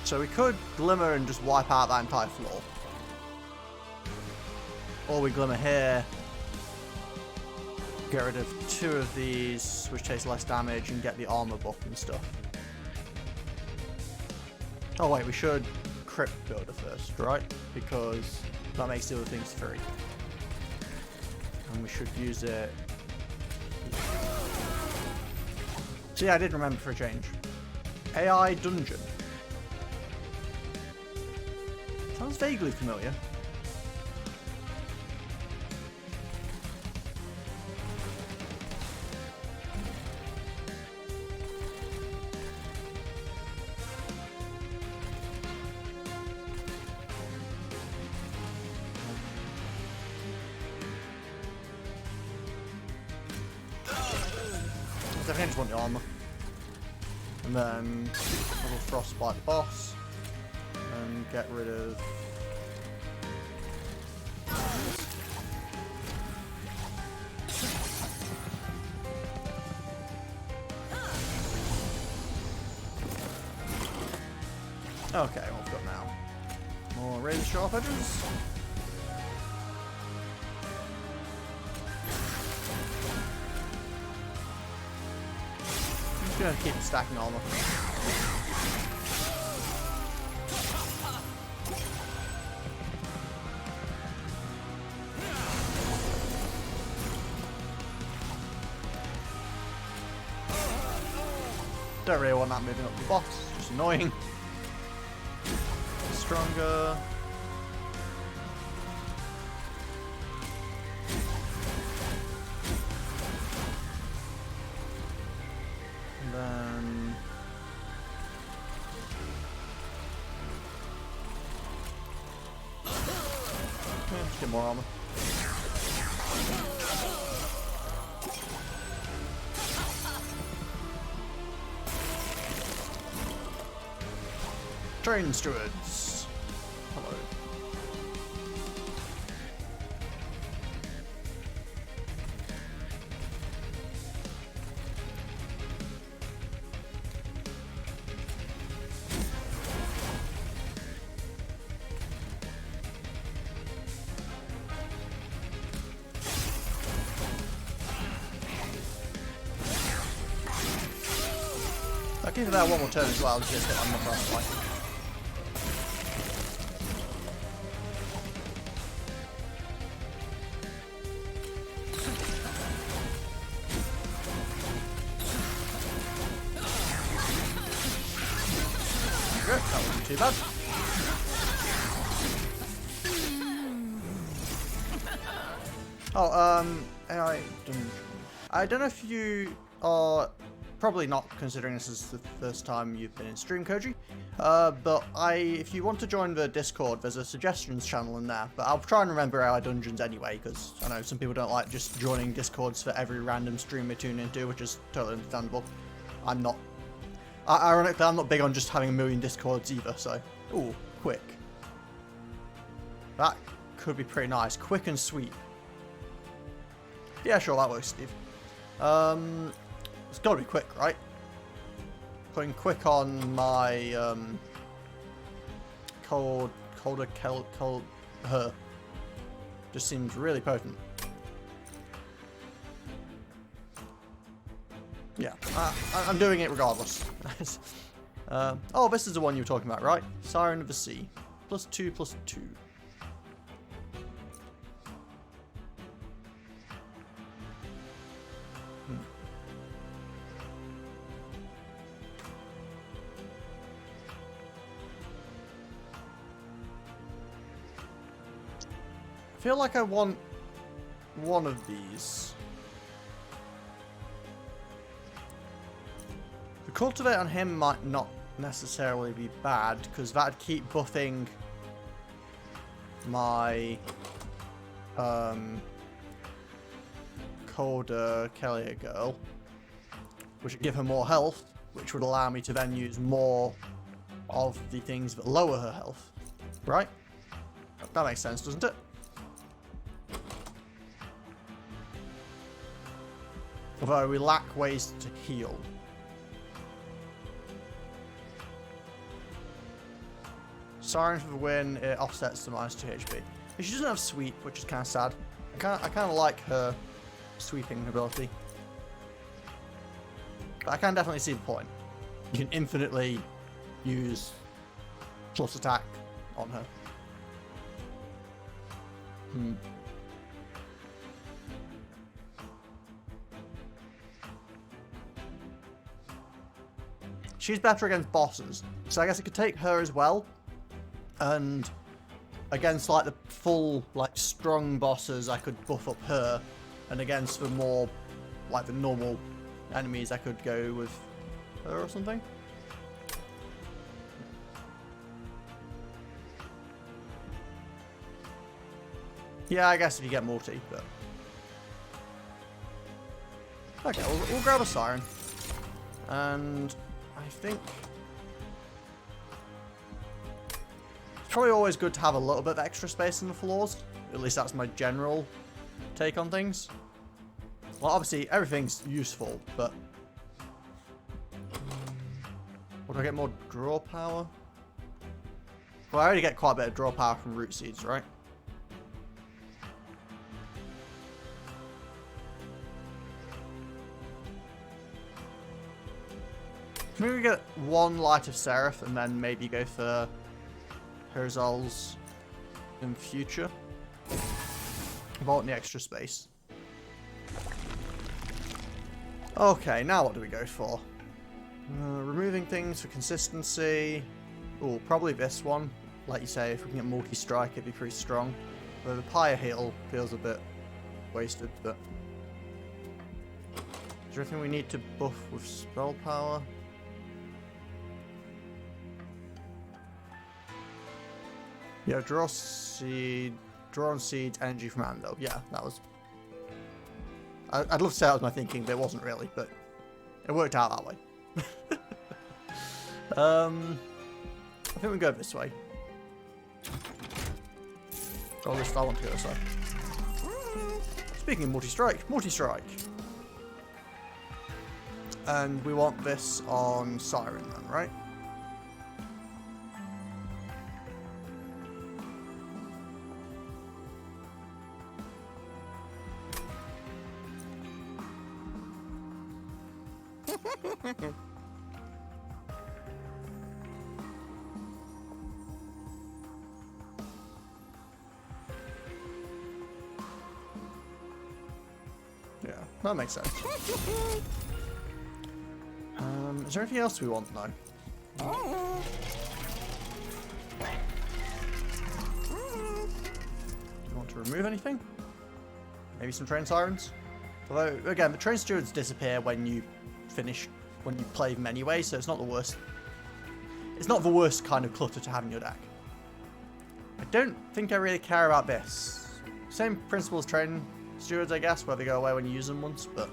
So we could Glimmer and just wipe out that entire floor. Or we Glimmer here, get rid of 2 of these, which takes less damage, and get the armor buff and stuff. Oh wait, we should Crypt Builder first, right? Because that makes the other things free. And we should use it. So yeah, I did remember for a change. AI Dungeon. Sounds vaguely familiar. I just want the armor. And then I will Frostbite the boss. And get rid of... Okay, what we've got now. More razor sharp edges. I'm just gonna keep stacking armor. Don't really want that moving up the boss. It's just annoying. Stronger. And then... yeah, just get more armor. Train stewards. Hello. I'll give that one more turn as well, just get that number off the way. That wasn't too bad. Oh, AI dungeon. I don't know if you are probably not considering this as the first time you've been in stream, Koji. But if you want to join the Discord, there's a suggestions channel in there. But I'll try and remember AI dungeons anyway, because I know some people don't like just joining Discords for every random stream they tune into, which is totally understandable. I'm not. Ironically, I'm not big on just having a million Discords either, so... Ooh, quick. That could be pretty nice. Quick and sweet. Yeah, sure, that works, Steve. It's gotta be quick, right? Putting quick on my, cold her. Just seems really potent. Yeah, I'm doing it regardless. Oh, this is the one you were talking about, right? Siren of the Sea. +2/+2. I feel like I want one of these. The cultivate on him might not necessarily be bad, because that'd keep buffing my colder Kellier girl, which would give her more health, which would allow me to then use more of the things that lower her health. Right? That makes sense, doesn't it? Although we lack ways to heal. Siren for the win, it offsets the -2 HP. But she doesn't have sweep, which is kind of sad. I kind of like her sweeping ability. But I can definitely see the point. You can infinitely use plus attack on her. She's better against bosses, so I guess I could take her as well. And against like the full, like strong bosses, I could buff up her. And against the more, like the normal enemies, I could go with her or something. Yeah, I guess if you get multi, but... Okay, we'll grab a Siren. And I think... it's probably always good to have a little bit of extra space in the floors. At least that's my general take on things. Well, obviously, everything's useful, but... would I get more draw power? Well, I already get quite a bit of draw power from root seeds, right? Maybe we get one Light of Seraph and then maybe go for Herzal's in future. Vault the extra space. Okay, now what do we go for? Removing things for consistency. Oh, probably this one. Like you say, if we can get multi-strike, it'd be pretty strong. But the Pyre Heal feels a bit wasted, but... Is there anything we need to buff with spell power? Yeah, draw on seeds, energy from Anvil. Yeah, that was... I'd love to say that was my thinking, but it wasn't really, but it worked out that way. I think we go this way. Or at least I want to go this way. Speaking of multi-strike, multi-strike. And we want this on Siren then, right? Yeah, that makes sense. Is there anything else we want now? Do you want to remove anything? Maybe some train sirens? Although, again, the train stewards disappear when you play them anyway, so it's not the worst. It's not the worst kind of clutter to have in your deck. I don't think I really care about this. Same principle as train stewards, I guess, where they go away when you use them once, but...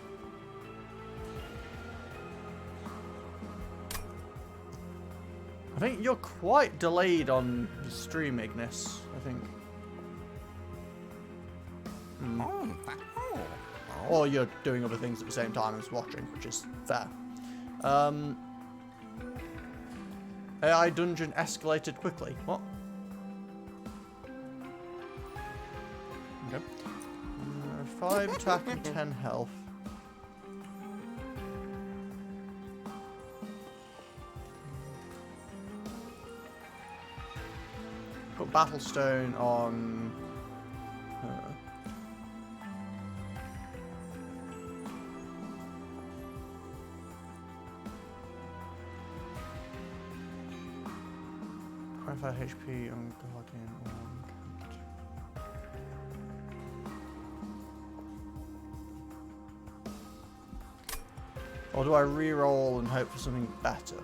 I think you're quite delayed on the stream, Ignis, I think. Or you're doing other things at the same time as watching, which is fair. AI dungeon escalated quickly. What? Okay. 5 attack and 10 health. Put Battlestone on her. HP on Guardian on or do I re-roll and hope for something better?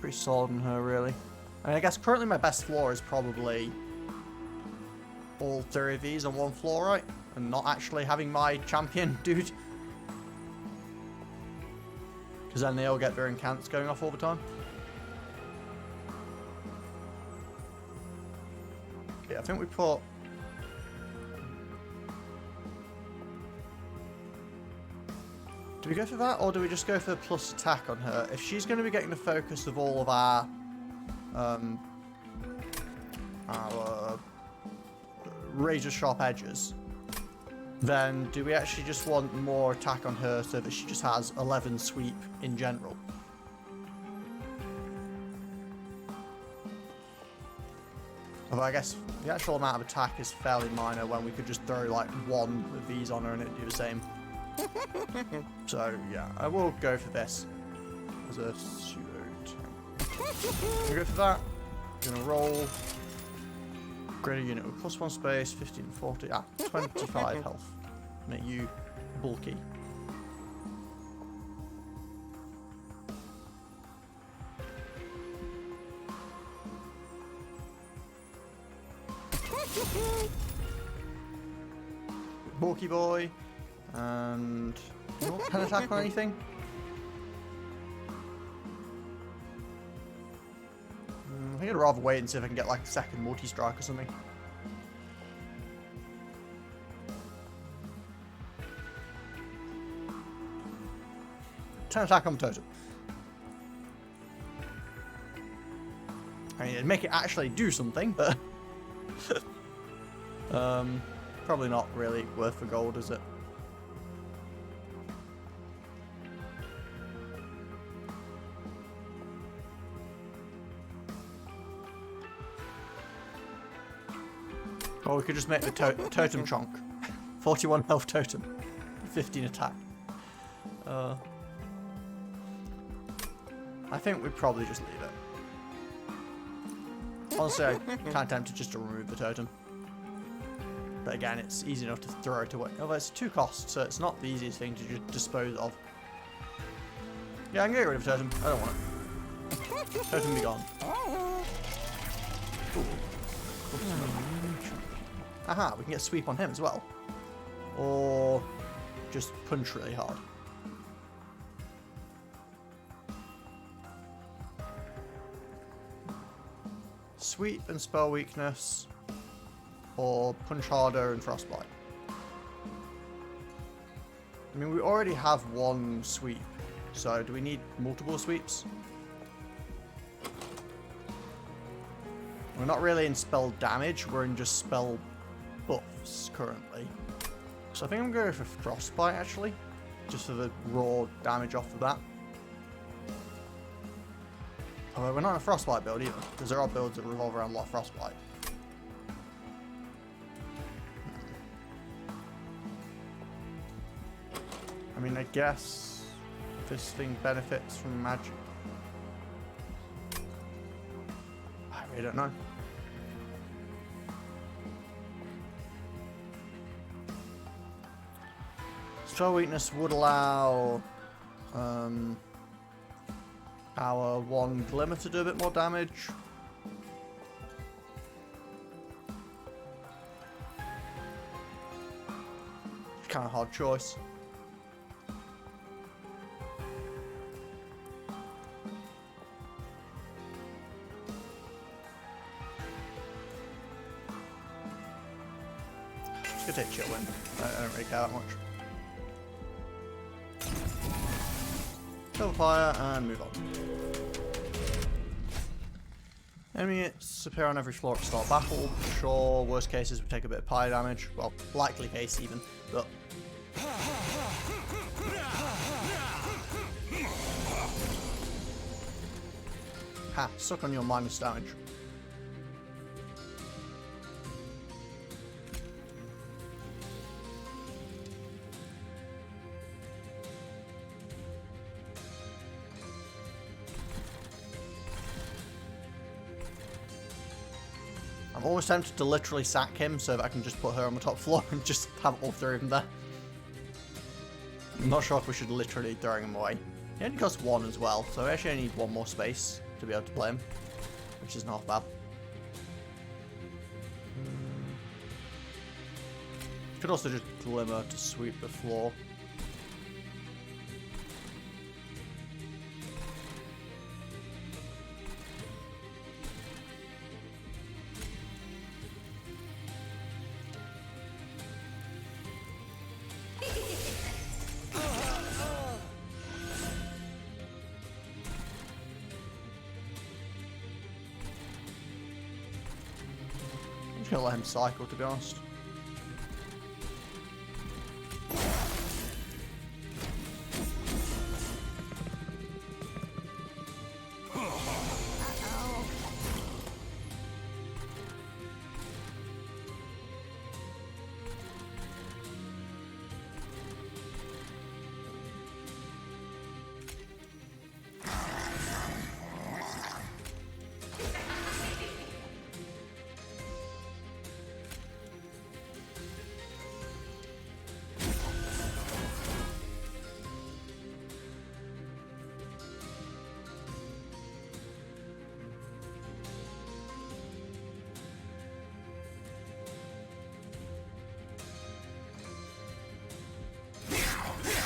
Pretty solid on her, really. I mean, I guess currently my best floor is probably all 3 of these on one floor, right? And not actually having my champion dude. Because then they all get their incants going off all the time. Okay, I think we put... Do we go for that, or do we just go for plus attack on her? If she's going to be getting the focus of all of our razor sharp edges, then do we actually just want more attack on her so that she just has 11 sweep in general? Although I guess the actual amount of attack is fairly minor when we could just throw like 1 of these on her and it'd do the same. So yeah, I will go for this as a pseudo tank. We'll go for that. We're gonna roll. Greater unit with +1 space, 15, 40, 25 health. Make you bulky. Bulky boy. And can attack or anything? I think I'd rather wait and see if I can get like a second multi-strike or something. Ten attack on totem. I mean, it'd make it actually do something, but probably not really worth the gold, is it? Or we could just make the totem chonk. 41 health totem. 15 attack. I think we'd probably just leave it. Honestly, I'm kind of tempted just to remove the totem. But again, it's easy enough to throw it away. Although it's 2 costs, so it's not the easiest thing to just dispose of. Yeah, I can get rid of the totem. I don't want it. Totem be gone. Ooh. Aha, we can get sweep on him as well. Or just punch really hard. Sweep and spell weakness. Or punch harder and frostbite. I mean, we already have 1 sweep. So do we need multiple sweeps? We're not really in spell damage, we're in just spell buffs currently. So I think I'm going for frostbite actually, just for the raw damage off of that. Although we're not in a frostbite build either, because there are builds that revolve around a lot of frostbite. I mean, I guess this thing benefits from magic. I really don't know. Spell weakness would allow our 1 glimmer to do a bit more damage. Kind of hard choice. Just gonna take chill win. I don't really care that much. Kill the fire and move on. Enemies appear on every floor at the start of battle. Sure, worst cases we take a bit of pyre damage. Well, likely case even, but. Ha, suck on your minus damage. I'm almost tempted to literally sack him so that I can just put her on the top floor and just have all 3 of them there. I'm not sure if we should literally throw him away. He only costs 1 as well, so I actually need 1 more space to be able to play him, which is not bad. Could also just glimmer to sweep the floor. I'm just gonna let him cycle, to be honest.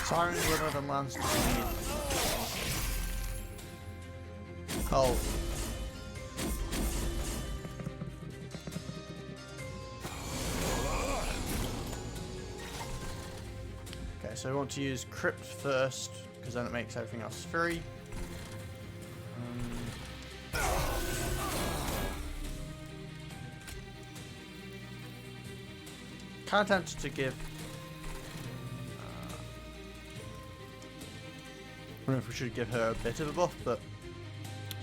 Siren Glimmer and Lance to speed. Oh. Okay, so we want to use Crypt first, because then it makes everything else free. Kind of tempted to give. I don't know if we should give her a bit of a buff, but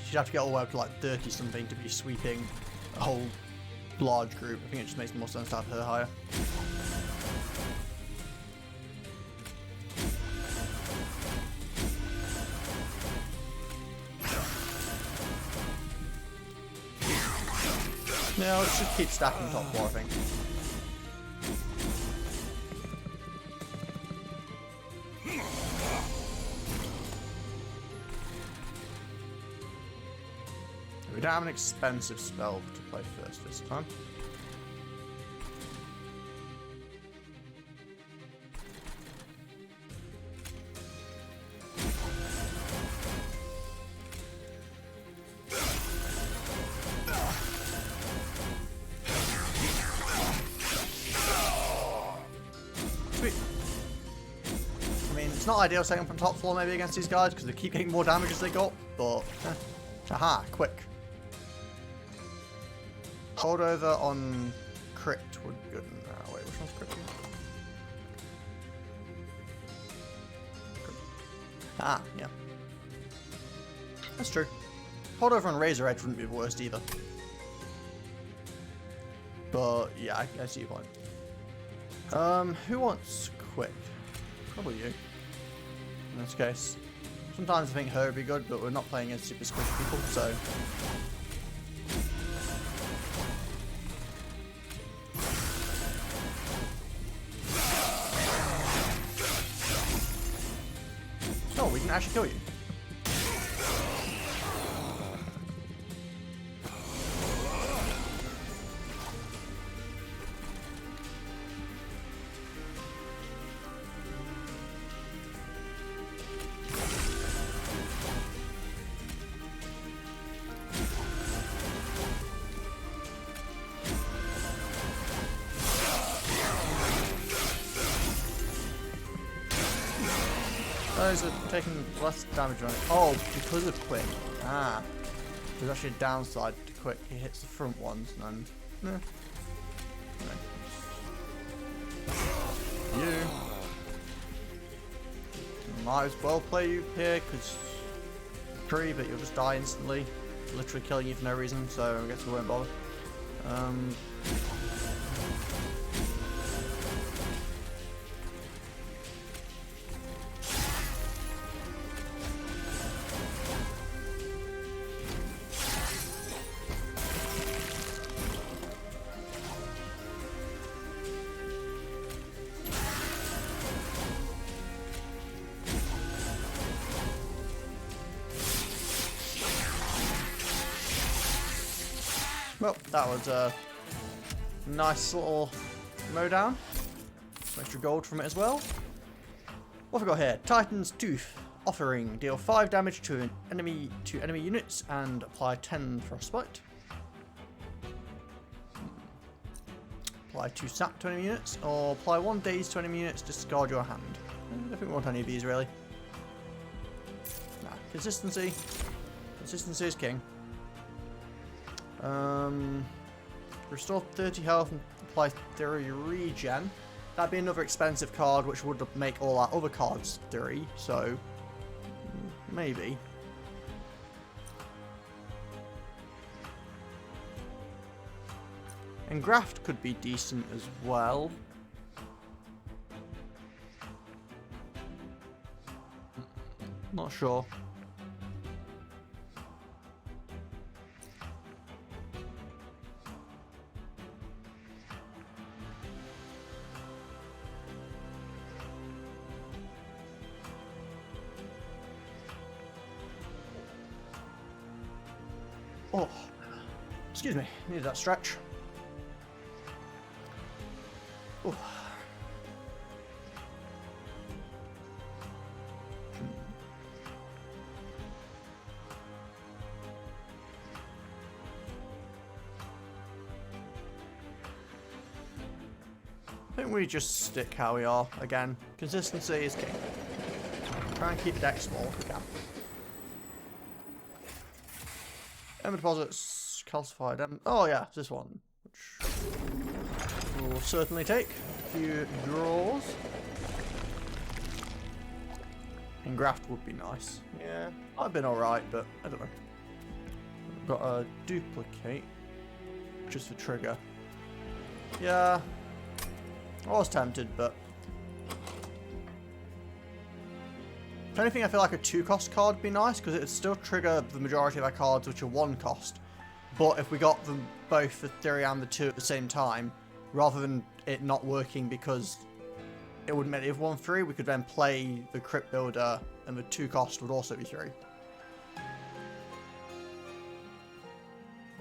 she'd have to get all the way up to like 30 something to be sweeping a whole large group. I think it just makes more sense to have her higher. No, let's just keep stacking top floor, I think. We don't have an expensive spell to play first this time. Sweet. I mean, it's not ideal setting from top floor maybe against these guys because they keep getting more damage as they go, but aha, quick. Hold over on crit would be good. Wait, which one's crit? Ah, yeah. That's true. Hold over on Razor Edge wouldn't be the worst either. But yeah, I see your point. Who wants quick? Probably you. In this case. Sometimes I think her would be good, but we're not playing against super squish people, so. Oh, we can actually kill you. Those are taking less damage on it. Oh, because of quick. Ah. There's actually a downside to quick. He hits the front ones and then. You. Might as well play you here because free, but you'll just die instantly. Literally killing you for no reason, so I guess we won't bother. Well, that was a nice little mowdown. Some extra gold from it as well. What have we got here? Titan's Tooth. Offering. Deal 5 damage to enemy units and apply 10 frostbite. Apply 2 sap to enemy units, or apply 1 daze to enemy units, discard your hand. I don't think we want any of these really. Nah, consistency. Consistency is king. Restore 30 health and apply theory regen. That'd be another expensive card, which would make all our other cards 3, so maybe. And Graft could be decent as well. Not sure. Oh, excuse me, needed that stretch. Oh. I think we just stick how we are again. Consistency is king. Try and keep the deck small if we can. Ember deposits, calcified. Oh yeah, this one, which we'll certainly take. A few draws. And Graft would be nice. Yeah, I've been alright, but I don't know. We've got a duplicate. just for trigger. Yeah, I was tempted, but if anything, I feel like a 2-cost card would be nice because it would still trigger the majority of our cards, which are 1-cost. But if we got them both, the 3 and the 2 at the same time, rather than it not working because it would make it 1-3, we could then play the Crypt Builder and the 2-cost would also be 3.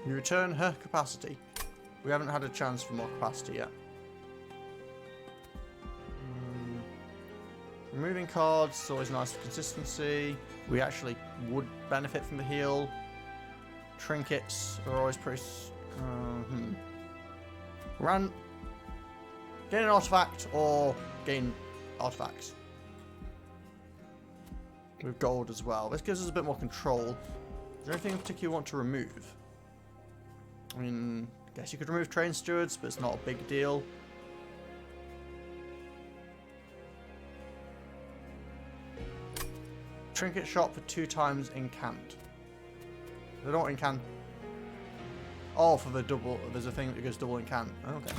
You return her capacity. We haven't had a chance for more capacity yet. Removing cards is always nice for consistency. We actually would benefit from the heal. Trinkets are always pretty... Gain an artifact or gain artifacts. With gold as well. This gives us a bit more control. Is there anything in particular you want to remove? I mean, I guess you could remove train stewards, but it's not a big deal. Trinket shop for 2 times incant. They don't incant. Oh, for the double. There's a thing that goes double incant. Oh, okay.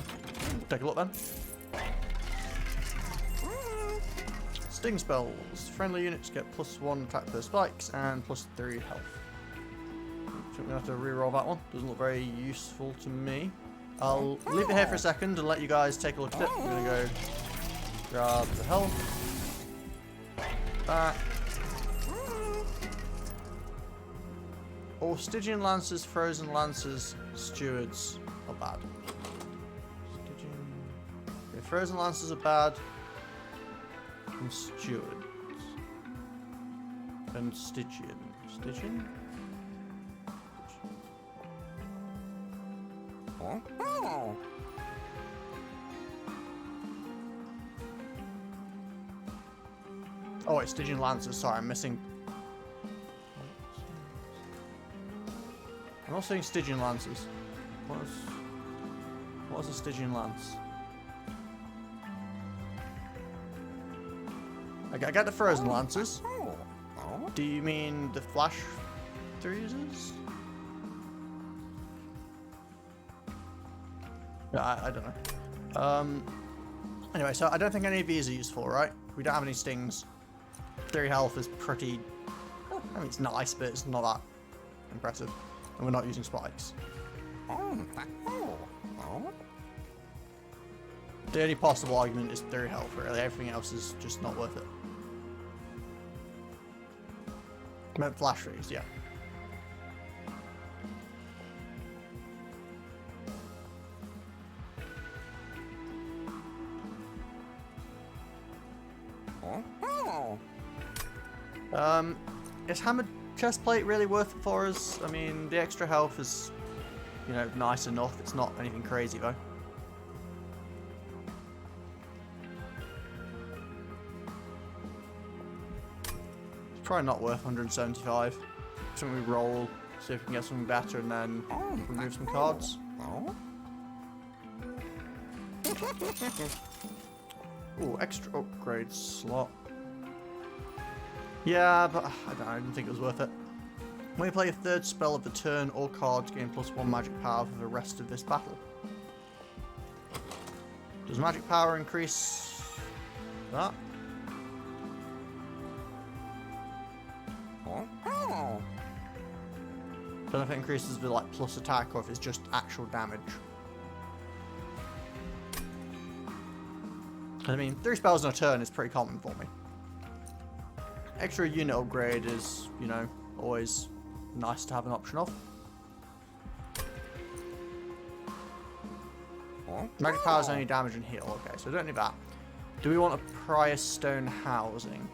Take a look then. Sting spells. Friendly units get +1 attack per spikes and +3 health. I think we have to reroll that one. Doesn't look very useful to me. I'll leave it here for a second and let you guys take a look at it. I'm gonna go grab the health. Back. Oh, Stygian Lancers, Frozen Lancers, Stewards are bad. Okay, Frozen Lancers are bad. And Stewards. And Stygian. Stygian? Oh, it's Stygian Lancers. Sorry, I'm missing. I'm not saying Stygian Lancers. What is a Stygian Lance? I got the Frozen Lancers. Do you mean the Flash Freezers? I don't know. Anyway, so I don't think any of these are useful, right? We don't have any stings. 3 health is pretty... I mean, it's nice, but it's not that impressive. And we're not using spikes. The only possible argument is 3 health, really. Everything else is just not worth it. I meant flash freeze, yeah. Is hammered chestplate really worth it for us? I mean, the extra health is, you know, nice enough. It's not anything crazy, though. It's probably not worth 175. Something we roll, see if we can get something better, and then remove some cards. Ooh, extra upgrade slot. Yeah, but I didn't think it was worth it. When you play a 3rd spell of the turn, all cards gain +1 magic power for the rest of this battle. Does magic power increase that? Don't know if it increases the like plus attack or if it's just actual damage. I mean, 3 spells in a turn is pretty common for me. Extra unit upgrade is, you know, always nice to have an option of. Magic power is only damage and heal. Okay, so I don't need that. Do we want a Prior Stone housing?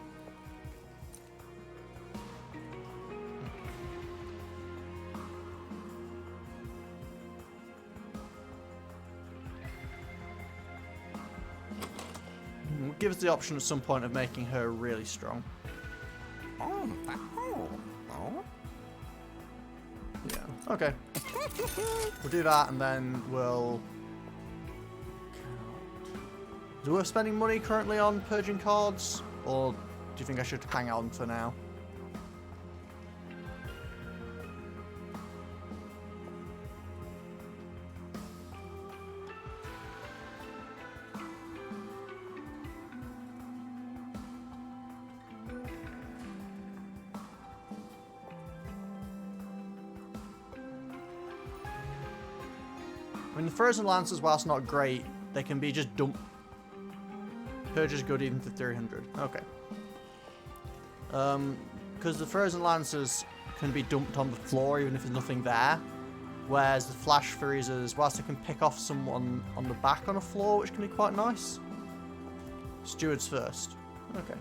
We'll give us the option at some point of making her really strong. Yeah, okay. We'll do that and then we'll... Is it worth spending money currently on purging cards? Or do you think I should hang on for now? mean, the Frozen Lancers, whilst not great, they can be just dumped. Purge is good even for 300. Okay. Because the Frozen Lancers can be dumped on the floor even if there's nothing there. Whereas the Flash Freezers, whilst they can pick off someone on the back on a floor, which can be quite nice. Stewards first. Okay.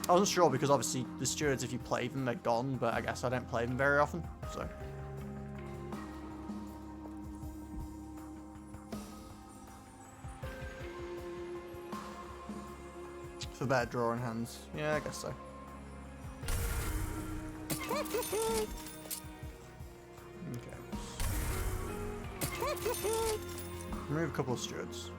I wasn't sure because obviously the Stewards, if you play them, they're gone, but I guess I don't play them very often, so. For better drawing hands. Yeah, I guess so. Okay. Remove a couple of Stewards.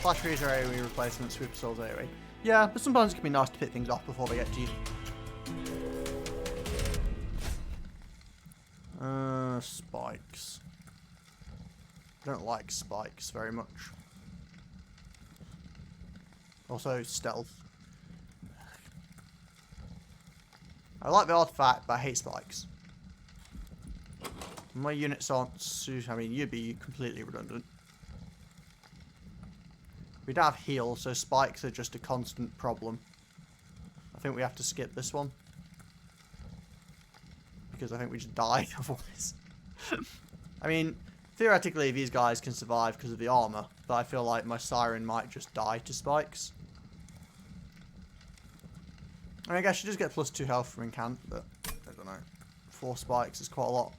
Flash Freezer AoE replacement, Super Souls AoE. Yeah, but sometimes it can be nice to pick things off before they get to you. Spikes. I don't like spikes very much. Also, stealth. I like the artifact, but I hate spikes. My units aren't I mean, you'd be completely redundant. We don't have heal, so spikes are just a constant problem. I think we have to skip this one. Because I think we just die otherwise. I mean, theoretically these guys can survive because of the armor, but I feel like my Siren might just die to spikes. I mean, I guess she does get +2 health from Incant, but I don't know. 4 spikes is quite a lot.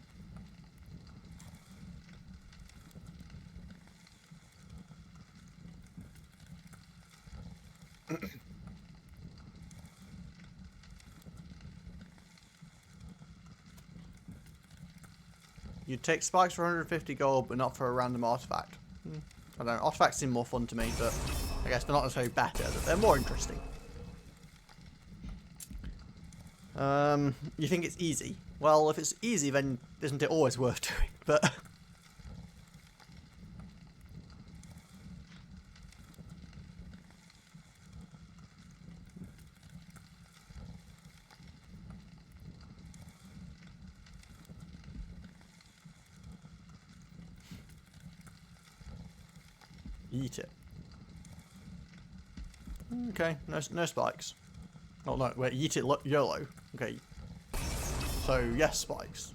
You'd take spikes for 150 gold, but not for a random artifact. I don't know. Artifacts seem more fun to me, but I guess they're not necessarily better, but they're more interesting. You think it's easy? Well, if it's easy, then isn't it always worth doing? But eat it. Okay, no spikes. Oh no, wait, eat it YOLO. Okay. So, yes, spikes.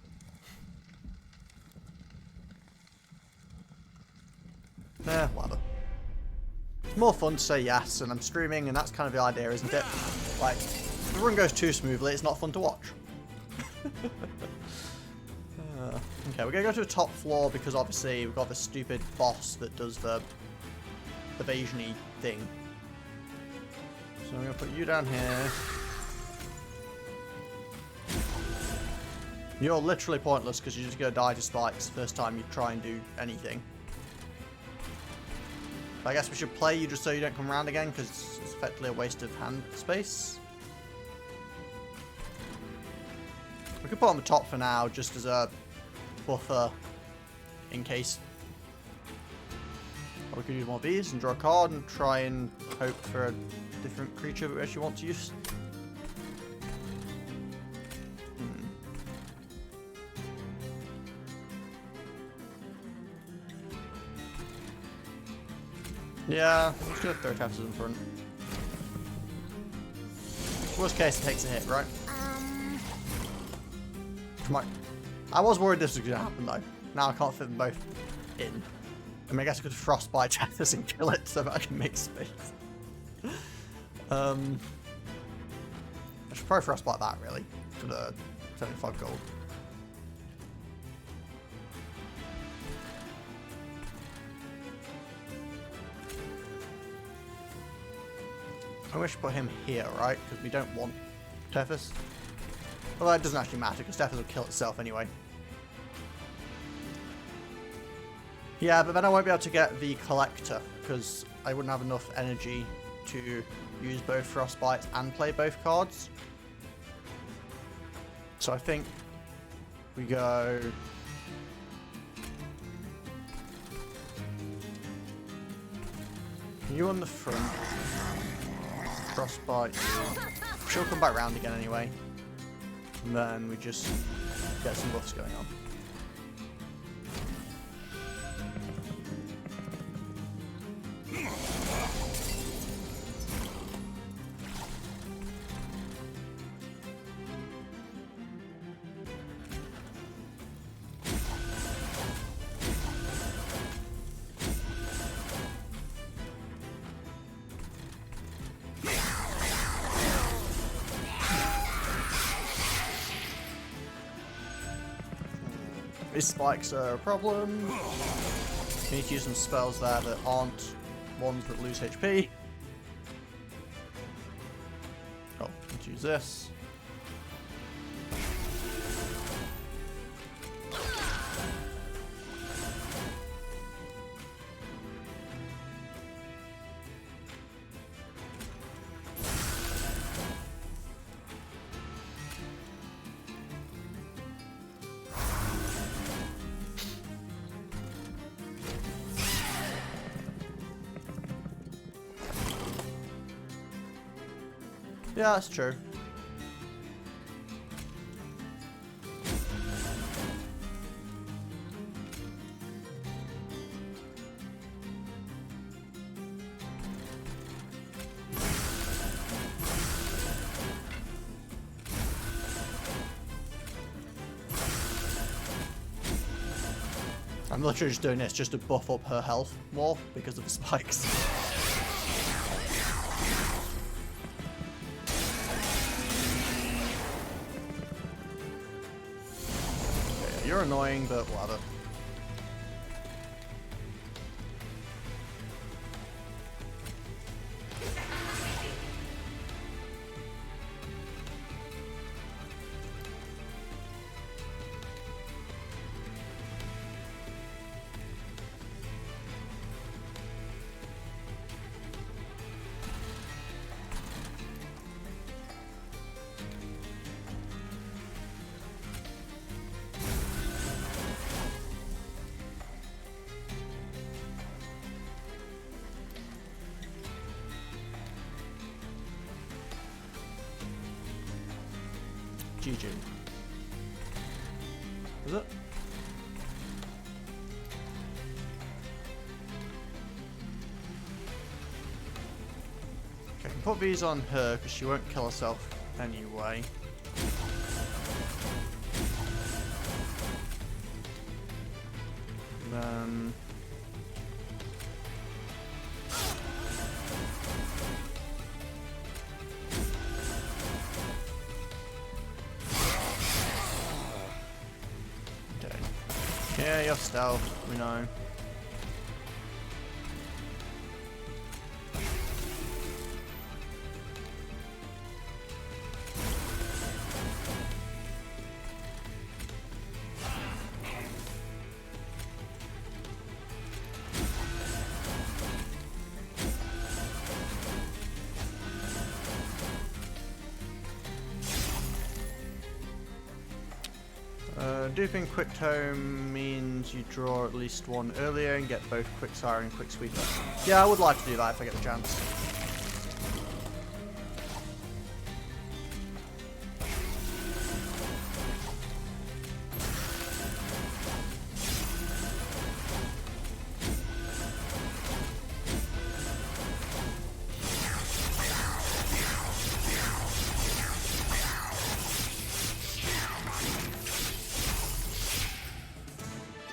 Whatever. It's more fun to say yes, and I'm streaming, and that's kind of the idea, isn't it? Like, if the run goes too smoothly, it's not fun to watch. Okay, we're gonna go to the top floor because obviously we've got the stupid boss that does the evasion-y thing. So I'm gonna put you down here. You're literally pointless because you're just gonna die to spikes the first time you try and do anything. But I guess we should play you just so you don't come around again because it's effectively a waste of hand space. We could put on the top for now just as a buffer in case. Or we could use more of these and draw a card and try and hope for a different creature that we actually want to use. Yeah, I'm just gonna throw Tefs in front. Worst case, it takes a hit, right? Come on. I was worried this was gonna happen though. Now I can't fit them both in. I mean, I guess I could frostbite Tethys and kill it so that I can make space. I should probably frostbite that really for the 75 gold. I wish to put him here, right? Because we don't want Tethys. Although it doesn't actually matter because Tethys will kill itself anyway. Yeah, but then I won't be able to get the Collector because I wouldn't have enough energy to use both Frostbites and play both cards. So I think we go... You on the front. Frostbite. She'll come back round again anyway. And then we just get some buffs going on. These spikes are a problem. We need to use some spells there that aren't ones that lose HP. Oh, let's use this. Yeah, that's true. I'm literally just doing this just to buff up her health more because of the spikes. You're annoying, but whatever. GG. Is it? Okay, I can put these on her because she won't kill herself anyway. Then yeah, you have stealth, we know. Duping Quick Tome means you draw at least one earlier and get both Quick Sire and Quick Sweeper. Yeah, I would like to do that if I get the chance.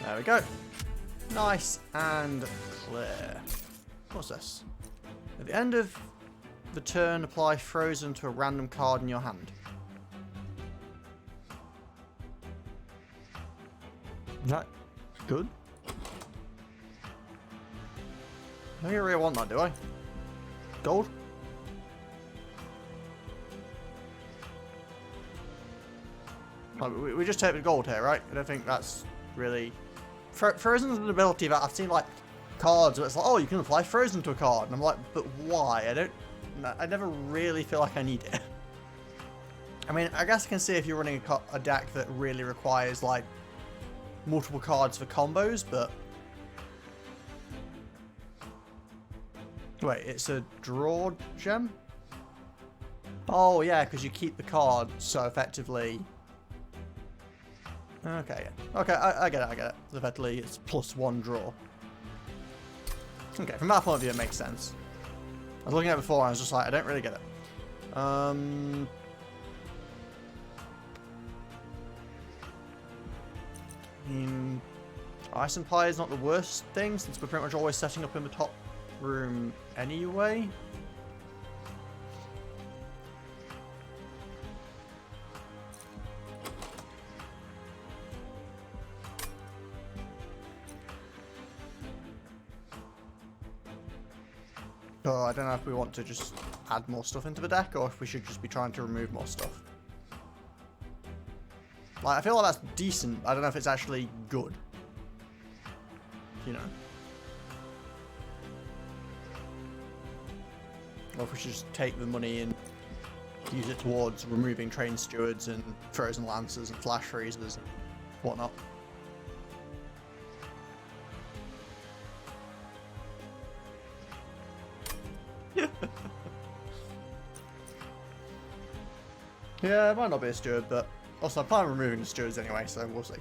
There we go. Nice and clear. What's this? At the end of the turn, apply Frozen to a random card in your hand. Is that good? I don't really want that, do I? Gold? Like, we just take the gold here, right? I don't think that's really... Frozen is an ability that I've seen, like, cards where it's like, oh, you can apply Frozen to a card. And I'm like, but why? I never really feel like I need it. I mean, I guess I can see if you're running a deck that really requires, like, multiple cards for combos, but... Wait, it's a draw gem? Oh, yeah, because you keep the card, so effectively... Okay, yeah. Okay, I get it. So effectively, it's +1 draw. Okay, from that point of view, it makes sense. I was looking at it before, and I was just like, I don't really get it. I mean, Ice Empire is not the worst thing, since we're pretty much always setting up in the top room anyway. So I don't know if we want to just add more stuff into the deck, or if we should just be trying to remove more stuff. Like, I feel like that's decent. I don't know if it's actually good. You know. Or if we should just take the money and use it towards removing train stewards and frozen lancers and flash freezers and whatnot. Yeah, it might not be a steward, but also I plan on removing the stewards anyway, so we'll see.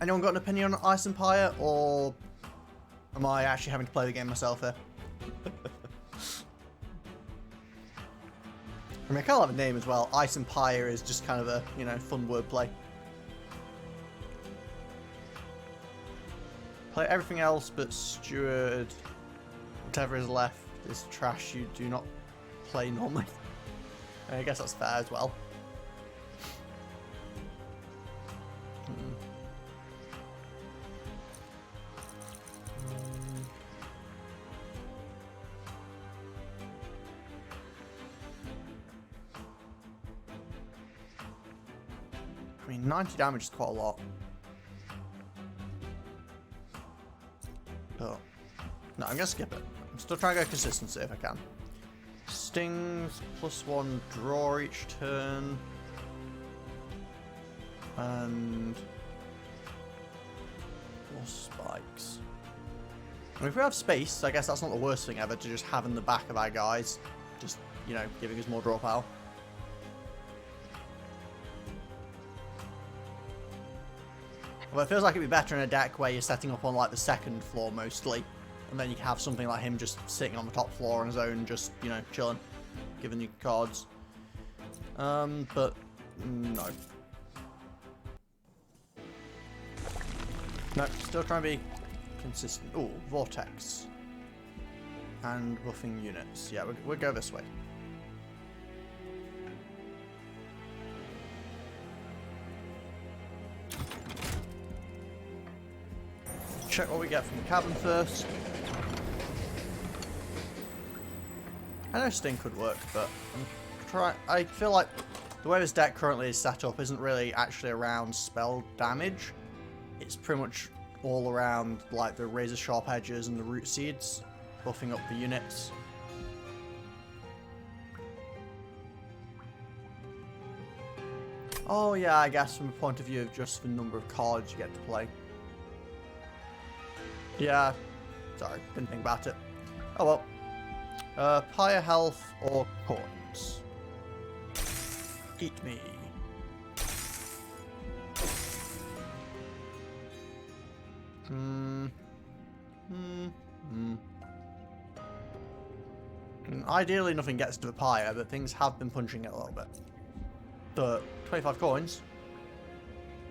Anyone got an opinion on Ice Empire, or am I actually having to play the game myself here? I mean, I kind of have a name as well. Ice Empire is just kind of a, you know, fun wordplay. Play everything else but Steward. Whatever is left is trash you do not play normally. I guess that's fair as well. I mean, 90 damage is quite a lot. Oh. No, I'm gonna skip it. I'm still trying to go consistency if I can. Stings, +1 draw each turn. And 4 spikes. I mean, if we have space, I guess that's not the worst thing ever to just have in the back of our guys. Just, you know, giving us more draw power. Well, it feels like it'd be better in a deck where you're setting up on like the second floor mostly, and then you can have something like him just sitting on the top floor on his own, just, you know, chilling, giving you cards. But no. No, still trying to be consistent. Ooh, Vortex. And buffing units. Yeah, we'll go this way. Check what we get from the cabin first. I know Sting could work, but I feel like the way this deck currently is set up isn't really actually around spell damage. It's pretty much all around like the razor sharp edges and the root seeds, buffing up the units. Oh yeah, I guess from the point of view of just the number of cards you get to play. Yeah, sorry, didn't think about it. Oh well. Pyre health or coins? Eat me. Ideally nothing gets to the pyre, but things have been punching it a little bit. But 25 coins.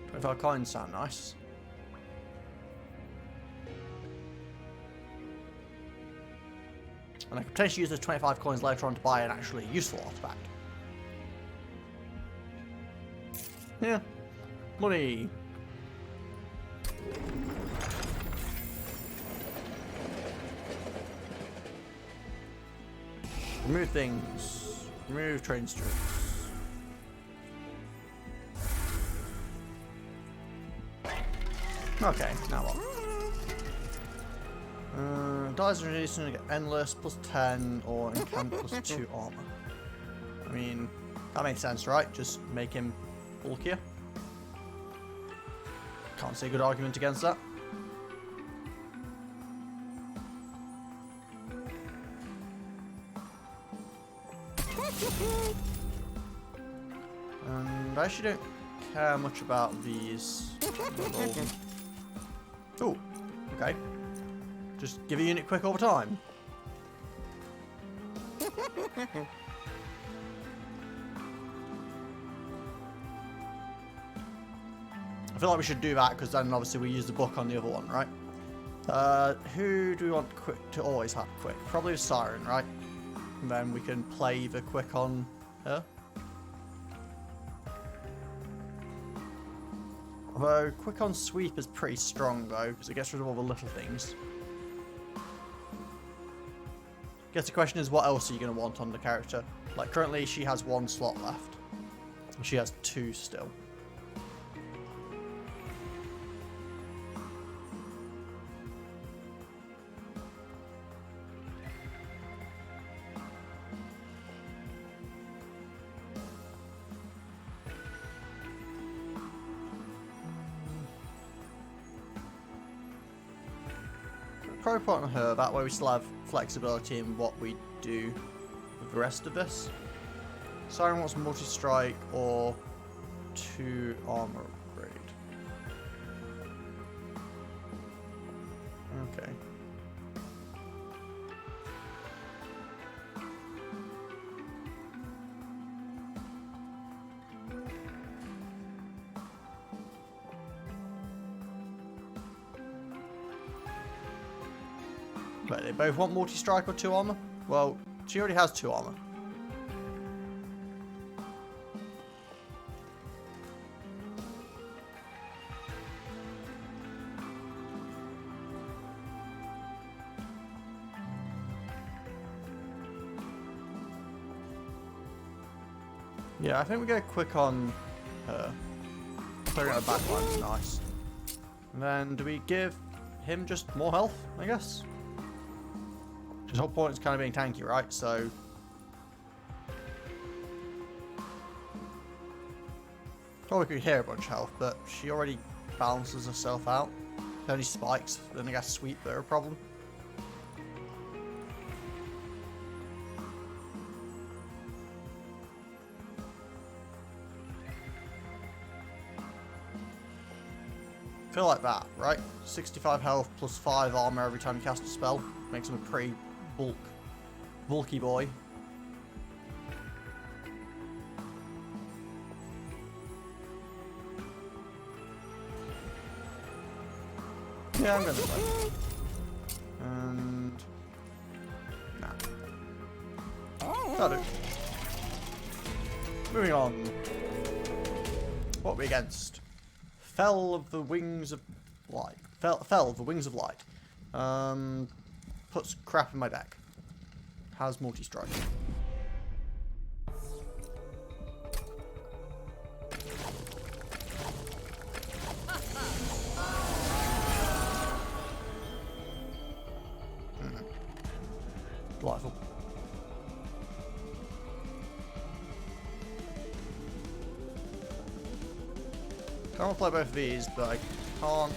25 coins sound nice. And I could potentially use those 25 coins later on to buy an actually useful artifact. Yeah. Money. Remove things. Remove train strips. Okay, now what? Dies reducing to get endless, +10, or incant +2 armor. I mean, that makes sense, right? Just make him bulkier. Can't see a good argument against that. And I actually don't care much about these. Oh, okay. Just give a unit quick over time. I feel like we should do that because then obviously we use the book on the other one, right? Who do we want quick to always have quick? Probably a Siren, right? And then we can play the quick on her. Although quick on sweep is pretty strong though, because it gets rid of all the little things. Guess the question is, what else are you going to want on the character? Like currently she has 1 slot left. And she has 2 still. Probably put on her, that way we still have flexibility in what we do with the rest of this. Siren wants multi-strike or 2 armor upgrade. Okay. But they both want multi-strike or 2 armor? Well, she already has 2 armor. Yeah, I think we get a quick on her. Clearing her backline is nice. And then do we give him just more health, I guess? His whole point is kind of being tanky, right? So probably could hear a bunch of health, but she already balances herself out. If only spikes, then I guess sweep are a problem. Feel like that, right? 65 health plus 5 armor every time you cast a spell. Makes him a pretty bulky boy. Yeah, I'm gonna play. And nah. That'll do. Moving on. What are we against? Fell of the Wings of Light. Fell of the Wings of Light. Puts crap in my deck. Has multi-strike. Delightful. I want to play both of these, but I can't.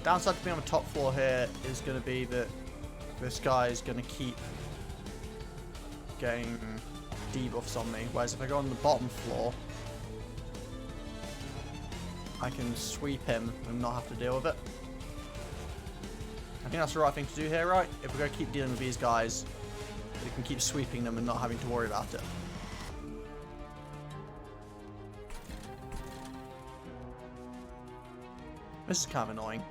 Downside to being on the top floor here is going to be that this guy is going to keep getting debuffs on me, whereas if I go on the bottom floor, I can sweep him and not have to deal with it. I think that's the right thing to do here, right? If we're going to keep dealing with these guys, we can keep sweeping them and not having to worry about it. This is kind of annoying.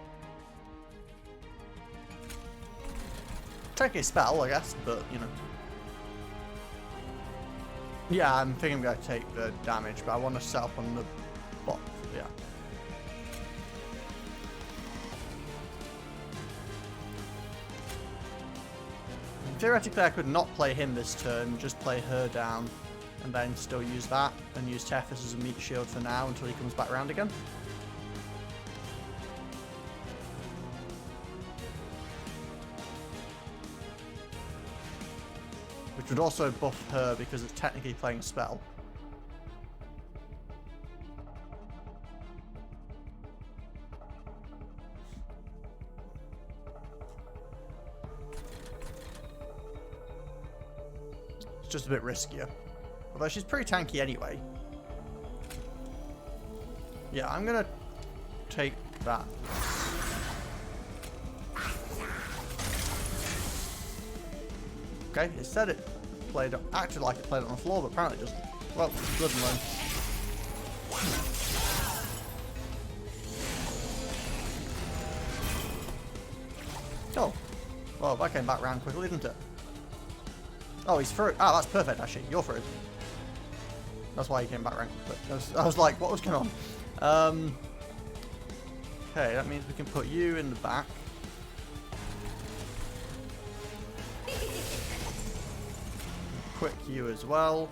Technically a spell, I guess, but, you know. Yeah, I'm thinking I'm going to take the damage, but I want to set up on the bot, yeah. Theoretically, I could not play him this turn, just play her down, and then still use that, and use Tethys as a meat shield for now until he comes back around again. Which would also buff her because it's technically playing a spell. just a bit riskier. Although she's pretty tanky anyway. Yeah, I'm gonna take that. Okay, it said it acted like it played it on the floor, but apparently it doesn't. Well, good and learn. Oh. Well, that came back round quickly, didn't it? Oh, he's through. Ah, that's perfect, actually. You're through. That's why he came back round. But I was like, what was going on? Okay, that means we can put you in the back. Quick you as well.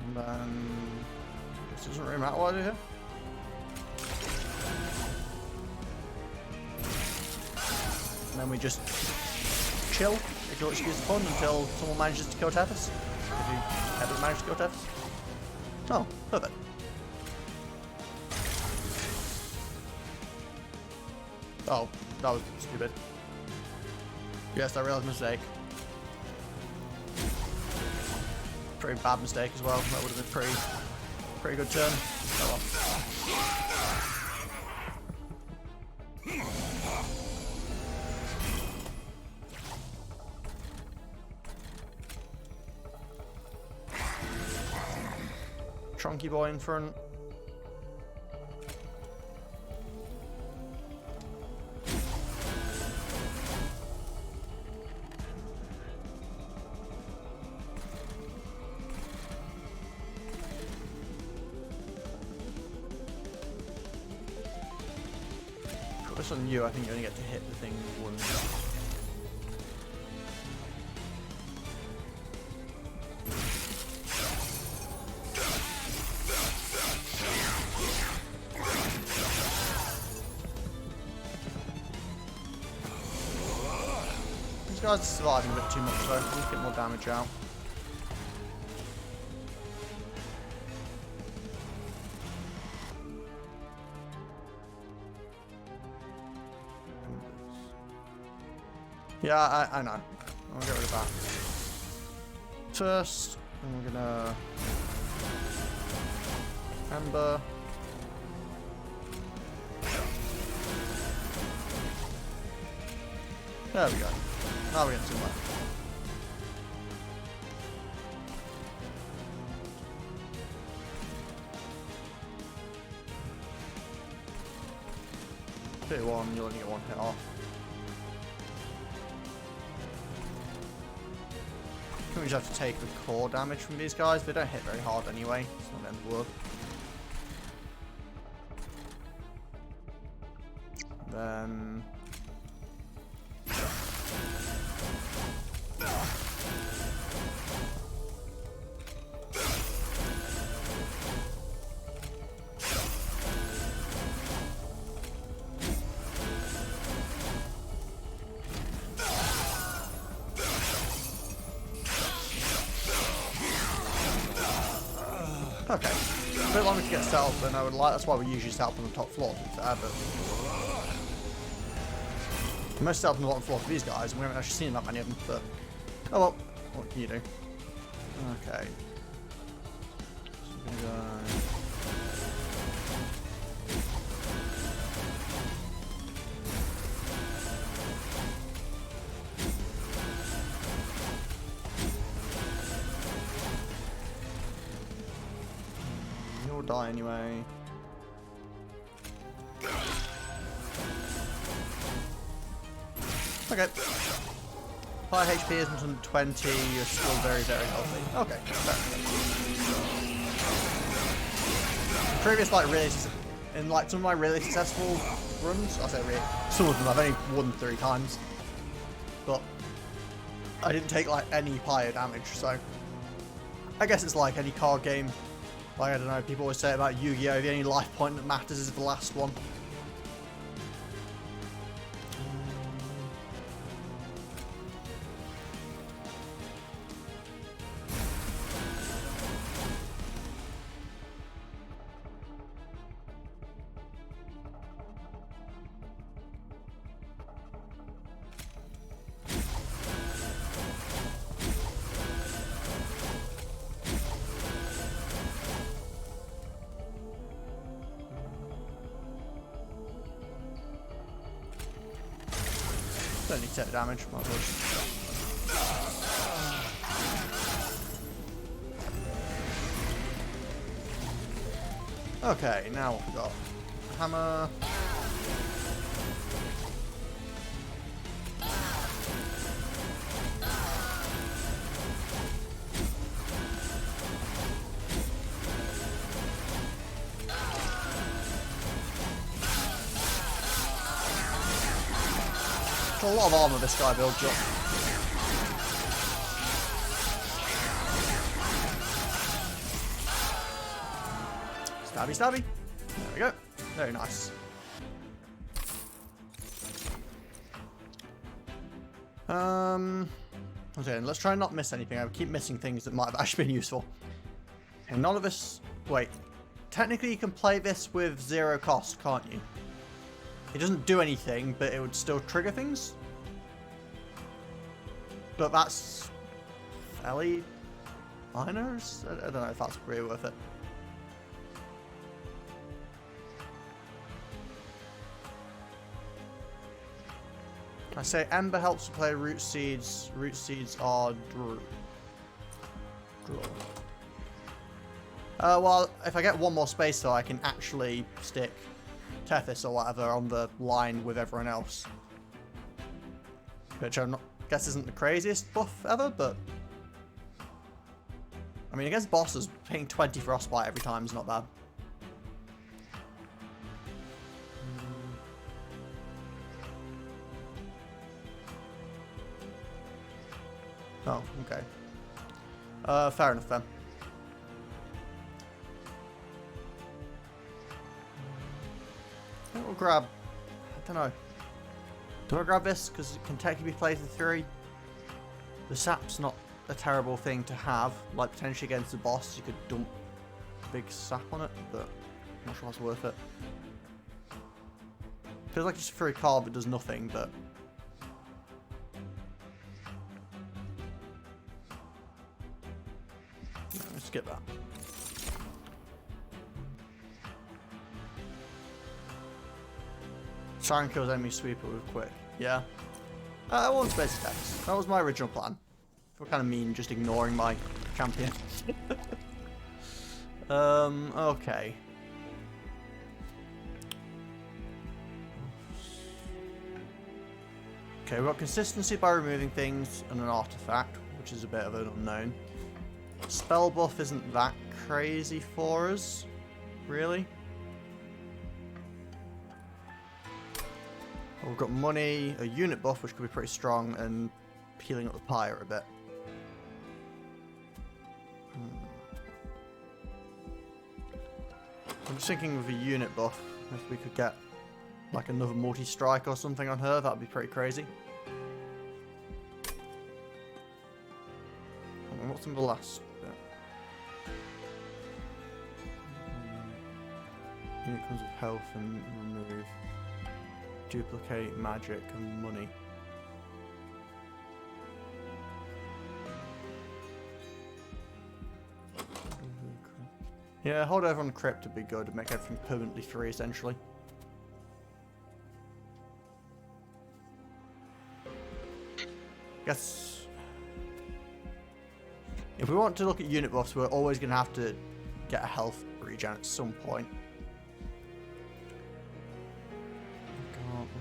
And then this doesn't really matter what I do here. And then we just chill, if you'll excuse the fun, until someone manages to kill Tethys. If you ever manage to kill Tethys. Oh, perfect. Oh, that was stupid. Yes, I realized mistake. Pretty bad mistake as well. That would have been pretty good turn. Oh well. Chunky boy in front. Put this on you, I think you only get to hit the thing once. These guys are surviving a bit too much though. Let's get more damage out. Yeah, I know. I'm gonna get rid of that. First, I'm gonna Ember. There we go. Now we're getting somewhere. Hit one, you'll only get one hit off. We just have to take the core damage from these guys. They don't hit very hard anyway. It's not the end of the world. Then okay, a bit longer to get set up than I would like. That's why we usually set up on the top floor. But most set up on the bottom floor for these guys, and we haven't actually seen that many of them. But oh well, what can you do? Okay. So we're gonna go. You'll die anyway. Okay. High HP isn't on 20, you're still very, very healthy. Okay, fair enough. Previous, like, in like some of my really successful runs, I say really, some of them I've only won 3 times, but I didn't take like any pyre damage, so I guess it's like any card game. Like, I don't know, people always say about Yu-Gi-Oh! The only life point that matters is the last one. Don't need to take the damage. Might as well just... Okay, now what we got? Hammer. A lot of armor this guy builds up. Stabby, stabby. There we go. Very nice. Okay, let's try and not miss anything. I keep missing things that might have actually been useful. And none of us... Wait. Technically you can play this with 0 cost, can't you? It doesn't do anything, but it would still trigger things. But that's fairly minor. I don't know if that's really worth it. I say Ember helps to play root seeds. Root seeds are draw. Well, if I get one more space though, I can actually stick Tethys or whatever on the line with everyone else. Which I'm not, guess isn't the craziest buff ever, but... I mean, against bosses, paying 20 Frostbite every time is not bad. Oh, okay. Fair enough then. I think we'll grab... I don't know. Do I grab this? Because it can technically be played in 3. The sap's not a terrible thing to have. Like, potentially against the boss, you could dump a big sap on it, but I'm not sure that's worth it. Feels like it's a free card that does nothing, but... No, let's skip that. Try and kill enemy sweeper with quick. Yeah. I want space attacks. That was my original plan. What kind of mean just ignoring my champion. Okay. Okay, we've got consistency by removing things and an artifact, which is a bit of an unknown. Spell buff isn't that crazy for us, really. We've got money, a unit buff, which could be pretty strong, and healing up the pyre a bit. I'm just thinking with a unit buff, if we could get like another multi-strike or something on her, that would be pretty crazy. And what's in the last bit? Unit comes with health and remove. Duplicate, magic, and money. Yeah, hold over on crypt would be good to make everything permanently free, essentially. Guess if we want to look at unit buffs, we're always going to have to get a health regen at some point.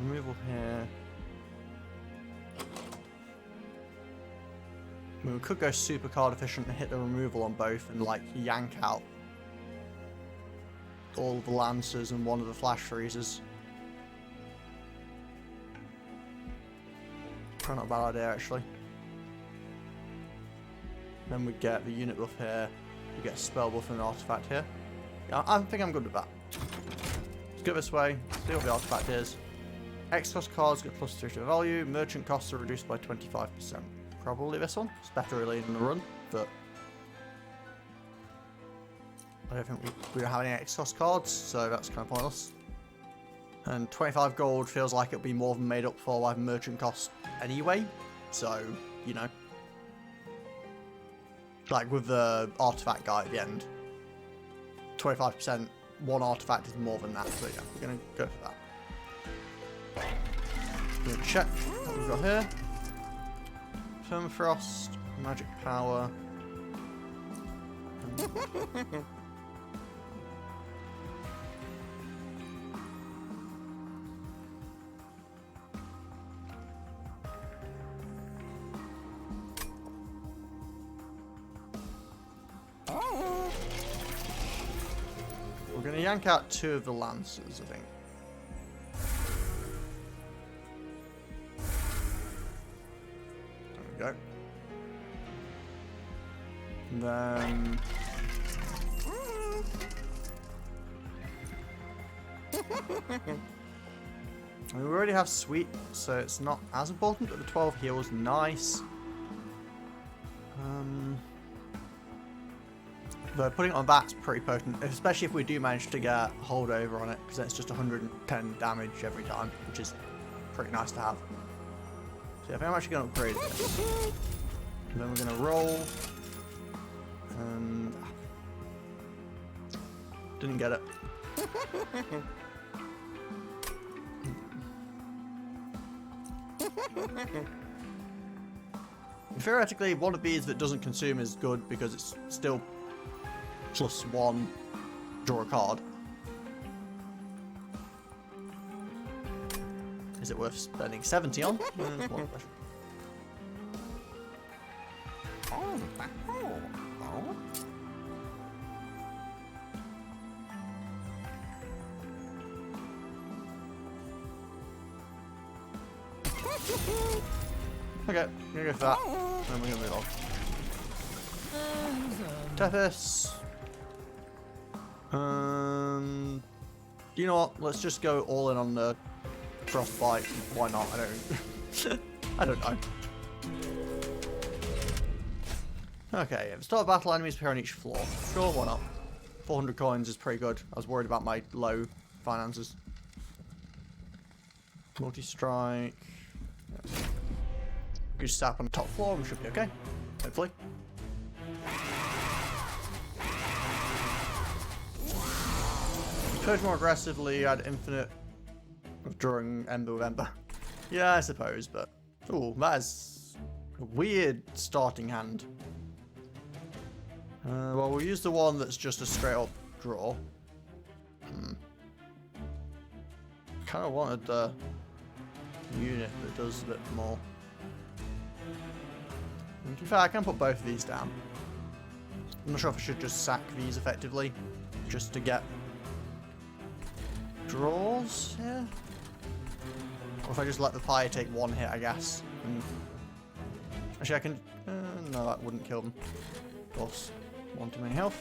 Removal here. I mean, we could go super card efficient and hit the removal on both and like yank out all the lancers and one of the flash freezers. Probably not a bad idea actually. Then we get the unit buff here. We get a spell buff and an artifact here. Yeah, I think I'm good with that. Let's go this way. See what the artifact is. X-cost cards get +3 to value. Merchant costs are reduced by 25%. Probably this one. It's better early in the run, but I don't think we don't have any X-cost cards, so that's kind of pointless. And 25 gold feels like it'll be more than made up for by merchant cost anyway. So, you know. Like with the artifact guy at the end. 25%, one artifact is more than that, so yeah, we're going to go for that. We'll check what we've got here. Permafrost, magic power. We're going to yank out 2 of the Lancers, I think. There we go. And then... we already have Sweet, so it's not as important, but the 12 heals, nice. Though putting it on that's pretty potent, especially if we do manage to get holdover on it, because it's just 110 damage every time, which is pretty nice to have. So yeah, I think I'm actually going to upgrade it. And then we're going to roll. And... didn't get it. Theoretically, one of these that doesn't consume is good because it's still +1 draw a card. Is it worth spending 70 on? That's one question. Okay, I'm gonna go for that. And we're gonna move on. Tethys. You know what? Let's just go all in on the Frostbite. Why not? I don't. I don't know. Okay, at the start of battle, enemies appear on each floor. Sure, why not? 400 coins is pretty good. I was worried about my low finances. Multi-strike. We just start on the top floor. We should be okay. Hopefully. Purge more aggressively, add infinite withdrawing Ember with Ember. Yeah, I suppose, but... ooh, that is a weird starting hand. Well, we'll use the one that's just a straight up draw. Kind of wanted the unit that does a bit more. In fact, I can put both of these down. I'm not sure if I should just sack these effectively, just to get draws here. Or if I just let the fire take 1 hit, I guess. Actually, I can... no, that wouldn't kill them. Of course, 1 too many health.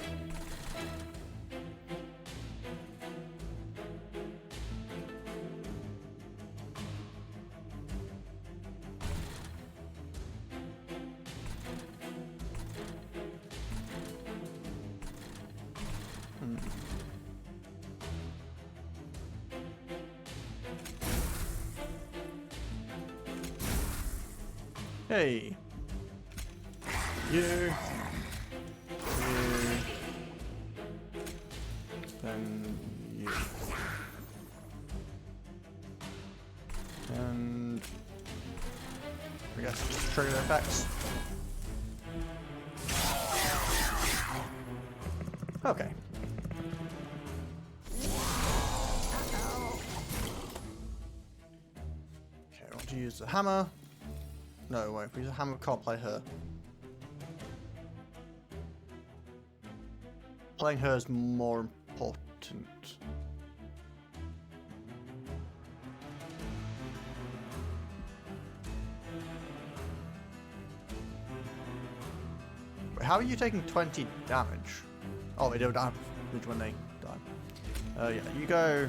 Hey. You. Then you. And I guess just trigger their effects. Okay. Okay, I want to use the hammer. No, wait, if we use a hammer, we can't play her. Playing her is more important. Wait, how are you taking 20 damage? Oh, they do damage when they die. Yeah, you go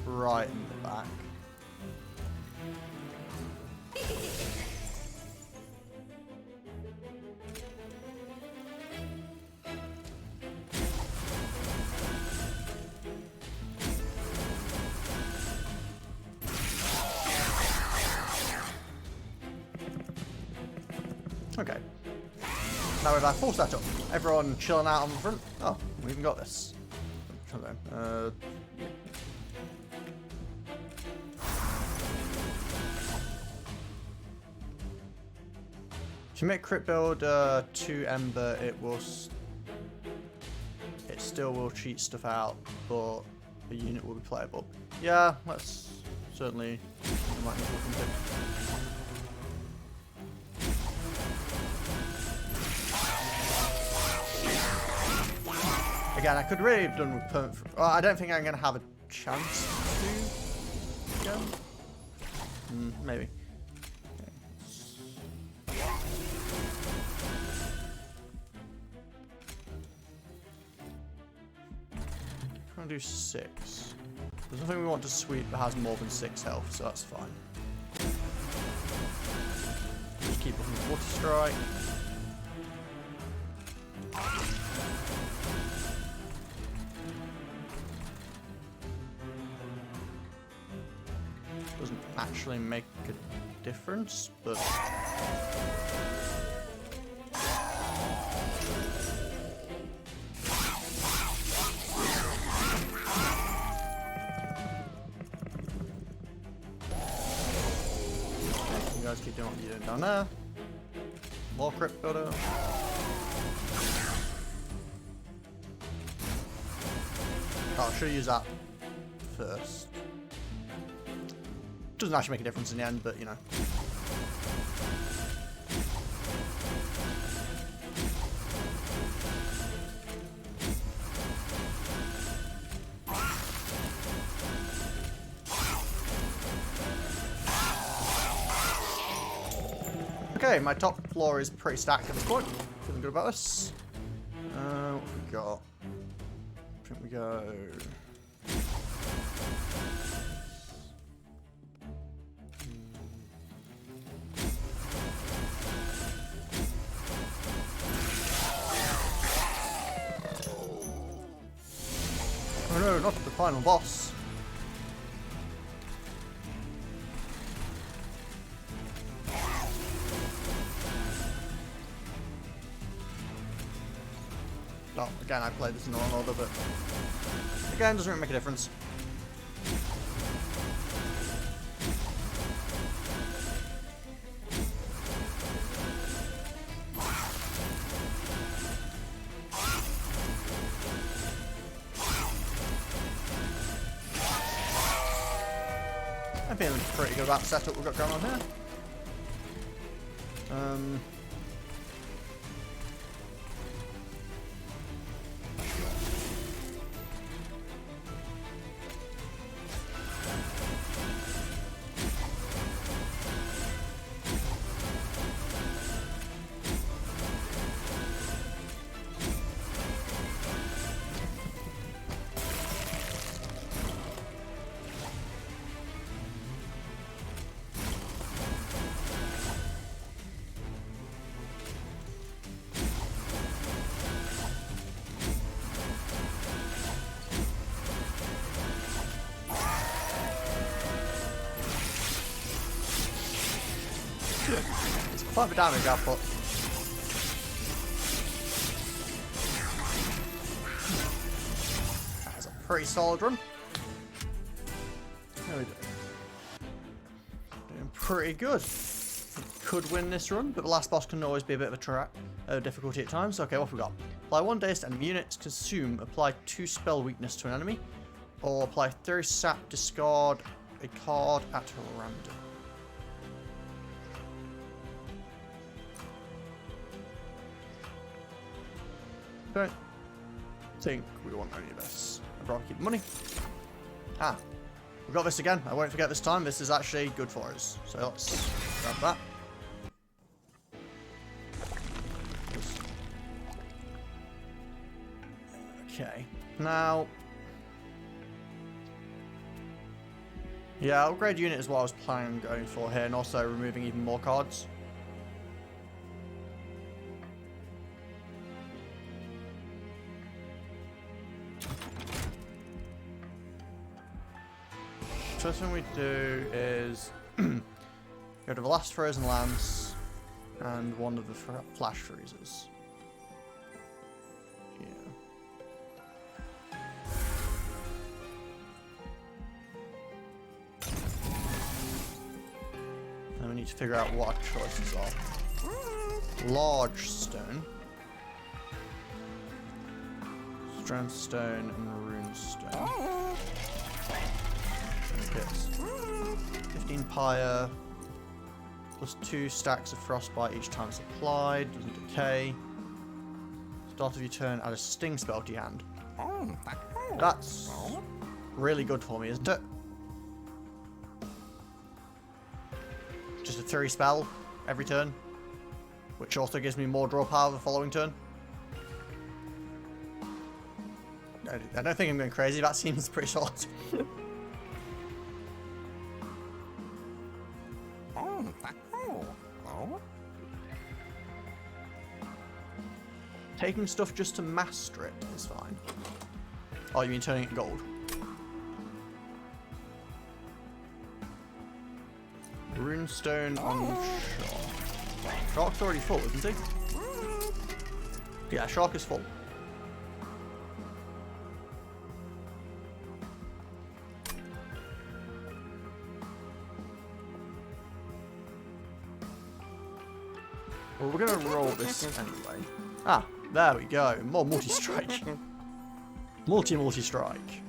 right in the back. Okay. Now with our full setup, everyone chilling out on the front. Oh, we even got this. If you make crit build 2 Ember, it still will cheat stuff out, but the unit will be playable. Yeah, that's certainly something I might need to look into. Again, I could really have done with permanent. Well, I don't think I'm going to have a chance to again. Maybe. I'm going to do 6. There's nothing we want to sweep that has more than 6 health, so that's fine. Just keep looking at Water Strike. Doesn't actually make a difference, but you guys keep doing what you're doing down there. More crit builder. Oh, I should use that first. Doesn't actually make a difference in the end, but you know. Okay, my top floor is pretty stacked at this point. Feeling good about this. What have we got? I think we go. Oh no, not the final boss. Oh, again, I played this in the wrong order, but again, doesn't really make a difference. I'm feeling pretty good about the setup we've got going on here. It's quite a damage output. That's a pretty solid run. There we go. Doing pretty good. Could win this run, but the last boss can always be a bit of a track difficulty at times. Okay, what have we got? Apply 1 daze to enemy units, consume, apply 2 spell weakness to an enemy, or apply 3 sap, discard a card at random. Don't think we want any of this. I'd rather keep the money. Ah, we've got this again. I won't forget this time. This is actually good for us. So let's grab that. Okay, now. Yeah, upgrade unit is what I was planning on going for here, and also removing even more cards. First thing we do is go to the last frozen lance and one of the flash freezers. Yeah. Then we need to figure out what our choices are. Large stone. Strength stone and rune stone. Okay. 15 pyre. Plus 2 stacks of frostbite each time it's applied. Doesn't decay. Start of your turn, add a sting spell to your hand. That's really good for me, isn't it? Just a 3 spell every turn, which also gives me more draw power the following turn. I don't think I'm going crazy. That seems pretty solid. Taking stuff just to master it is fine. Oh, you mean turning it gold? Runestone on Shark. Shark's already full, isn't he? Yeah, Shark is full. Well, we're going to roll this anyway. Ah, there we go. More multi-strike. Multi-strike.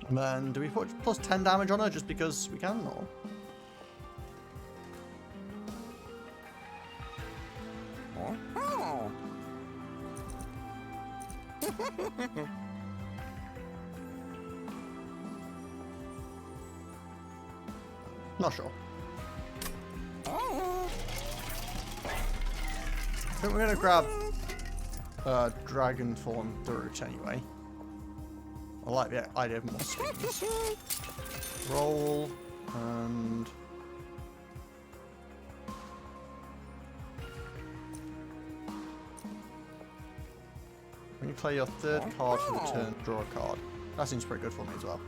And then, do we put plus 10 damage on her just because we can, or? Not sure. I think we're going to grab Dragonthorn Throat anyway. I like the idea of more skins. Roll, and... when you play your third card for the turn, draw a card. That seems pretty good for me as well.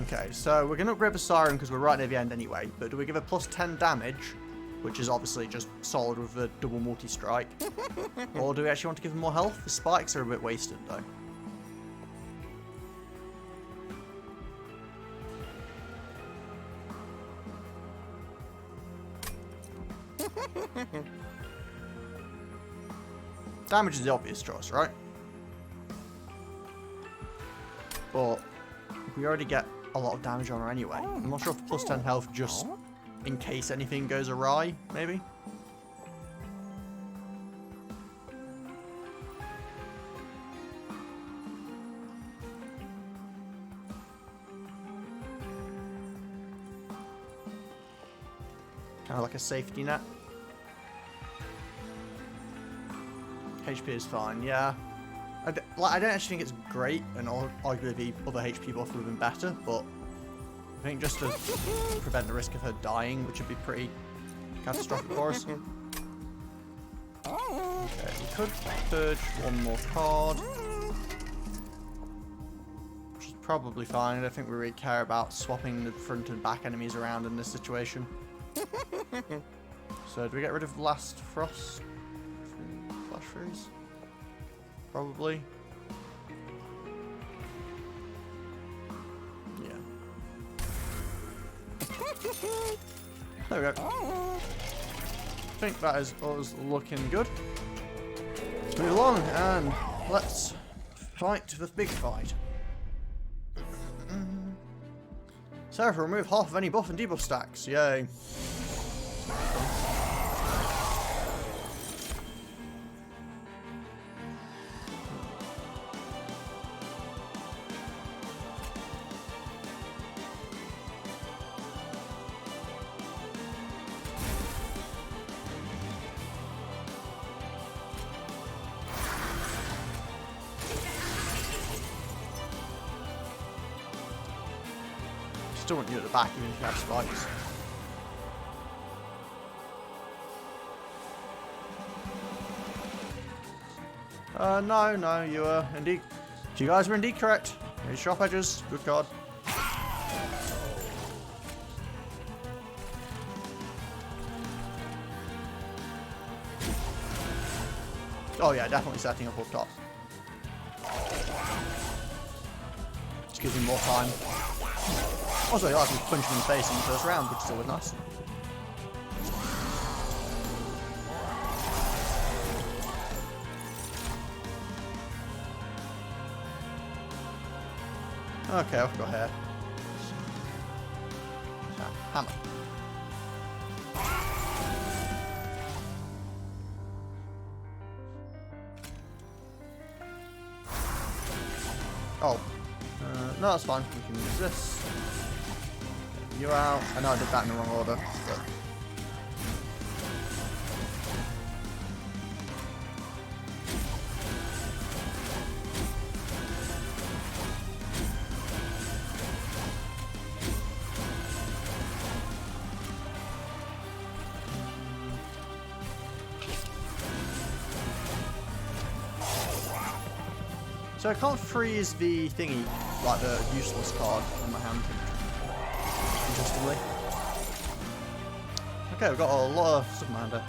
Okay, so we're going to upgrade the Siren because we're right near the end anyway, but do we give her plus 10 damage, which is obviously just solid with the double multi-strike, or do we actually want to give her more health? The spikes are a bit wasted though. Damage is the obvious choice, right? But we already get a lot of damage on her anyway. I'm not sure if plus 10 health just in case anything goes awry, maybe? Kind of like a safety net. HP is fine, yeah. I don't actually think it's great, and arguably the other HP buff would have been better, but I think just to prevent the risk of her dying, which would be pretty catastrophic for us. Okay, we could purge one more card, which is probably fine. I don't think we really care about swapping the front and back enemies around in this situation. So, do we get rid of Last Frost? Flash Freeze? Probably. Yeah. There we go. I think that is us looking good. Let's move along and let's fight the big fight. Seraph, remove half of any buff and debuff stacks. Yay. Still want you at the back even if you have spikes. No, you were indeed. You guys were indeed correct. Here's Sharp Edges. Good card. Oh yeah, definitely setting up top. Just gives him more time. Also, he allows me to punch him in the face in the first round, which is always nice. Okay, I've got hair. Hammer. Oh. No, that's fine. We can use this. Get you out. I know I did that in the wrong order, but... So I can't freeze the thingy, like the useless card in my hand, interestingly. Okay, we've got a lot of stuff in my hand here.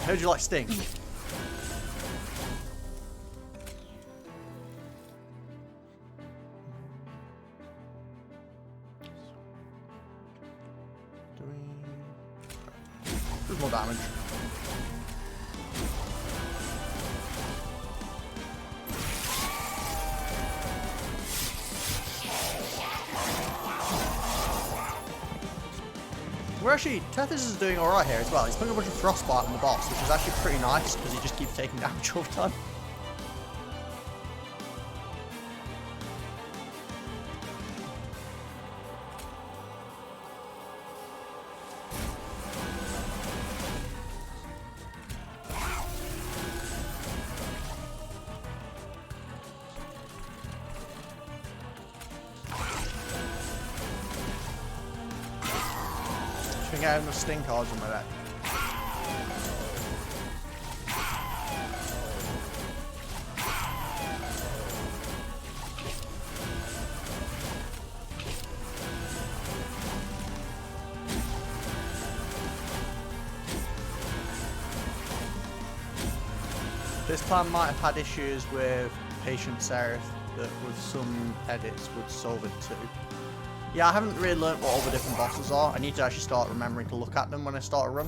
How'd you like Sting? There's more damage. We're actually, Tethys is doing alright here as well. He's putting a bunch of frostbite on the boss, which is actually pretty nice because he just keeps taking damage all the time. I think I have enough Sting cards on my deck. This plan might have had issues with Patient Seraph that with some edits would solve it too. Yeah, I haven't really learnt what all the different bosses are. I need to actually start remembering to look at them when I start a run.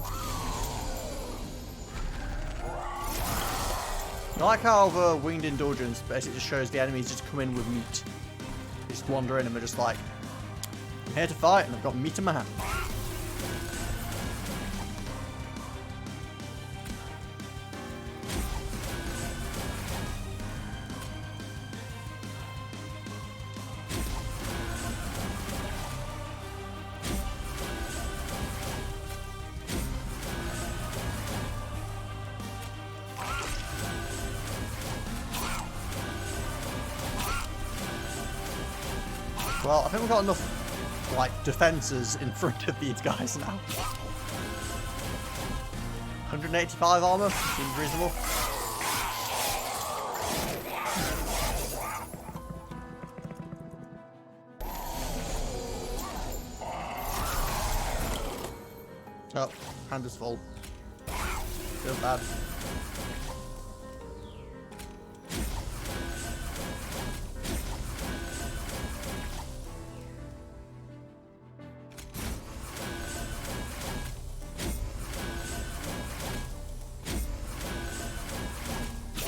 I like how the Winged Indulgence basically just shows the enemies just come in with meat. They just wander in and they're just like, I'm here to fight and I've got meat in my hand. Well, I think we've got enough, like, defenses in front of these guys now. 185 armor seems reasonable. Oh, hand is full. Feels bad.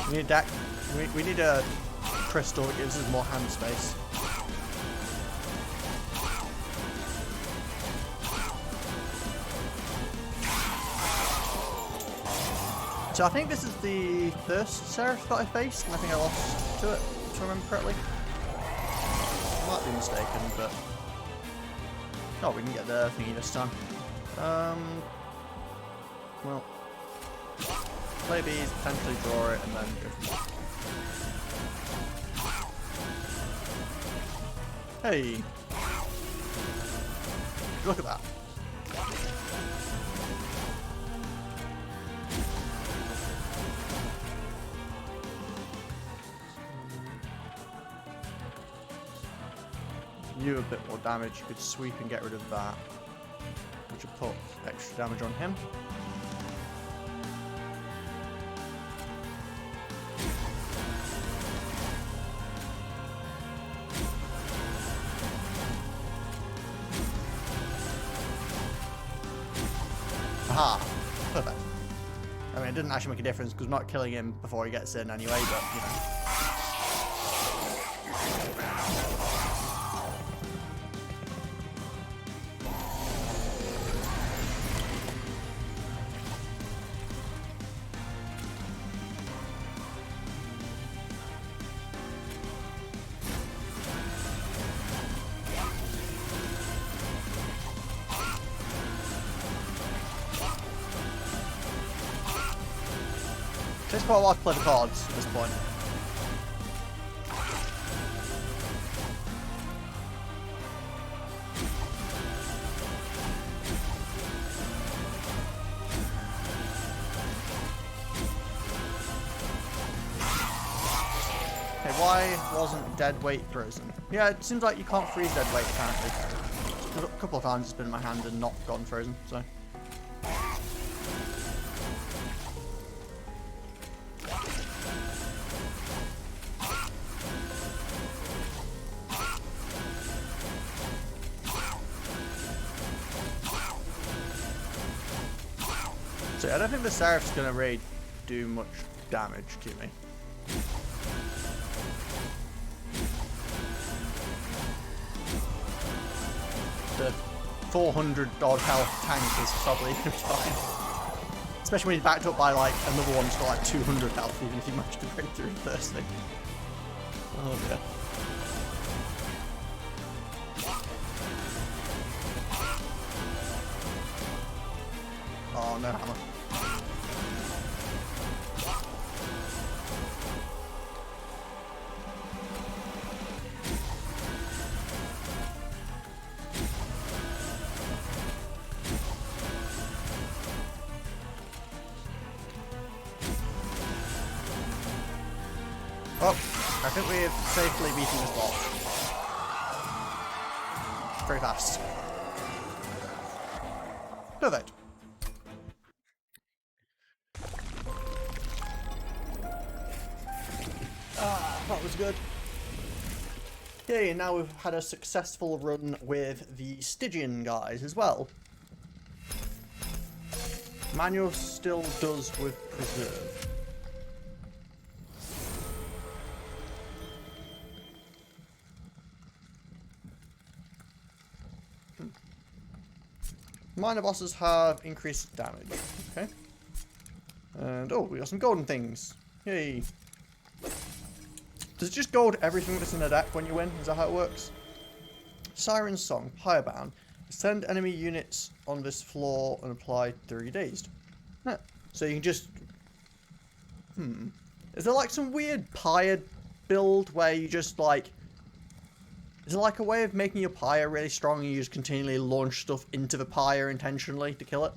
We need a deck. We need a crystal that gives us more hand space. So I think this is the first Seraph that I faced, and I think I lost to it, if I remember correctly. I might be mistaken, but... Oh, we can get the thingy this time. Well... Play these, potentially draw it, and then go from there. Hey! Look at that. You a bit more damage. You could sweep and get rid of that, which would put extra damage on him. Aha! Perfect. I mean, it didn't actually make a difference because not killing him before he gets in anyway, but, you know. Takes quite a while to play the cards at this point. Okay, why wasn't dead weight frozen? Yeah, it seems like you can't freeze dead weight apparently. A couple of times it's been in my hand and not gone frozen, so. So I don't think the Seraph's going to really do much damage to me. The 400 odd health tank is probably going to be fine. Especially when he's backed up by like another one who's got like 200 health, even if he managed to break through firstly. Oh dear. Oh no hammer. Oh, I think we've safely beaten this boss. Very fast. Perfect. Ah, that was good. Okay, and now we've had a successful run with the Stygian guys as well. Manual still does with Preserve. Minor bosses have increased damage. Okay. And oh, we got some golden things. Yay. Does it just gold everything that's in the deck when you win? Is that how it works? Siren's Song, Firebound. Send enemy units on this floor and apply 30 dazed. Yeah. So you can just... Is there like some weird pyre build where you just like... Is it like a way of making your pyre really strong and you just continually launch stuff into the pyre intentionally to kill it?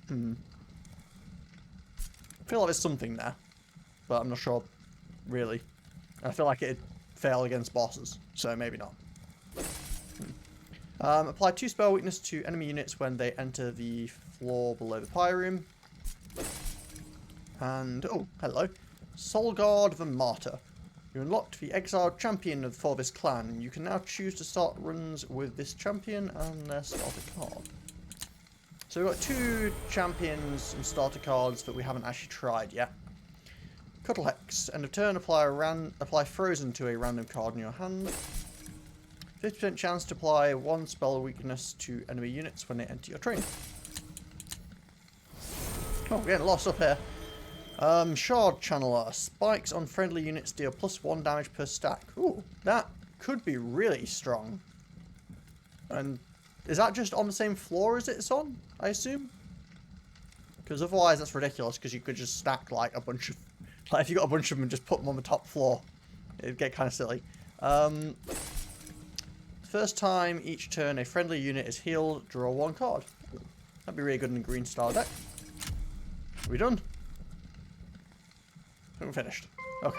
I feel like there's something there, but I'm not sure really. I feel like it'd fail against bosses, so maybe not. Apply 2 spell weakness to enemy units when they enter the floor below the pyre room. And, oh, hello. Solgard the Martyr. You unlocked the exiled champion for this clan. You can now choose to start runs with this champion and their starter card. So we've got 2 champions and starter cards that we haven't actually tried yet. Cuddle Hex. End of turn, apply Frozen to a random card in your hand. 50% chance to apply 1 spell weakness to enemy units when they enter your train. Oh, we're getting lost up here. Shard Channeler. Spikes on friendly units deal +1 damage per stack. Ooh, that could be really strong. And is that just on the same floor as it's on, I assume? Because otherwise that's ridiculous, because you could just stack like a bunch of... Like if you got a bunch of them and just put them on the top floor, it'd get kind of silly. First time each turn a friendly unit is healed, draw 1 card. That'd be really good in a green star deck. Are we done? We're finished. Okay.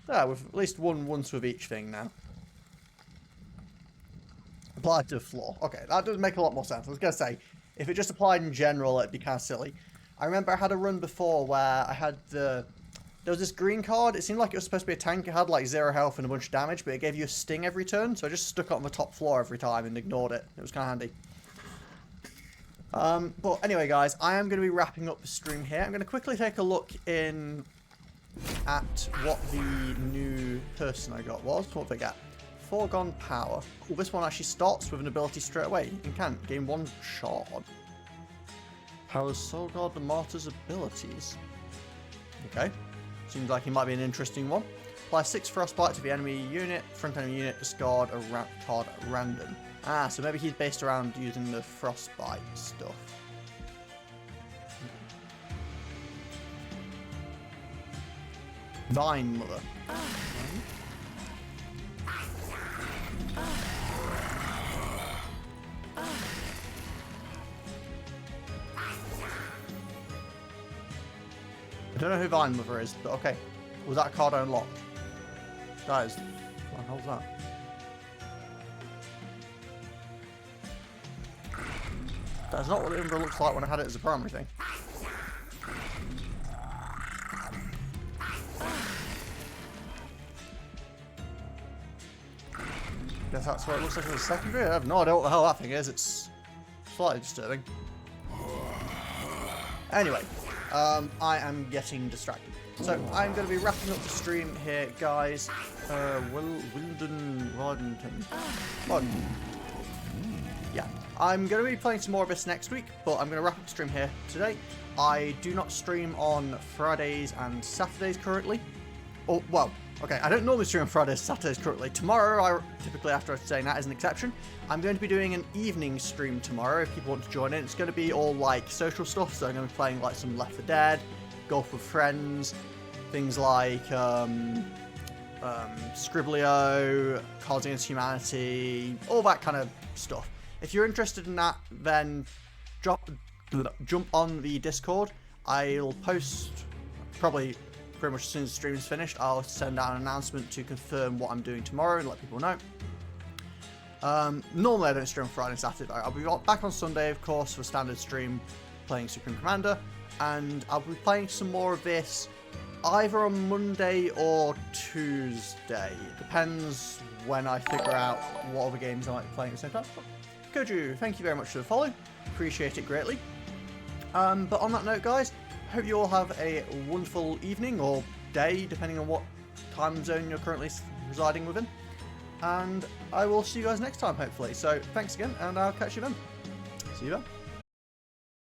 Yeah, we've at least won once with each thing now. Applied to the floor. Okay, that does make a lot more sense. I was going to say, if it just applied in general, it'd be kind of silly. I remember I had a run before where I had the... There was this green card. It seemed like it was supposed to be a tank. It had like 0 health and a bunch of damage, but it gave you a sting every turn. So I just stuck it on the top floor every time and ignored it. It was kind of handy. But anyway, guys, I am going to be wrapping up the stream here. I'm going to quickly take a look in at what the new person I got was. What did I get? Foregone Power. Cool, this one actually starts with an ability straight away. You can gain 1 shard. Powers Solgard the Martyr's abilities. Okay. Seems like it might be an interesting one. Apply 6 Frostbite to the enemy unit. Front enemy unit, discard a card at random. Ah, so maybe he's based around using the Frostbite stuff. Vine Mother. I don't know who Vine Mother is, but okay. Was that a card I unlocked? That is... What the hell's that? That's not what the Umbra looks like when I had it as a primary thing. Guess that's what it looks like as a secondary? I have no idea what the hell that thing is. It's slightly disturbing. Anyway. I am getting distracted. So, I'm going to be wrapping up the stream here, guys. Wilden Roddenton. Yeah. I'm going to be playing some more of this next week, but I'm going to wrap up the stream here today. I do not stream on Fridays and Saturdays currently. Oh, well, okay, I don't normally stream on Fridays and Saturdays currently. Tomorrow, typically after I'm saying that is an exception, I'm going to be doing an evening stream tomorrow if people want to join in. It's going to be all like social stuff, so I'm going to be playing like some Left 4 Dead, Golf with Friends, things like Scriblio, Cards Against Humanity, all that kind of stuff. If you're interested in that, then jump on the Discord. I'll post probably pretty much as soon as the stream is finished. I'll send out an announcement to confirm what I'm doing tomorrow and let people know. Normally I don't stream on Friday and Saturday. I'll be back on Sunday, of course, for standard stream playing Supreme Commander, and I'll be playing some more of this either on Monday or Tuesday. It depends when I figure out what other games I might be playing at the same time. Koju, thank you very much for the follow. Appreciate it greatly. But on that note, guys, hope you all have a wonderful evening or day, depending on what time zone you're currently residing within. And I will see you guys next time, hopefully. So thanks again, and I'll catch you then. See you then.